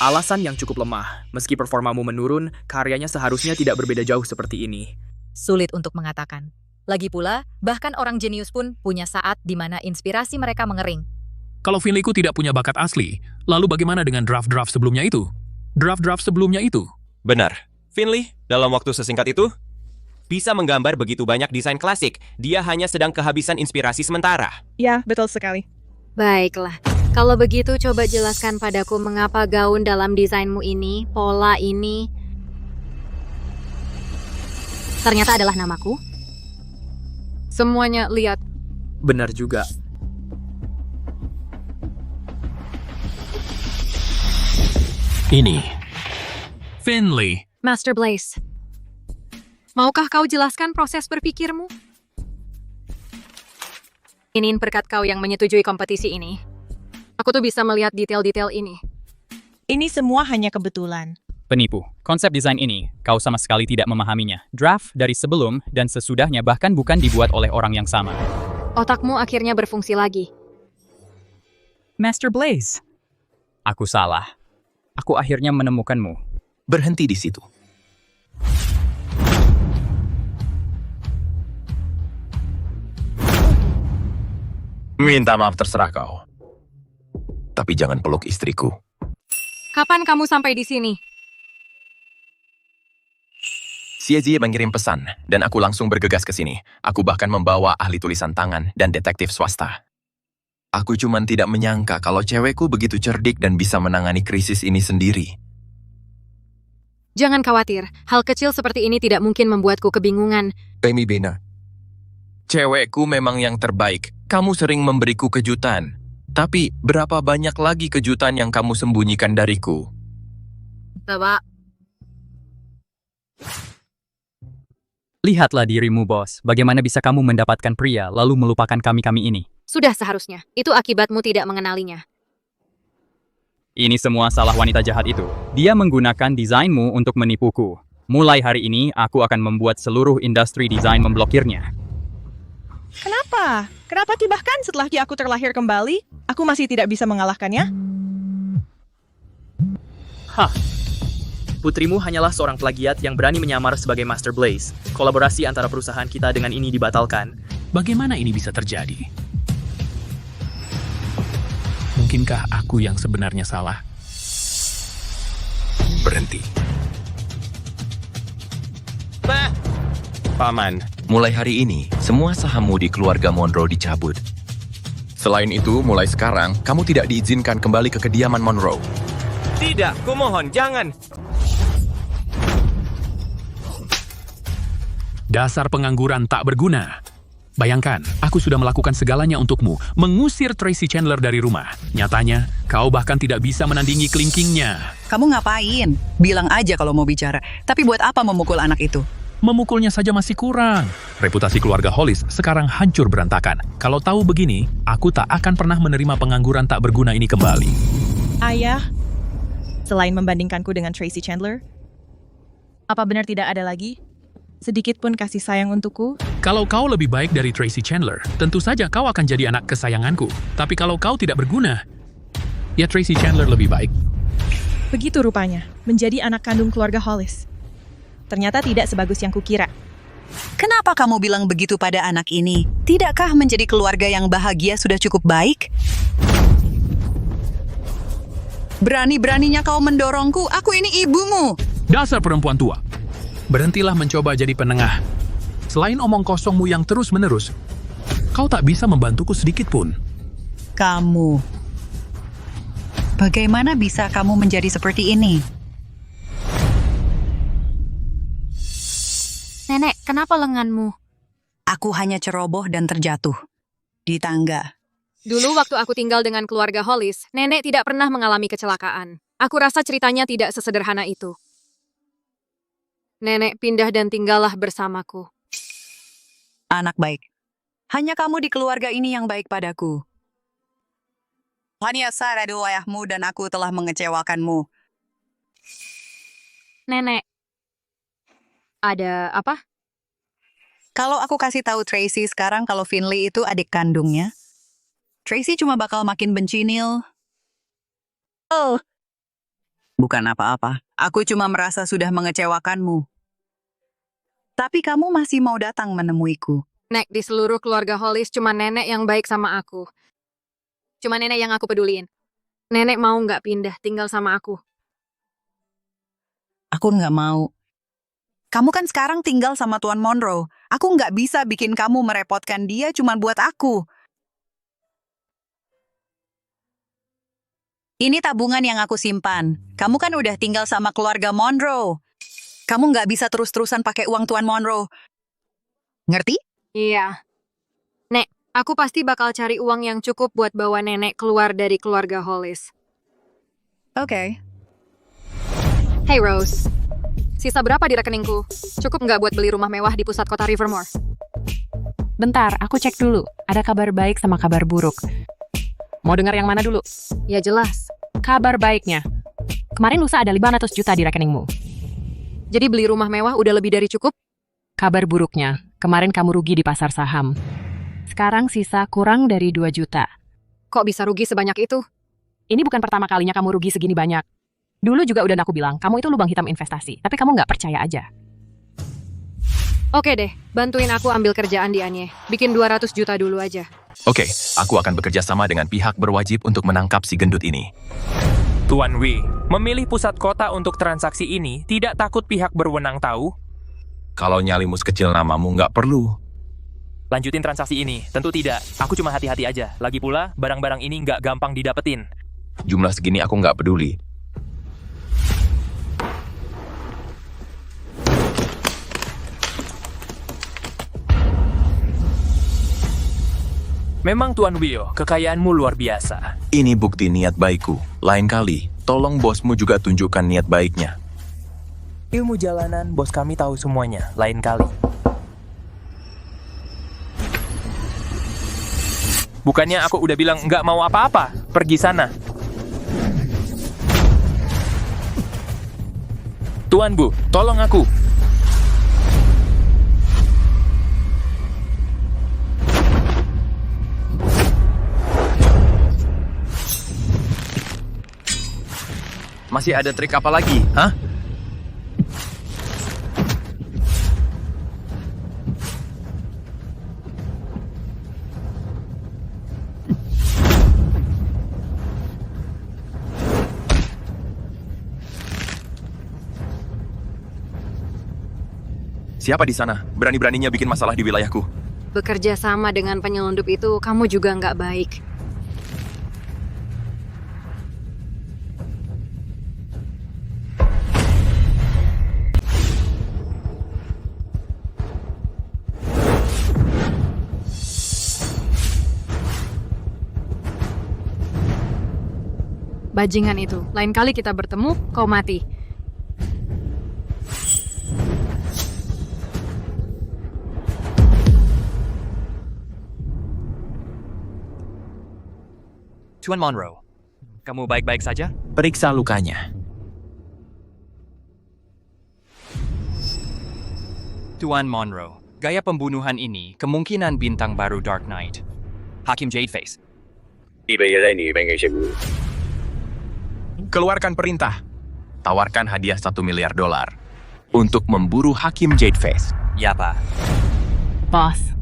Alasan yang cukup lemah. Meski performamu menurun, karyanya seharusnya tidak berbeda jauh seperti ini. Sulit untuk mengatakan. Lagi pula, bahkan orang jenius pun punya saat di mana inspirasi mereka mengering. Kalau Finleyku tidak punya bakat asli, lalu bagaimana dengan draft-draft sebelumnya itu? Draft-draft sebelumnya itu? Benar. Finley, dalam waktu sesingkat itu, bisa menggambar begitu banyak desain klasik. Dia hanya sedang kehabisan inspirasi sementara. Ya, betul sekali. Baiklah. Kalau begitu, coba jelaskan padaku mengapa gaun dalam desainmu ini, pola ini, ternyata adalah namaku? Semuanya lihat. Benar juga. Ini. Finley. Master Blaze. Maukah kau jelaskan proses berpikirmu? Ini berkat kau yang menyetujui kompetisi ini. Aku tuh bisa melihat detail-detail ini. Ini semua hanya kebetulan. Penipu. Konsep desain ini, kau sama sekali tidak memahaminya. Draft dari sebelum dan sesudahnya bahkan bukan dibuat oleh orang yang sama. Otakmu akhirnya berfungsi lagi. Master Blaze. Aku salah. Aku akhirnya menemukanmu. Berhenti di situ. Minta maaf terserah kau. Tapi jangan peluk istriku. Kapan kamu sampai di sini? Xie mengirim pesan, dan aku langsung bergegas ke sini. Aku bahkan membawa ahli tulisan tangan dan detektif swasta. Aku cuman tidak menyangka kalau cewekku begitu cerdik dan bisa menangani krisis ini sendiri. Jangan khawatir, hal kecil seperti ini tidak mungkin membuatku kebingungan. Amy Bena. Cewekku memang yang terbaik. Kamu sering memberiku kejutan. Tapi, berapa banyak lagi kejutan yang kamu sembunyikan dariku? Coba. Lihatlah dirimu, bos. Bagaimana bisa kamu mendapatkan pria lalu melupakan kami-kami ini? Sudah seharusnya. Itu akibatmu tidak mengenalinya. Ini semua salah wanita jahat itu. Dia menggunakan desainmu untuk menipuku. Mulai hari ini, aku akan membuat seluruh industri desain memblokirnya. Kenapa? Kenapa bahkan setelah aku terlahir kembali, aku masih tidak bisa mengalahkannya? Hah. Putrimu hanyalah seorang plagiat yang berani menyamar sebagai Master Blaze. Kolaborasi antara perusahaan kita dengan ini dibatalkan. Bagaimana ini bisa terjadi? Mungkinkah aku yang sebenarnya salah? Berhenti. Paman. Mulai hari ini, semua sahammu di keluarga Monroe dicabut. Selain itu, mulai sekarang, kamu tidak diizinkan kembali ke kediaman Monroe. Tidak, kumohon, jangan. Dasar pengangguran tak berguna. Bayangkan, aku sudah melakukan segalanya untukmu, mengusir Tracy Chandler dari rumah. Nyatanya, kau bahkan tidak bisa menandingi kelingkingnya. Kamu ngapain? Bilang aja kalau mau bicara. Tapi buat apa memukul anak itu? Memukulnya saja masih kurang. Reputasi keluarga Hollis sekarang hancur berantakan. Kalau tahu begini, aku tak akan pernah menerima pengangguran tak berguna ini kembali. Ayah, selain membandingkanku dengan Tracy Chandler, apa benar tidak ada lagi sedikit pun kasih sayang untukku? Kalau kau lebih baik dari Tracy Chandler, tentu saja kau akan jadi anak kesayanganku. Tapi kalau kau tidak berguna, Ya Tracy Chandler lebih baik. Begitu rupanya, menjadi anak kandung keluarga Hollis. Ternyata tidak sebagus yang kukira. Kenapa kamu bilang begitu pada anak ini? Tidakkah menjadi keluarga yang bahagia sudah cukup baik? Berani-beraninya kau mendorongku, aku ini ibumu. Dasar perempuan tua. Berhentilah mencoba jadi penengah. Selain omong kosongmu yang terus-menerus, kau tak bisa membantuku sedikit pun. Kamu. Bagaimana bisa kamu menjadi seperti ini? Nenek, kenapa lenganmu? Aku hanya ceroboh dan terjatuh di tangga. Dulu waktu aku tinggal dengan keluarga Hollis, nenek tidak pernah mengalami kecelakaan. Aku rasa ceritanya tidak sesederhana itu. Nenek pindah dan tinggallah bersamaku. Anak baik. Hanya kamu di keluarga ini yang baik padaku. Hanya Sarah ayahmu dan aku telah mengecewakanmu. Nenek. Ada apa? Kalau aku kasih tahu Tracy sekarang kalau Finley itu adik kandungnya, Tracy cuma bakal makin benci Neil. Oh. Bukan apa-apa. Aku cuma merasa sudah mengecewakanmu. Tapi kamu masih mau datang menemuiku. Nek, di seluruh keluarga Hollis cuma nenek yang baik sama aku. Cuma nenek yang aku peduliin. Nenek mau nggak pindah tinggal sama aku? Aku nggak mau. Kamu kan sekarang tinggal sama Tuan Monroe. Aku nggak bisa bikin kamu merepotkan dia cuma buat aku. Ini tabungan yang aku simpan. Kamu kan udah tinggal sama keluarga Monroe. Kamu nggak bisa terus-terusan pakai uang Tuan Monroe. Ngerti? Iya. Nek, aku pasti bakal cari uang yang cukup buat bawa nenek keluar dari keluarga Hollis. Oke. Hey Rose, sisa berapa di rekeningku? Cukup nggak buat beli rumah mewah di pusat kota Rivermore? Bentar, aku cek dulu. Ada kabar baik sama kabar buruk. Mau dengar yang mana dulu? Ya jelas. Kabar baiknya. Kemarin lusa ada 500 juta di rekeningmu. Jadi beli rumah mewah udah lebih dari cukup? Kabar buruknya, kemarin kamu rugi di pasar saham. Sekarang sisa kurang dari 2 juta. Kok bisa rugi sebanyak itu? Ini bukan pertama kalinya kamu rugi segini banyak. Dulu juga udah aku bilang, kamu itu lubang hitam investasi. Tapi kamu nggak percaya aja. Oke deh, bantuin aku ambil kerjaan di Anye. Bikin 200 juta dulu aja. Oke, aku akan bekerja sama dengan pihak berwajib untuk menangkap si gendut ini. Tuan Wei, memilih pusat kota untuk transaksi ini tidak takut pihak berwenang tahu? Kalau nyalimu sekecil namamu nggak perlu. Lanjutin transaksi ini, tentu tidak. Aku cuma hati-hati aja. Lagi pula, barang-barang ini nggak gampang didapetin. Jumlah segini aku nggak peduli. Memang Tuan Wio, kekayaanmu luar biasa. Ini bukti niat baikku. Lain kali, tolong bosmu juga tunjukkan niat baiknya. Ilmu jalanan, bos kami tahu semuanya. Lain kali. Bukannya aku udah bilang nggak mau apa-apa? Pergi sana. Tuan Bu, tolong aku. Masih ada trik apa lagi, hah? Siapa di sana? Berani-beraninya bikin masalah di wilayahku. Bekerja sama dengan penyelundup itu, kamu juga nggak baik. Bajingan itu, lain kali kita bertemu, kau mati. Tuan Monroe, kamu baik-baik saja? Periksa lukanya. Tuan Monroe, gaya pembunuhan ini kemungkinan bintang baru Dark Knight. Hakim Jadeface. Keluarkan perintah. Tawarkan hadiah $1 miliar untuk memburu Hakim Jadeface. Ya, Pak. Bos,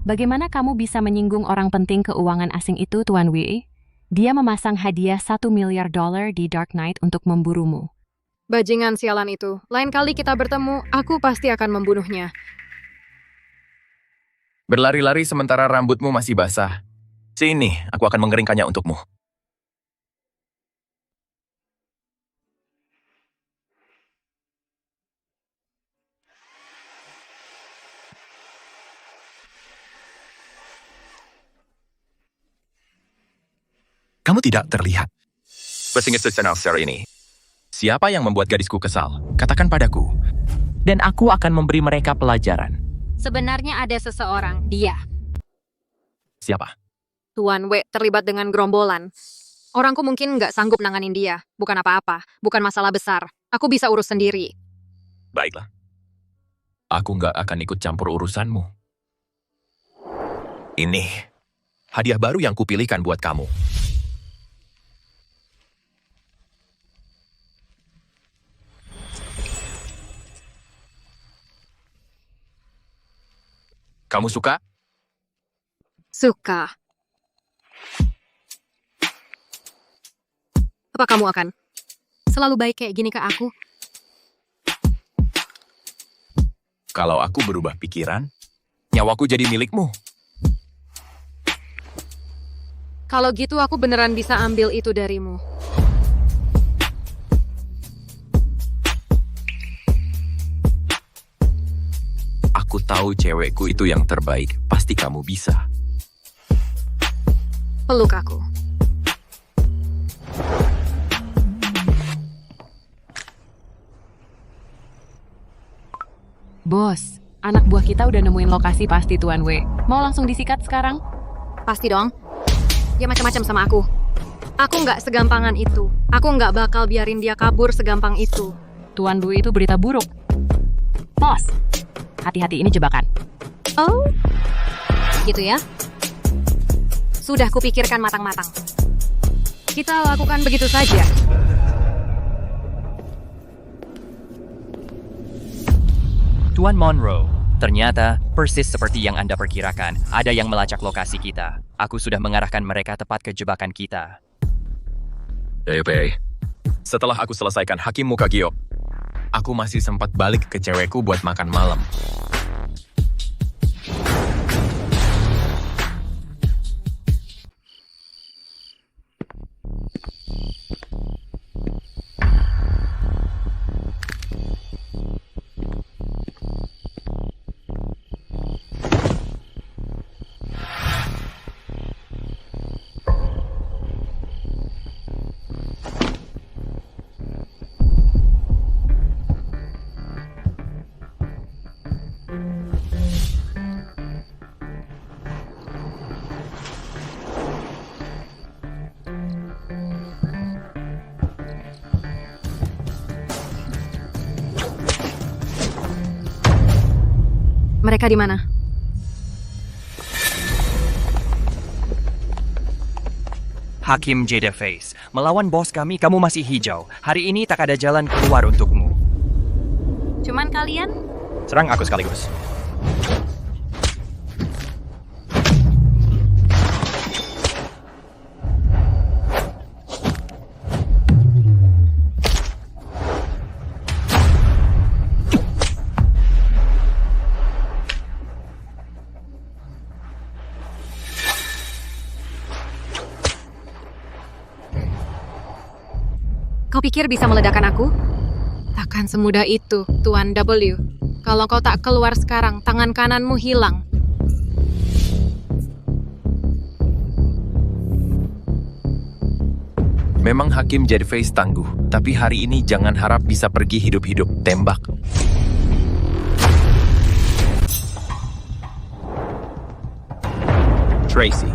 bagaimana kamu bisa menyinggung orang penting keuangan asing itu, Tuan Wei? Dia memasang hadiah $1 miliar di Dark Knight untuk memburumu. Bajingan sialan itu. Lain kali kita bertemu, aku pasti akan membunuhnya. Berlari-lari sementara rambutmu masih basah. Sini, aku akan mengeringkannya untukmu. Kamu tidak terlihat. Pesingis senar ini. Siapa yang membuat gadisku kesal? Katakan padaku. Dan aku akan memberi mereka pelajaran. Sebenarnya ada seseorang, dia. Siapa? Tuan W terlibat dengan gerombolan. Orangku mungkin nggak sanggup nanganin dia. Bukan apa-apa, bukan masalah besar. Aku bisa urus sendiri. Baiklah. Aku nggak akan ikut campur urusanmu. Ini hadiah baru yang kupilihkan buat kamu. Kamu suka? Suka. Apa kamu akan selalu baik kayak gini ke aku? Kalau aku berubah pikiran, nyawaku jadi milikmu. Kalau gitu aku beneran bisa ambil itu darimu. Aku tahu cewekku itu yang terbaik. Pasti kamu bisa. Peluk aku. Bos, anak buah kita udah nemuin lokasi pasti, Tuan W. Mau langsung disikat sekarang? Pasti dong. Dia macam-macam sama aku. Aku nggak segampangan itu. Aku nggak bakal biarin dia kabur segampang itu. Tuan W itu berita buruk. Bos, hati-hati ini jebakan. Oh, gitu ya? Sudah kupikirkan matang-matang. Kita lakukan begitu saja. Tuan Monroe, ternyata persis seperti yang Anda perkirakan, ada yang melacak lokasi kita. Aku sudah mengarahkan mereka tepat ke jebakan kita. Pei, setelah aku selesaikan Hakim Mukagyo, aku masih sempat balik ke cewekku buat makan malam. Mereka di mana? Hakim Jadeface, melawan bos kami kamu masih hijau. Hari ini tak ada jalan keluar untukmu. Cuman kalian? Serang aku sekaligus. Kau pikir bisa meledakkan aku? Takkan semudah itu, Tuan W. Kalau kau tak keluar sekarang, tangan kananmu hilang. Memang Hakim Jadeface tangguh, tapi hari ini jangan harap bisa pergi hidup-hidup. Tembak. Tracy.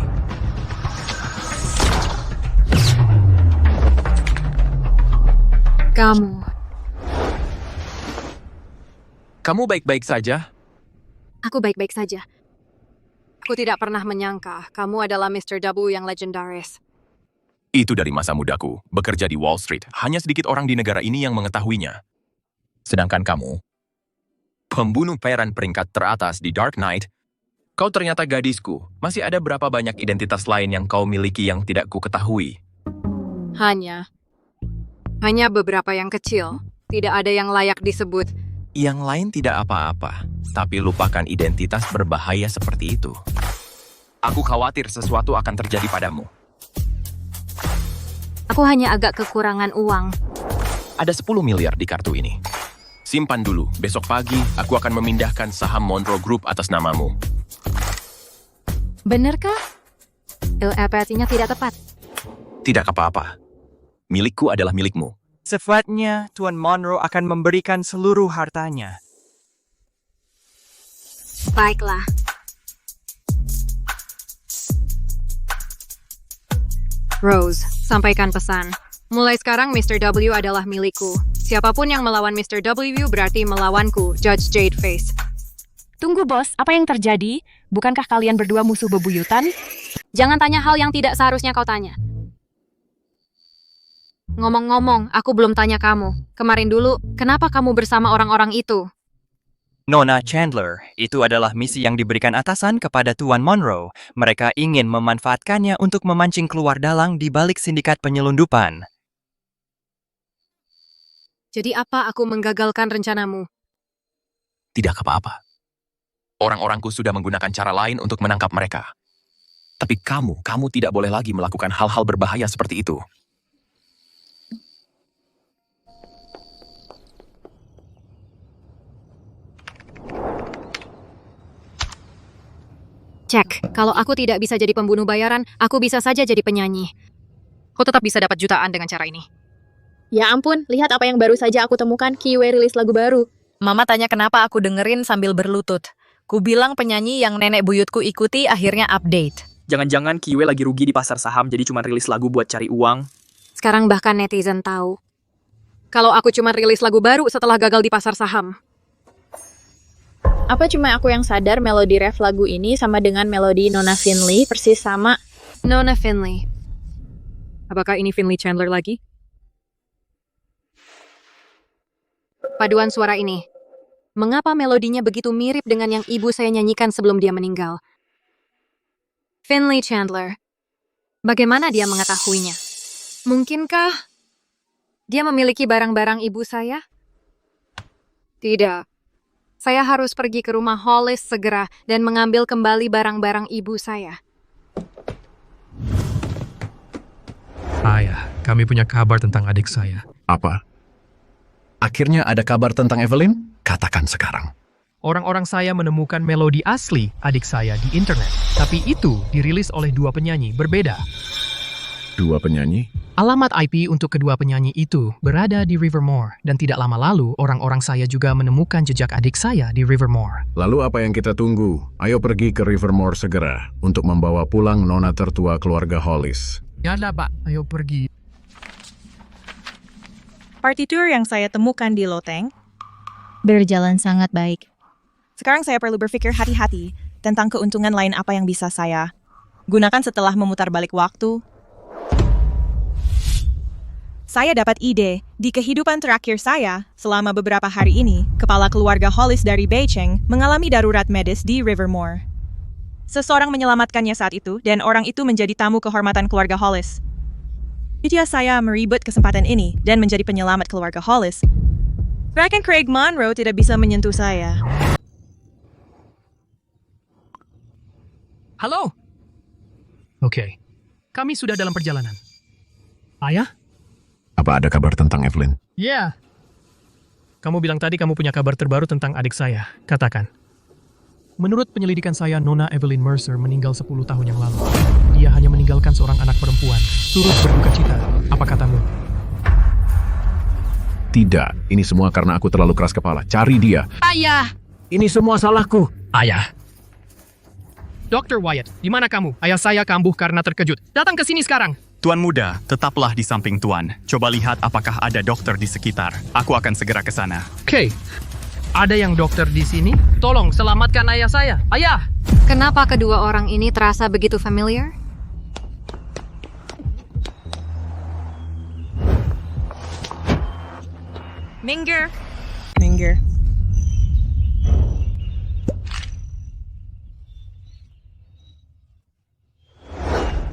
Kamu baik-baik saja? Aku baik-baik saja. Aku tidak pernah menyangka kamu adalah Mr. W yang legendaris. Itu dari masa mudaku, bekerja di Wall Street. Hanya sedikit orang di negara ini yang mengetahuinya. Sedangkan kamu, pembunuh peran peringkat teratas di Dark Knight, kau ternyata gadisku. Masih ada berapa banyak identitas lain yang kau miliki yang tidak ku ketahui? Hanya beberapa yang kecil. Tidak ada yang layak disebut. Yang lain tidak apa-apa, tapi lupakan identitas berbahaya seperti itu. Aku khawatir sesuatu akan terjadi padamu. Aku hanya agak kekurangan uang. Ada 10 miliar di kartu ini. Simpan dulu, besok pagi aku akan memindahkan saham Monroe Group atas namamu. Benarkah? LLP-nya tidak tepat. Tidak apa-apa. Milikku adalah milikmu. Sefatnya, Tuan Monroe akan memberikan seluruh hartanya. Baiklah. Rose, sampaikan pesan. Mulai sekarang Mr. W adalah milikku. Siapapun yang melawan Mr. W berarti melawanku, Judge Jadeface. Tunggu bos, apa yang terjadi? Bukankah kalian berdua musuh bebuyutan? Jangan tanya hal yang tidak seharusnya kau tanya. Ngomong-ngomong, aku belum tanya kamu. Kemarin dulu, kenapa kamu bersama orang-orang itu? Nona Chandler, itu adalah misi yang diberikan atasan kepada Tuan Monroe. Mereka ingin memanfaatkannya untuk memancing keluar dalang di balik sindikat penyelundupan. Jadi apa aku menggagalkan rencanamu? Tidak apa-apa. Orang-orangku sudah menggunakan cara lain untuk menangkap mereka. Tapi kamu tidak boleh lagi melakukan hal-hal berbahaya seperti itu. Cek, kalau aku tidak bisa jadi pembunuh bayaran, aku bisa saja jadi penyanyi. Kau tetap bisa dapat jutaan dengan cara ini. Ya ampun, lihat apa yang baru saja aku temukan. Kiwi rilis lagu baru. Mama tanya kenapa aku dengerin sambil berlutut. Ku bilang penyanyi yang nenek buyutku ikuti akhirnya update. Jangan-jangan Kiwi lagi rugi di pasar saham jadi cuma rilis lagu buat cari uang. Sekarang bahkan netizen tahu. Kalau aku cuma rilis lagu baru setelah gagal di pasar saham. Apa cuma aku yang sadar melodi ref lagu ini sama dengan melodi Nona Finley persis sama? Nona Finley. Apakah ini Finley Chandler lagi? Paduan suara ini. Mengapa melodinya begitu mirip dengan yang ibu saya nyanyikan sebelum dia meninggal? Finley Chandler. Bagaimana dia mengetahuinya? Mungkinkah dia memiliki barang-barang ibu saya? Tidak. Saya harus pergi ke rumah Hollis segera dan mengambil kembali barang-barang ibu saya. Ayah, kami punya kabar tentang adik saya. Apa? Akhirnya ada kabar tentang Evelyn? Katakan sekarang. Orang-orang saya menemukan melodi asli adik saya di internet. Tapi itu dirilis oleh dua penyanyi berbeda. Dua penyanyi? Alamat IP untuk kedua penyanyi itu berada di Rivermore. Dan tidak lama lalu, orang-orang saya juga menemukan jejak adik saya di Rivermore. Lalu apa yang kita tunggu? Ayo pergi ke Rivermore segera untuk membawa pulang nona tertua keluarga Hollis. Yaudah, Pak. Ayo pergi. Partitur yang saya temukan di loteng berjalan sangat baik. Sekarang saya perlu berpikir hati-hati tentang keuntungan lain apa yang bisa saya gunakan setelah memutar balik waktu. Saya dapat ide, di kehidupan terakhir saya, selama beberapa hari ini, kepala keluarga Hollis dari Beicheng mengalami darurat medis di Rivermore. Seseorang menyelamatkannya saat itu, dan orang itu menjadi tamu kehormatan keluarga Hollis. Jika saya meribut kesempatan ini dan menjadi penyelamat keluarga Hollis, Rekan Craig Monroe tidak bisa menyentuh saya. Halo? Oke. Kami sudah dalam perjalanan. Ayah? Apa ada kabar tentang Evelyn? Ya. Kamu bilang tadi kamu punya kabar terbaru tentang adik saya. Katakan. Menurut penyelidikan saya, Nona Evelyn Mercer meninggal 10 tahun yang lalu. Dia hanya meninggalkan seorang anak perempuan. Turut berduka cita. Apa katamu? Tidak. Ini semua karena aku terlalu keras kepala. Cari dia. Ayah! Ini semua salahku. Ayah. Dr. Wyatt, di mana kamu? Ayah saya kambuh karena terkejut. Datang ke sini sekarang. Tuan muda, tetaplah di samping Tuan. Coba lihat apakah ada dokter di sekitar. Aku akan segera ke sana. Oke. Ada yang dokter di sini? Tolong selamatkan ayah saya. Ayah! Kenapa kedua orang ini terasa begitu familiar? Minggir. Minggir.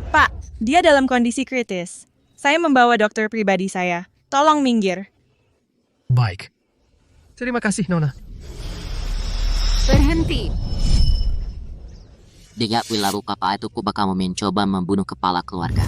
Pak, dia dalam kondisi kritis. Saya membawa dokter pribadi saya. Tolong minggir. Baik. Terima kasih, Nona. Berhenti. Dengan wilaru kapal itu ku bakal mencoba membunuh kepala keluarga.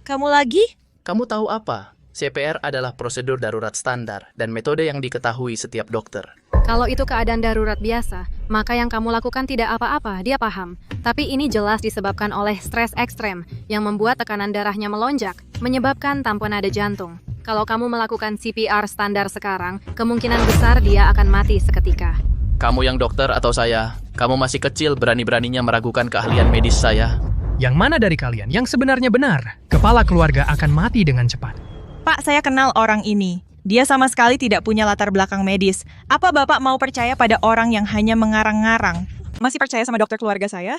Kamu lagi? Kamu tahu apa? CPR adalah prosedur darurat standar dan metode yang diketahui setiap dokter. Kalau itu keadaan darurat biasa, maka yang kamu lakukan tidak apa-apa, dia paham. Tapi ini jelas disebabkan oleh stres ekstrem yang membuat tekanan darahnya melonjak, menyebabkan tamponade jantung. Kalau kamu melakukan CPR standar sekarang, kemungkinan besar dia akan mati seketika. Kamu yang dokter atau saya? Kamu masih kecil berani-beraninya meragukan keahlian medis saya. Yang mana dari kalian yang sebenarnya benar? Kepala keluarga akan mati dengan cepat. Pak, saya kenal orang ini. Dia sama sekali tidak punya latar belakang medis. Apa Bapak mau percaya pada orang yang hanya mengarang-ngarang? Masih percaya sama dokter keluarga saya?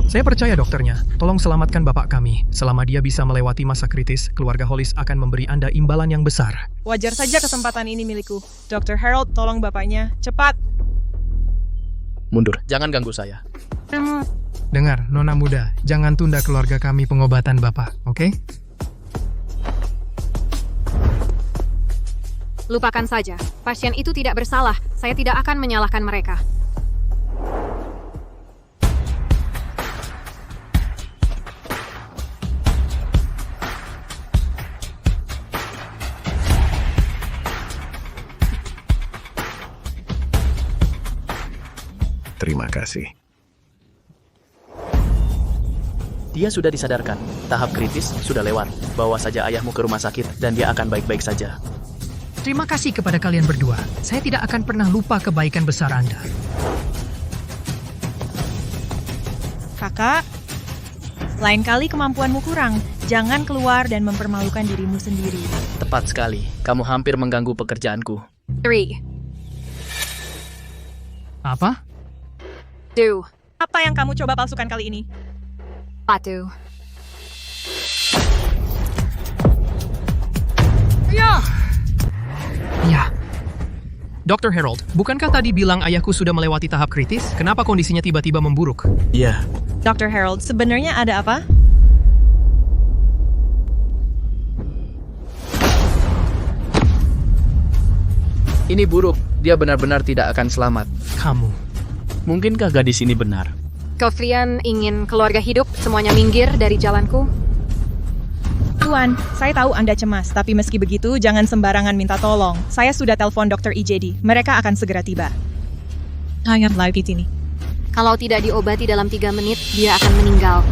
Saya percaya dokternya. Tolong selamatkan bapak kami. Selama dia bisa melewati masa kritis, keluarga Hollis akan memberi Anda imbalan yang besar. Wajar saja kesempatan ini milikku. Dr. Harold, tolong bapaknya. Cepat. Mundur, jangan ganggu saya. Dengar, Nona muda, jangan tunda keluarga kami pengobatan bapak, oke? Lupakan saja, pasien itu tidak bersalah. Saya tidak akan menyalahkan mereka. Terima kasih. Dia sudah disadarkan. Tahap kritis sudah lewat. Bawa saja ayahmu ke rumah sakit dan dia akan baik-baik saja. Terima kasih kepada kalian berdua. Saya tidak akan pernah lupa kebaikan besar Anda. Kakak, lain kali kemampuanmu kurang. Jangan keluar dan mempermalukan dirimu sendiri. Tepat sekali. Kamu hampir mengganggu pekerjaanku. 3, Apa? 2, Apa yang kamu coba palsukan kali ini? 1. Ya. Ya. Dr. Harold, bukankah tadi bilang ayahku sudah melewati tahap kritis? Kenapa kondisinya tiba-tiba memburuk? Iya. Dr. Harold, sebenarnya ada apa? Ini buruk. Dia benar-benar tidak akan selamat. Kamu. Mungkinkah gadis ini benar? Kalian ingin keluarga hidup, semuanya minggir dari jalanku? Tuan, saya tahu Anda cemas, tapi meski begitu, jangan sembarangan minta tolong. Saya sudah telepon Dr. EJD. Mereka akan segera tiba. Hangat lagi sini. Kalau tidak diobati dalam 3 menit, dia akan meninggal.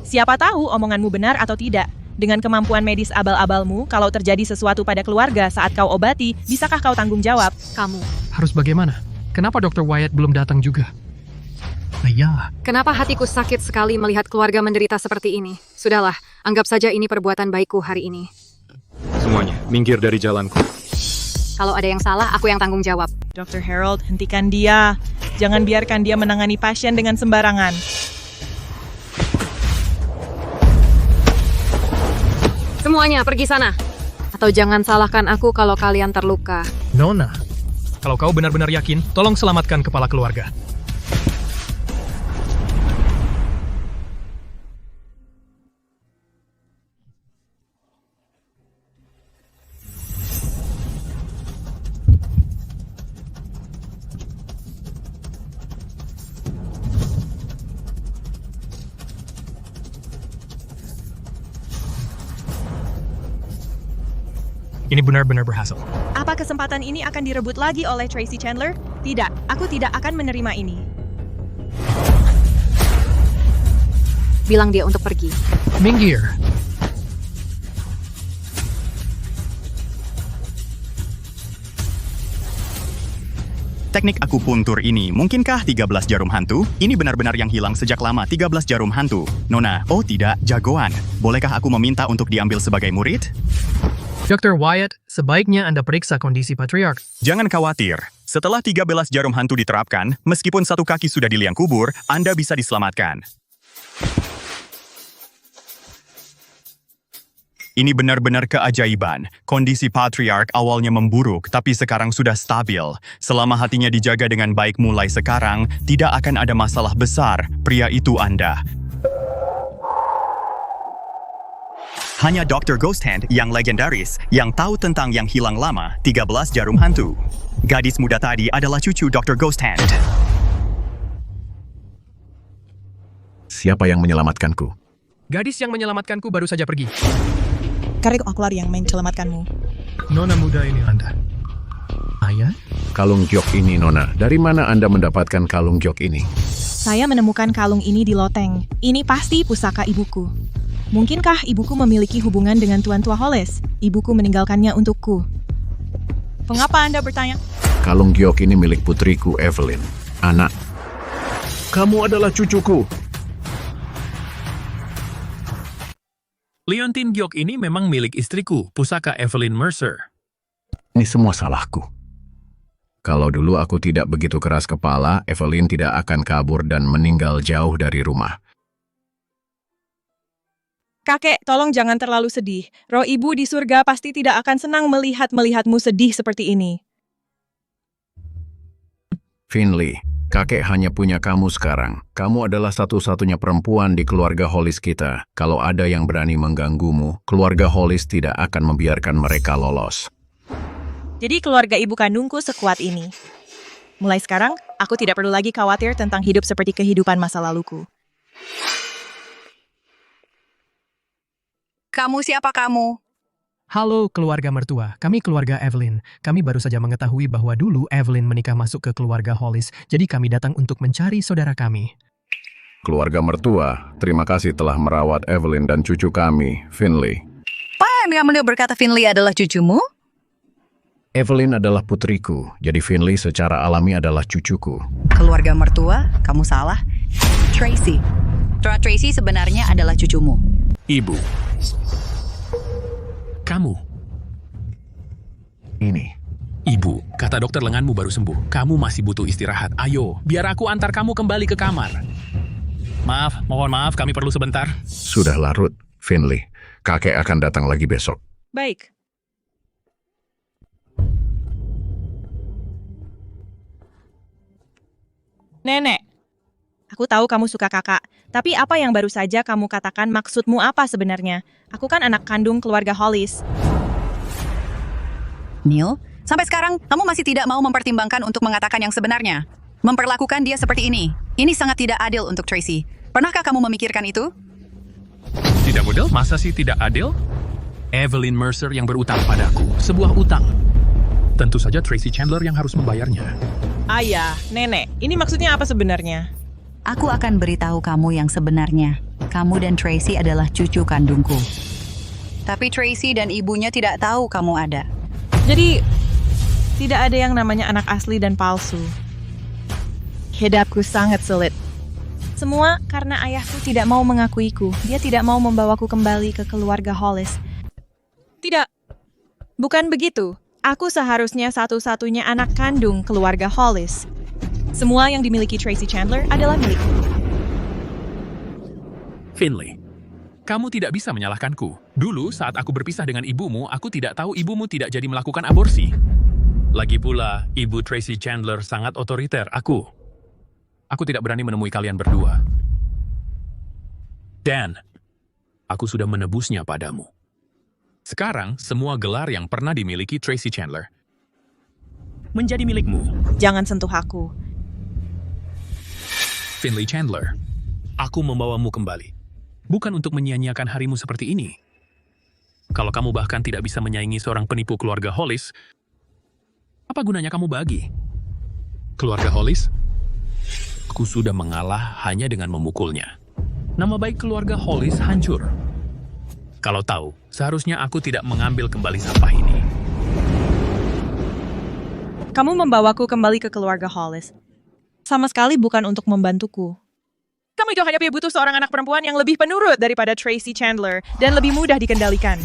Siapa tahu omonganmu benar atau tidak. Dengan kemampuan medis abal-abalmu, kalau terjadi sesuatu pada keluarga saat kau obati, bisakah kau tanggung jawab? Kamu. Harus bagaimana? Kenapa Dr. Wyatt belum datang juga? Ya. Kenapa hatiku sakit sekali melihat keluarga menderita seperti ini? Sudahlah, anggap saja ini perbuatan baikku hari ini. Semuanya, minggir dari jalanku. Kalau ada yang salah, aku yang tanggung jawab. Dr. Harold, hentikan dia. Jangan biarkan dia menangani pasien dengan sembarangan. Semuanya pergi sana. Atau jangan salahkan aku kalau kalian terluka. Nona, kalau kau benar-benar yakin, tolong selamatkan kepala keluarga. Ini benar-benar berhasil. Apa kesempatan ini akan direbut lagi oleh Tracy Chandler? Tidak, aku tidak akan menerima ini. Bilang dia untuk pergi. Minggir. Teknik akupuntur ini, mungkinkah 13 jarum hantu? Ini benar-benar yang hilang sejak lama, 13 jarum hantu. Nona, oh tidak, jagoan. Bolehkah aku meminta untuk diambil sebagai murid? Dr. Wyatt, sebaiknya Anda periksa kondisi patriark. Jangan khawatir. Setelah 13 jarum hantu diterapkan, meskipun satu kaki sudah di liang kubur, Anda bisa diselamatkan. Ini benar-benar keajaiban. Kondisi patriark awalnya memburuk, tapi sekarang sudah stabil. Selama hatinya dijaga dengan baik mulai sekarang, tidak akan ada masalah besar. Pria itu Anda. Hanya Dr. Ghost Hand yang legendaris, yang tahu tentang yang hilang lama, 13 jarum hantu. Gadis muda tadi adalah cucu Dr. Ghost Hand. Siapa yang menyelamatkanku? Gadis yang menyelamatkanku baru saja pergi. Karek Aklar yang menyelamatkanmu. Nona muda ini Anda. Ayah? Kalung giok ini, Nona. Dari mana Anda mendapatkan kalung giok ini? Saya menemukan kalung ini di loteng. Ini pasti pusaka ibuku. Mungkinkah ibuku memiliki hubungan dengan Tuan Tua Hollis? Ibuku meninggalkannya untukku. Mengapa Anda bertanya? Kalung giok ini milik putriku, Evelyn. Anak. Kamu adalah cucuku. Leontine giok ini memang milik istriku, pusaka Evelyn Mercer. Ini semua salahku. Kalau dulu aku tidak begitu keras kepala, Evelyn tidak akan kabur dan meninggal jauh dari rumah. Kakek, tolong jangan terlalu sedih. Roh ibu di surga pasti tidak akan senang melihatmu sedih seperti ini. Finley, kakek hanya punya kamu sekarang. Kamu adalah satu-satunya perempuan di keluarga Hollis kita. Kalau ada yang berani mengganggumu, keluarga Hollis tidak akan membiarkan mereka lolos. Jadi keluarga ibu kandungku sekuat ini. Mulai sekarang, aku tidak perlu lagi khawatir tentang hidup seperti kehidupan masa laluku. Kamu siapa kamu? Halo keluarga mertua, kami keluarga Evelyn. Kami baru saja mengetahui bahwa dulu Evelyn menikah masuk ke keluarga Hollis, jadi kami datang untuk mencari saudara kami. Keluarga mertua, terima kasih telah merawat Evelyn dan cucu kami, Finley. Apa yang kamu berkata Finley adalah cucumu? Evelyn adalah putriku, jadi Finley secara alami adalah cucuku. Keluarga mertua, kamu salah. Tracy. Tracy sebenarnya adalah cucumu. Ibu. Kamu. Ini. Ibu, kata dokter lenganmu baru sembuh. Kamu masih butuh istirahat. Ayo, biar aku antar kamu kembali ke kamar. Mohon maaf, kami perlu sebentar. Sudah larut, Finley. Kakek akan datang lagi besok. Baik. Nenek, aku tahu kamu suka kakak, tapi apa yang baru saja kamu katakan maksudmu apa sebenarnya? Aku kan anak kandung keluarga Hollis. Neil, sampai sekarang kamu masih tidak mau mempertimbangkan untuk mengatakan yang sebenarnya. Memperlakukan dia seperti ini. Ini sangat tidak adil untuk Tracy. Pernahkah kamu memikirkan itu? Tidak model? Masa sih tidak adil? Evelyn Mercer yang berutang padaku. Sebuah utang. Tentu saja Tracy Chandler yang harus membayarnya. Ayah, nenek, ini maksudnya apa sebenarnya? Aku akan beritahu kamu yang sebenarnya. Kamu dan Tracy adalah cucu kandungku. Tapi Tracy dan ibunya tidak tahu kamu ada. Jadi, tidak ada yang namanya anak asli dan palsu. Hidupku sangat sulit. Semua karena ayahku tidak mau mengakuiku. Dia tidak mau membawaku kembali ke keluarga Hollis. Tidak, bukan begitu. Aku seharusnya satu-satunya anak kandung keluarga Hollis. Semua yang dimiliki Tracy Chandler adalah milikku. Finley, kamu tidak bisa menyalahkanku. Dulu saat aku berpisah dengan ibumu, aku tidak tahu ibumu tidak jadi melakukan aborsi. Lagi pula, ibu Tracy Chandler sangat otoriter. Aku tidak berani menemui kalian berdua. Dan aku sudah menebusnya padamu. Sekarang, semua gelar yang pernah dimiliki Tracy Chandler menjadi milikmu. Jangan sentuh aku. Finley Chandler, aku membawamu kembali. Bukan untuk menyia-nyiakan harimu seperti ini. Kalau kamu bahkan tidak bisa menyaingi seorang penipu keluarga Hollis, apa gunanya kamu bagi? Keluarga Hollis, aku sudah mengalah hanya dengan memukulnya. Nama baik keluarga Hollis hancur. Kalau tahu, seharusnya aku tidak mengambil kembali sampah ini. Kamu membawaku kembali ke keluarga Hollis. Sama sekali bukan untuk membantuku. Kamu itu hanya butuh seorang anak perempuan yang lebih penurut daripada Tracy Chandler dan lebih mudah dikendalikan.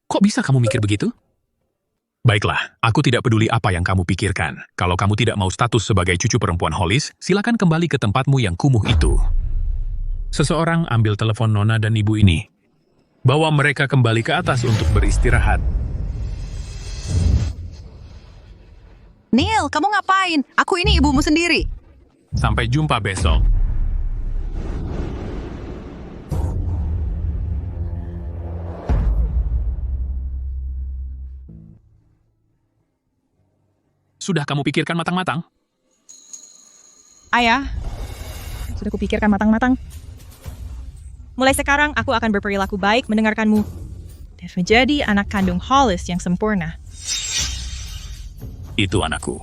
Kok bisa kamu mikir begitu? Baiklah, aku tidak peduli apa yang kamu pikirkan. Kalau kamu tidak mau status sebagai cucu perempuan Hollis, silakan kembali ke tempatmu yang kumuh itu. Seseorang ambil telepon Nona dan ibu ini. Bawa mereka kembali ke atas untuk beristirahat. Neil, kamu ngapain? Aku ini ibumu sendiri. Sampai jumpa besok. Sudah kamu pikirkan matang-matang? Ayah, sudah kupikirkan matang-matang. Mulai sekarang aku akan berperilaku baik mendengarkanmu dan menjadi anak kandung Hollis yang sempurna. Itu anakku.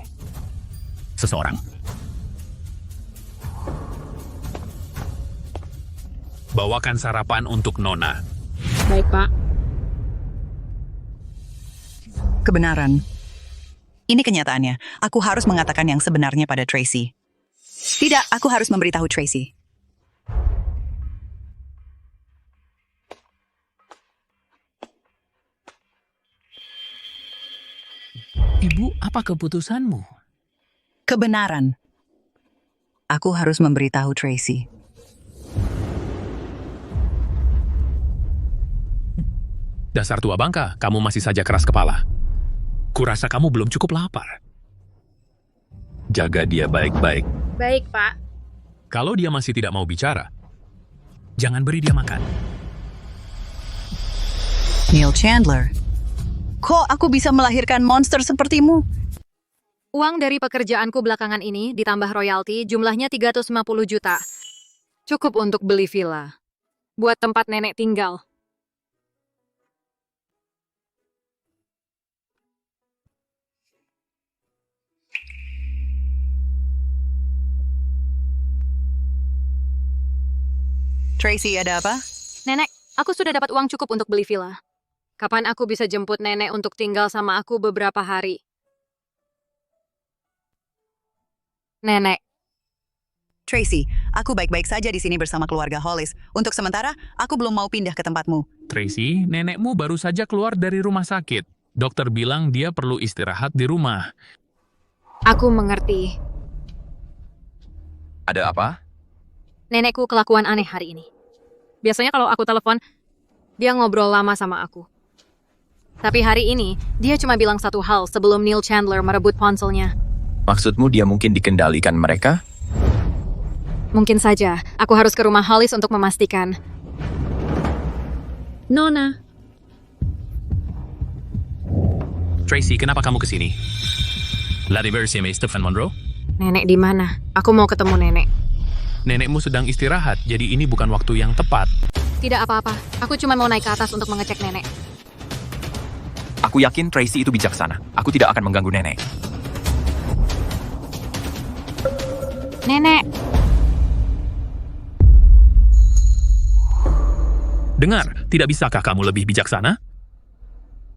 Seseorang. Bawakan sarapan untuk Nona. Baik, Pak. Kebenaran. Ini kenyataannya. Aku harus mengatakan yang sebenarnya pada Tracy. Tidak, aku harus memberitahu Tracy. Ibu, apa keputusanmu? Kebenaran. Aku harus memberitahu Tracy. Dasar tua bangka, kamu masih saja keras kepala. Kurasa kamu belum cukup lapar. Jaga dia baik-baik. Baik, Pak. Kalau dia masih tidak mau bicara, jangan beri dia makan. Neil Chandler. Kok aku bisa melahirkan monster sepertimu? Uang dari pekerjaanku belakangan ini ditambah royalti jumlahnya 350 juta. Cukup untuk beli villa. Buat tempat nenek tinggal. Tracy, ada apa? Nenek, aku sudah dapat uang cukup untuk beli villa. Kapan aku bisa jemput nenek untuk tinggal sama aku beberapa hari? Nenek. Tracy, aku baik-baik saja di sini bersama keluarga Hollis. Untuk sementara, aku belum mau pindah ke tempatmu. Tracy, nenekmu baru saja keluar dari rumah sakit. Dokter bilang dia perlu istirahat di rumah. Aku mengerti. Ada apa? Nenekku kelakuan aneh hari ini. Biasanya kalau aku telepon, dia ngobrol lama sama aku. Tapi hari ini, dia cuma bilang satu hal sebelum Neil Chandler merebut ponselnya. Maksudmu dia mungkin dikendalikan mereka? Mungkin saja, aku harus ke rumah Hollis untuk memastikan. Nona. Tracy, kenapa kamu kesini? Lari bersama Stephen Monroe? Nenek di mana? Aku mau ketemu nenek. Nenekmu sedang istirahat, jadi ini bukan waktu yang tepat. Tidak apa-apa, aku cuma mau naik ke atas untuk mengecek nenek. Aku yakin Tracy itu bijaksana. Aku tidak akan mengganggu nenek. Nenek. Dengar, tidak bisakah kamu lebih bijaksana?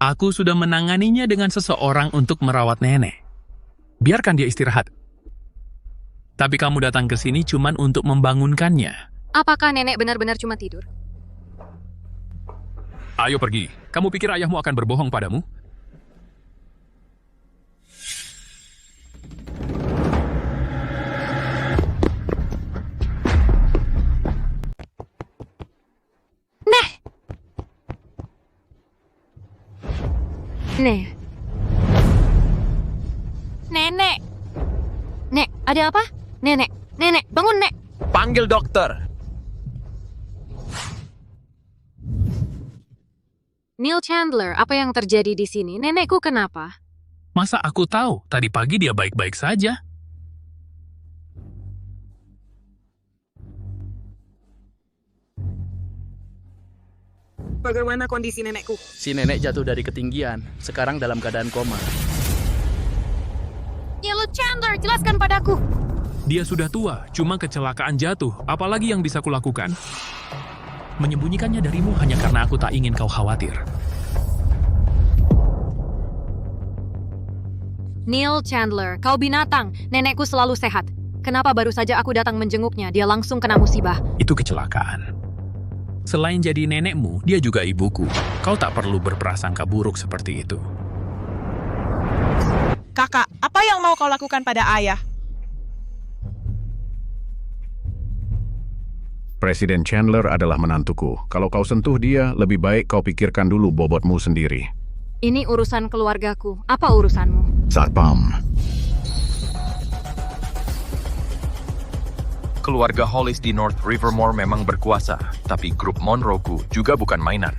Aku sudah menanganinya dengan seseorang untuk merawat nenek. Biarkan dia istirahat. Tapi kamu datang ke sini cuman untuk membangunkannya. Apakah nenek benar-benar cuma tidur? Ayo pergi. Kamu pikir ayahmu akan berbohong padamu? Nenek. Nek, ada apa? Nenek, bangun, Nek. Panggil dokter. Neil Chandler, apa yang terjadi di sini? Nenekku kenapa? Masa aku tahu? Tadi pagi dia baik-baik saja. Bagaimana kondisi nenekku? Si nenek jatuh dari ketinggian, sekarang dalam keadaan koma. Neil Chandler, jelaskan padaku. Dia sudah tua, cuma kecelakaan jatuh. Apalagi yang bisa kulakukan? Menyembunyikannya darimu hanya karena aku tak ingin kau khawatir. Neil Chandler, kau binatang. Nenekku selalu sehat. Kenapa baru saja aku datang menjenguknya, dia langsung kena musibah? Itu kecelakaan. Selain jadi nenekmu, dia juga ibuku. Kau tak perlu berprasangka buruk seperti itu. Kakak, apa yang mau kau lakukan pada ayah? Presiden Chandler adalah menantuku. Kalau kau sentuh dia, lebih baik kau pikirkan dulu bobotmu sendiri. Ini urusan keluargaku. Apa urusanmu? Satpam. Keluarga Hollis di North Rivermore memang berkuasa, tapi grup Monroe-ku juga bukan mainan.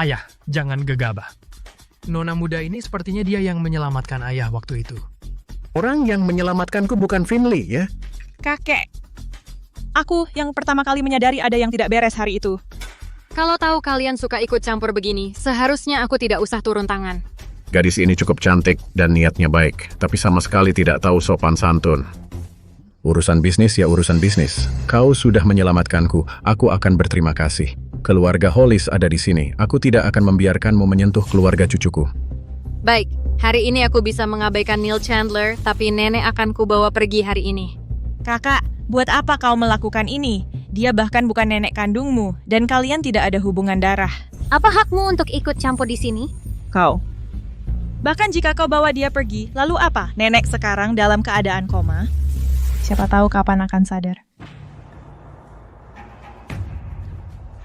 Ayah, jangan gegabah. Nona muda ini sepertinya dia yang menyelamatkan ayah waktu itu. Orang yang menyelamatkanku bukan Finley, ya? Kakek. Aku yang pertama kali menyadari ada yang tidak beres hari itu. Kalau tahu kalian suka ikut campur begini, seharusnya aku tidak usah turun tangan. Gadis ini cukup cantik dan niatnya baik, tapi sama sekali tidak tahu sopan santun. Urusan bisnis ya urusan bisnis. Kau sudah menyelamatkanku, aku akan berterima kasih. Keluarga Hollis ada di sini. Aku tidak akan membiarkanmu menyentuh keluarga cucuku. Baik, hari ini aku bisa mengabaikan Neil Chandler, tapi nenek akan kubawa pergi hari ini. Kakak, buat apa kau melakukan ini? Dia bahkan bukan nenek kandungmu, dan kalian tidak ada hubungan darah. Apa hakmu untuk ikut campur di sini? Kau. Bahkan jika kau bawa dia pergi, lalu apa? Nenek sekarang dalam keadaan koma? Siapa tahu kapan akan sadar.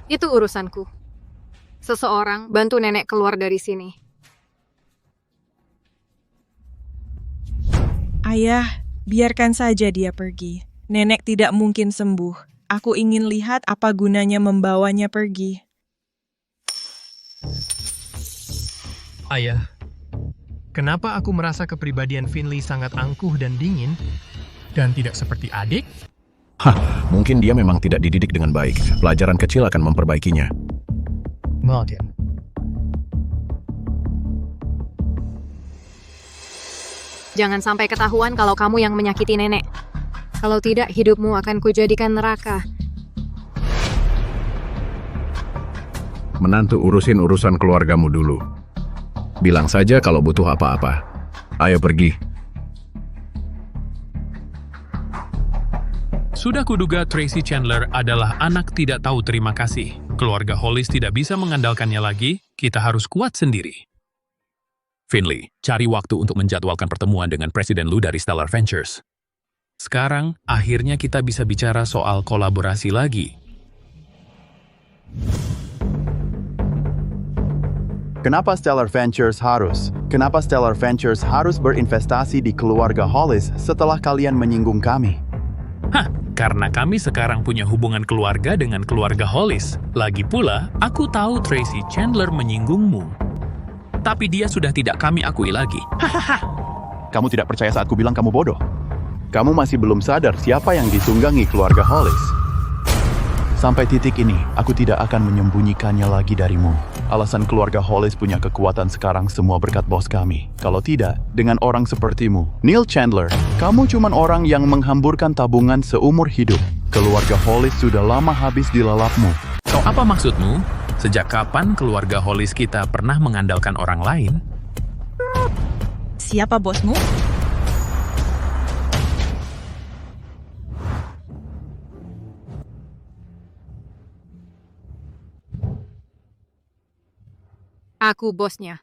Itu urusanku. Seseorang bantu nenek keluar dari sini. Ayah, biarkan saja dia pergi. Nenek tidak mungkin sembuh. Aku ingin lihat apa gunanya membawanya pergi. Ayah, kenapa aku merasa kepribadian Finley sangat angkuh dan dingin, dan tidak seperti adik? Mungkin dia memang tidak dididik dengan baik. Pelajaran kecil akan memperbaikinya. Mungkin. Jangan sampai ketahuan kalau kamu yang menyakiti nenek. Kalau tidak, hidupmu akan kujadikan neraka. Menantu urusin urusan keluargamu dulu. Bilang saja kalau butuh apa-apa. Ayo pergi. Sudah kuduga Tracy Chandler adalah anak tidak tahu terima kasih. Keluarga Hollis tidak bisa mengandalkannya lagi, kita harus kuat sendiri. Finley, cari waktu untuk menjadwalkan pertemuan dengan Presiden Lu dari Stellar Ventures. Sekarang, akhirnya kita bisa bicara soal kolaborasi lagi. Kenapa Stellar Ventures harus berinvestasi di keluarga Hollis setelah kalian menyinggung kami? Karena kami sekarang punya hubungan keluarga dengan keluarga Hollis. Lagi pula, aku tahu Tracy Chandler menyinggungmu. Tapi dia sudah tidak kami akui lagi. Kamu tidak percaya saat ku bilang kamu bodoh? Kamu masih belum sadar siapa yang ditunggangi keluarga Hollis. Sampai titik ini, aku tidak akan menyembunyikannya lagi darimu. Alasan keluarga Hollis punya kekuatan sekarang semua berkat bos kami. Kalau tidak, dengan orang sepertimu, Neil Chandler, kamu cuman orang yang menghamburkan tabungan seumur hidup. Keluarga Hollis sudah lama habis dilalapmu. So, apa maksudmu? Sejak kapan keluarga Hollis kita pernah mengandalkan orang lain? Siapa bosmu? Aku bosnya.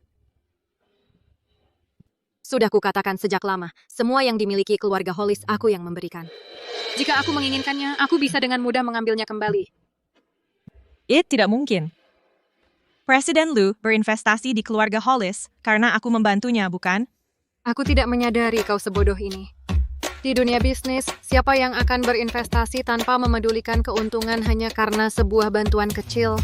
Sudah kukatakan sejak lama, semua yang dimiliki keluarga Hollis aku yang memberikan. Jika aku menginginkannya, aku bisa dengan mudah mengambilnya kembali. Tidak mungkin. Presiden Lu berinvestasi di keluarga Hollis karena aku membantunya, bukan? Aku tidak menyadari kau sebodoh ini. Di dunia bisnis, siapa yang akan berinvestasi tanpa memedulikan keuntungan hanya karena sebuah bantuan kecil?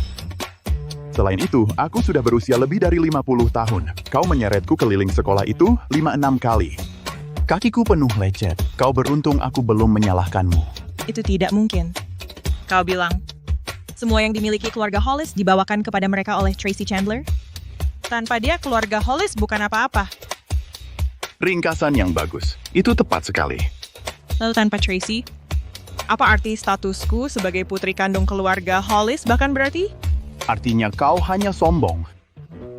Selain itu, aku sudah berusia lebih dari 50 tahun. Kau menyeretku keliling sekolah itu 5-6 kali. Kakiku penuh lecet. Kau beruntung aku belum menyalahkanmu. Itu tidak mungkin. Kau bilang, semua yang dimiliki keluarga Hollis dibawakan kepada mereka oleh Tracy Chandler? Tanpa dia, keluarga Hollis bukan apa-apa. Ringkasan yang bagus. Itu tepat sekali. Lalu tanpa Tracy, apa arti statusku sebagai putri kandung keluarga Hollis bahkan berarti? Artinya kau hanya sombong.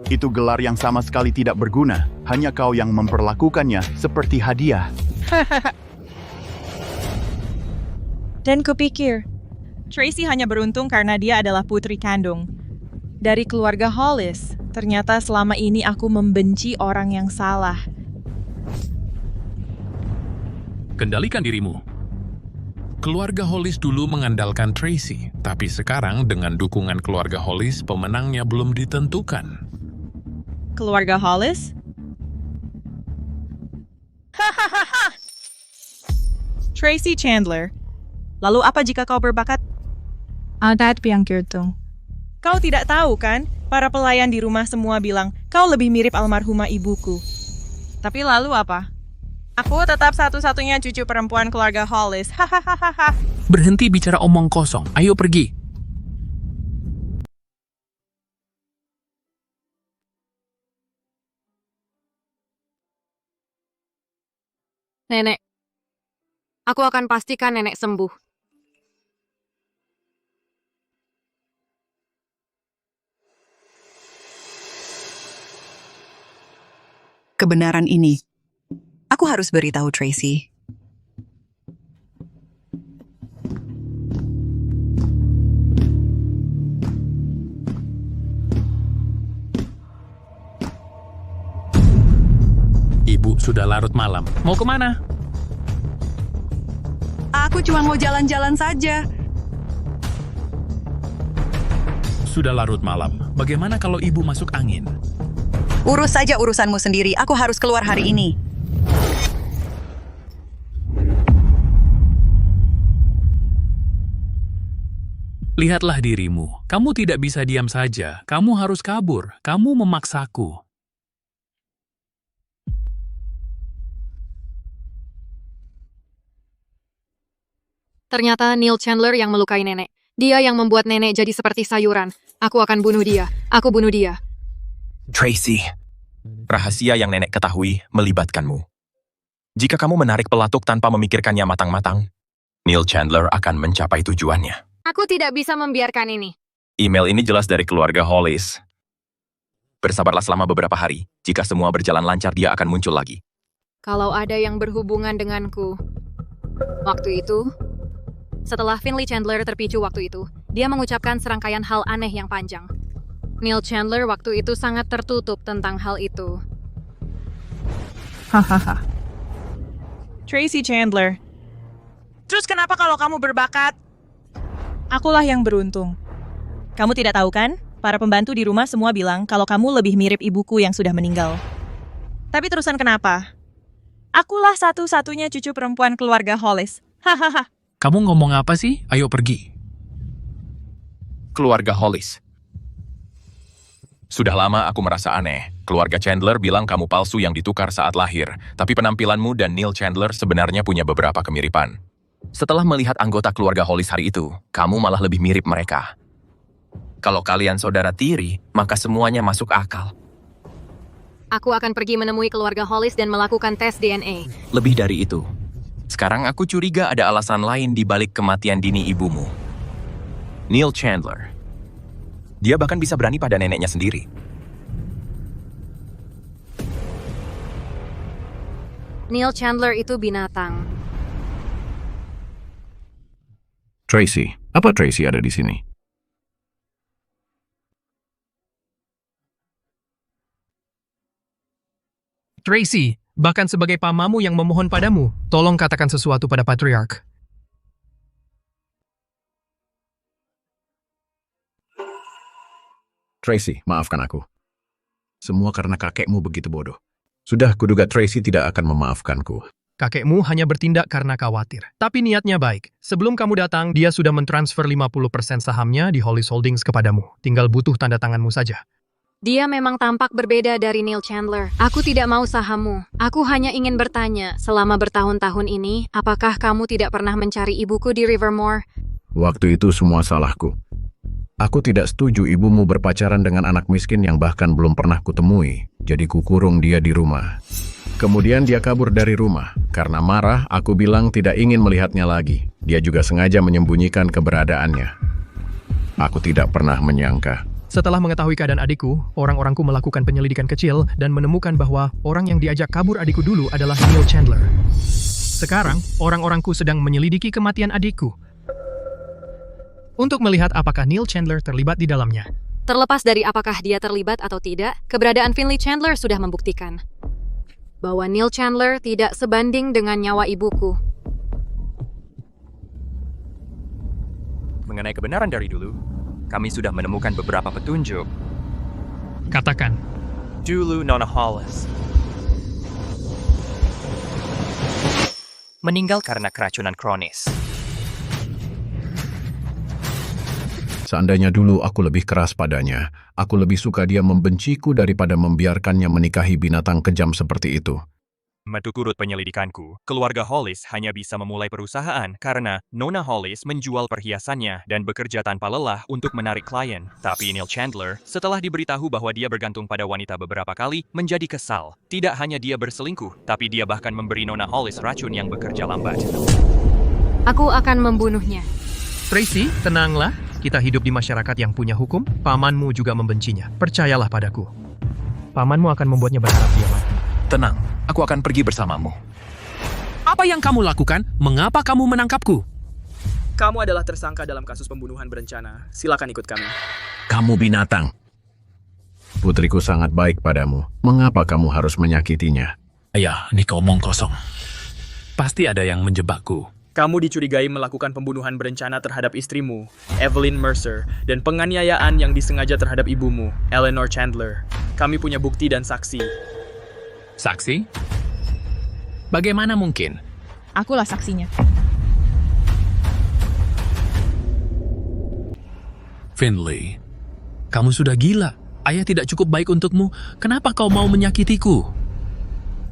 Itu gelar yang sama sekali tidak berguna. Hanya kau yang memperlakukannya seperti hadiah. Dan kupikir, Tracy hanya beruntung karena dia adalah putri kandung. Dari keluarga Hollis, ternyata selama ini aku membenci orang yang salah. kendalikan dirimu. Keluarga Hollis dulu mengandalkan Tracy, tapi sekarang dengan dukungan keluarga Hollis, pemenangnya belum ditentukan. Keluarga Hollis? Hahaha. Tracy Chandler. Lalu apa jika kau berbakat? Kau tidak tahu kan? Para pelayan di rumah semua bilang, kau lebih mirip almarhumah ibuku. Tapi lalu apa? Aku tetap satu-satunya cucu perempuan keluarga Hollis. Hahaha. Berhenti bicara omong kosong, ayo pergi. Nenek, aku akan pastikan nenek sembuh. Kebenaran ini, aku harus beritahu Tracy. Ibu sudah larut malam. Mau kemana? Aku cuma mau jalan-jalan saja. Sudah larut malam. Bagaimana kalau ibu masuk angin? Urus saja urusanmu sendiri, aku harus keluar hari ini. Lihatlah dirimu. Kamu tidak bisa diam saja. Kamu harus kabur. Kamu memaksaku. Ternyata Neil Chandler yang melukai nenek. Dia yang membuat nenek jadi seperti sayuran. Aku akan bunuh dia. Aku bunuh dia. Tracy, rahasia yang nenek ketahui melibatkanmu. Jika kamu menarik pelatuk tanpa memikirkannya matang-matang, Neil Chandler akan mencapai tujuannya. Aku tidak bisa membiarkan ini. Email ini jelas dari keluarga Hollis. Bersabarlah selama beberapa hari. Jika semua berjalan lancar, dia akan muncul lagi. Kalau ada yang berhubungan denganku. Waktu itu, setelah Finley Chandler terpicu waktu itu, dia mengucapkan serangkaian hal aneh yang panjang. Neil Chandler waktu itu sangat tertutup tentang hal itu. Hahaha. Tracy Chandler. Terus kenapa kalau kamu berbakat? Akulah yang beruntung. Kamu tidak tahu kan? Para pembantu di rumah semua bilang kalau kamu lebih mirip ibuku yang sudah meninggal. Tapi terusan kenapa? Akulah satu-satunya cucu perempuan keluarga Hollis. Hahaha. Kamu ngomong apa sih? Ayo pergi. Keluarga Hollis. Sudah lama aku merasa aneh. Keluarga Chandler bilang kamu palsu yang ditukar saat lahir. Tapi penampilanmu dan Neil Chandler sebenarnya punya beberapa kemiripan. Setelah melihat anggota keluarga Hollis hari itu, kamu malah lebih mirip mereka. Kalau kalian saudara tiri, maka semuanya masuk akal. Aku akan pergi menemui keluarga Hollis dan melakukan tes DNA. Lebih dari itu, sekarang aku curiga ada alasan lain di balik kematian dini ibumu. Neil Chandler. Dia bahkan bisa berani pada neneknya sendiri. Neil Chandler itu binatang. Tracy, apa Tracy ada di sini? Tracy, bahkan sebagai pamamu yang memohon padamu, tolong katakan sesuatu pada Patriarch. Tracy, maafkan aku. Semua karena kakekmu begitu bodoh. Sudah kuduga Tracy tidak akan memaafkanku. Kakekmu hanya bertindak karena khawatir. Tapi niatnya baik. Sebelum kamu datang, dia sudah mentransfer 50% sahamnya di Hollis Holdings kepadamu. Tinggal butuh tanda tanganmu saja. Dia memang tampak berbeda dari Neil Chandler. Aku tidak mau sahammu. Aku hanya ingin bertanya, selama bertahun-tahun ini, apakah kamu tidak pernah mencari ibuku di Rivermore? Waktu itu semua salahku. Aku tidak setuju ibumu berpacaran dengan anak miskin yang bahkan belum pernah kutemui. Jadi kukurung dia di rumah. Kemudian dia kabur dari rumah. Karena marah, aku bilang tidak ingin melihatnya lagi. Dia juga sengaja menyembunyikan keberadaannya. Aku tidak pernah menyangka. Setelah mengetahui keadaan adikku, orang-orangku melakukan penyelidikan kecil dan menemukan bahwa orang yang diajak kabur adikku dulu adalah Neil Chandler. Sekarang, orang-orangku sedang menyelidiki kematian adikku. Untuk melihat apakah Neil Chandler terlibat di dalamnya. Terlepas dari apakah dia terlibat atau tidak, keberadaan Finley Chandler sudah membuktikan bahwa Neil Chandler tidak sebanding dengan nyawa ibuku. mengenai kebenaran dari dulu. Kami sudah menemukan beberapa petunjuk. Katakan. Dulu Nona Hollis meninggal karena keracunan kronis. Seandainya dulu aku lebih keras padanya, aku lebih suka dia membenciku daripada membiarkannya menikahi binatang kejam seperti itu. Menurut penyelidikanku, keluarga Hollis hanya bisa memulai perusahaan karena Nona Hollis menjual perhiasannya dan bekerja tanpa lelah untuk menarik klien. Tapi Neil Chandler, setelah diberitahu bahwa dia bergantung pada wanita beberapa kali, menjadi kesal. Tidak hanya dia berselingkuh, tapi dia bahkan memberi Nona Hollis racun yang bekerja lambat. Aku akan membunuhnya. Tracy, tenanglah. Kita hidup di masyarakat yang punya hukum. Pamanmu juga membencinya. Percayalah padaku. Pamanmu akan membuatnya berharap dia mati. Tenang, aku akan pergi bersamamu. Apa yang kamu lakukan? Mengapa kamu menangkapku? Kamu adalah tersangka dalam kasus pembunuhan berencana. Silakan ikut kami. Kamu binatang. Putriku sangat baik padamu. Mengapa kamu harus menyakitinya? Ya, ini kau omong kosong. Pasti ada yang menjebakku. Kamu dicurigai melakukan pembunuhan berencana terhadap istrimu, Evelyn Mercer, dan penganiayaan yang disengaja terhadap ibumu, Eleanor Chandler. Kami punya bukti dan saksi. Saksi? Bagaimana mungkin? Akulah saksinya. Finley, kamu sudah gila. Ayah tidak cukup baik untukmu. Kenapa kau mau menyakitiku?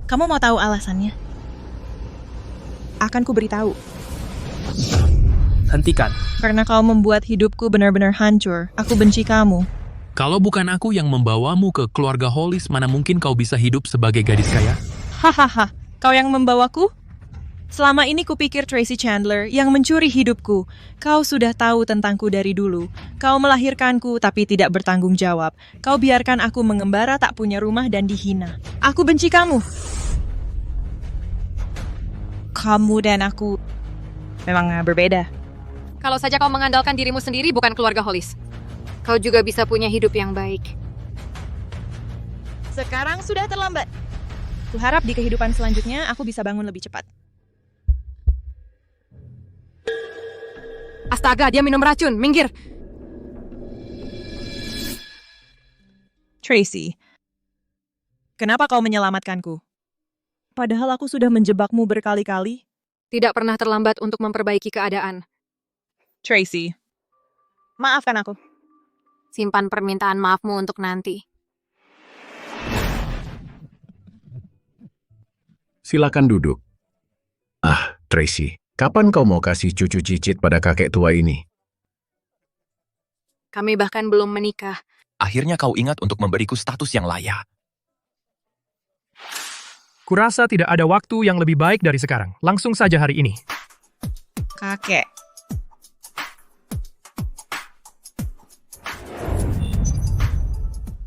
Kamu mau tahu alasannya? Akan ku beritahu. Hentikan. Karena kau membuat hidupku benar-benar hancur. Aku benci kamu. Kalau bukan aku yang membawamu ke keluarga Hollis, mana mungkin kau bisa hidup sebagai gadis kaya? Hahaha, kau yang membawaku? Selama ini kupikir Tracy Chandler yang mencuri hidupku. Kau sudah tahu tentangku dari dulu. Kau melahirkanku tapi tidak bertanggung jawab. Kau biarkan aku mengembara tak punya rumah dan dihina. Aku benci kamu. Kamu dan aku memang berbeda. Kalau saja kau mengandalkan dirimu sendiri, bukan keluarga Hollis. Kau juga bisa punya hidup yang baik. Sekarang sudah terlambat. Kuharap di kehidupan selanjutnya aku bisa bangun lebih cepat. Astaga, dia minum racun. Minggir. Tracy, kenapa kau menyelamatkanku? Padahal aku sudah menjebakmu berkali-kali. Tidak pernah terlambat untuk memperbaiki keadaan. Tracy, maafkan aku. Simpan permintaan maafmu untuk nanti. Silakan duduk. Ah, Tracy, kapan kau mau kasih cucu cicit pada kakek tua ini? Kami bahkan belum menikah. Akhirnya kau ingat untuk memberiku status yang layak. Kurasa tidak ada waktu yang lebih baik dari sekarang. Langsung saja hari ini. Kakek,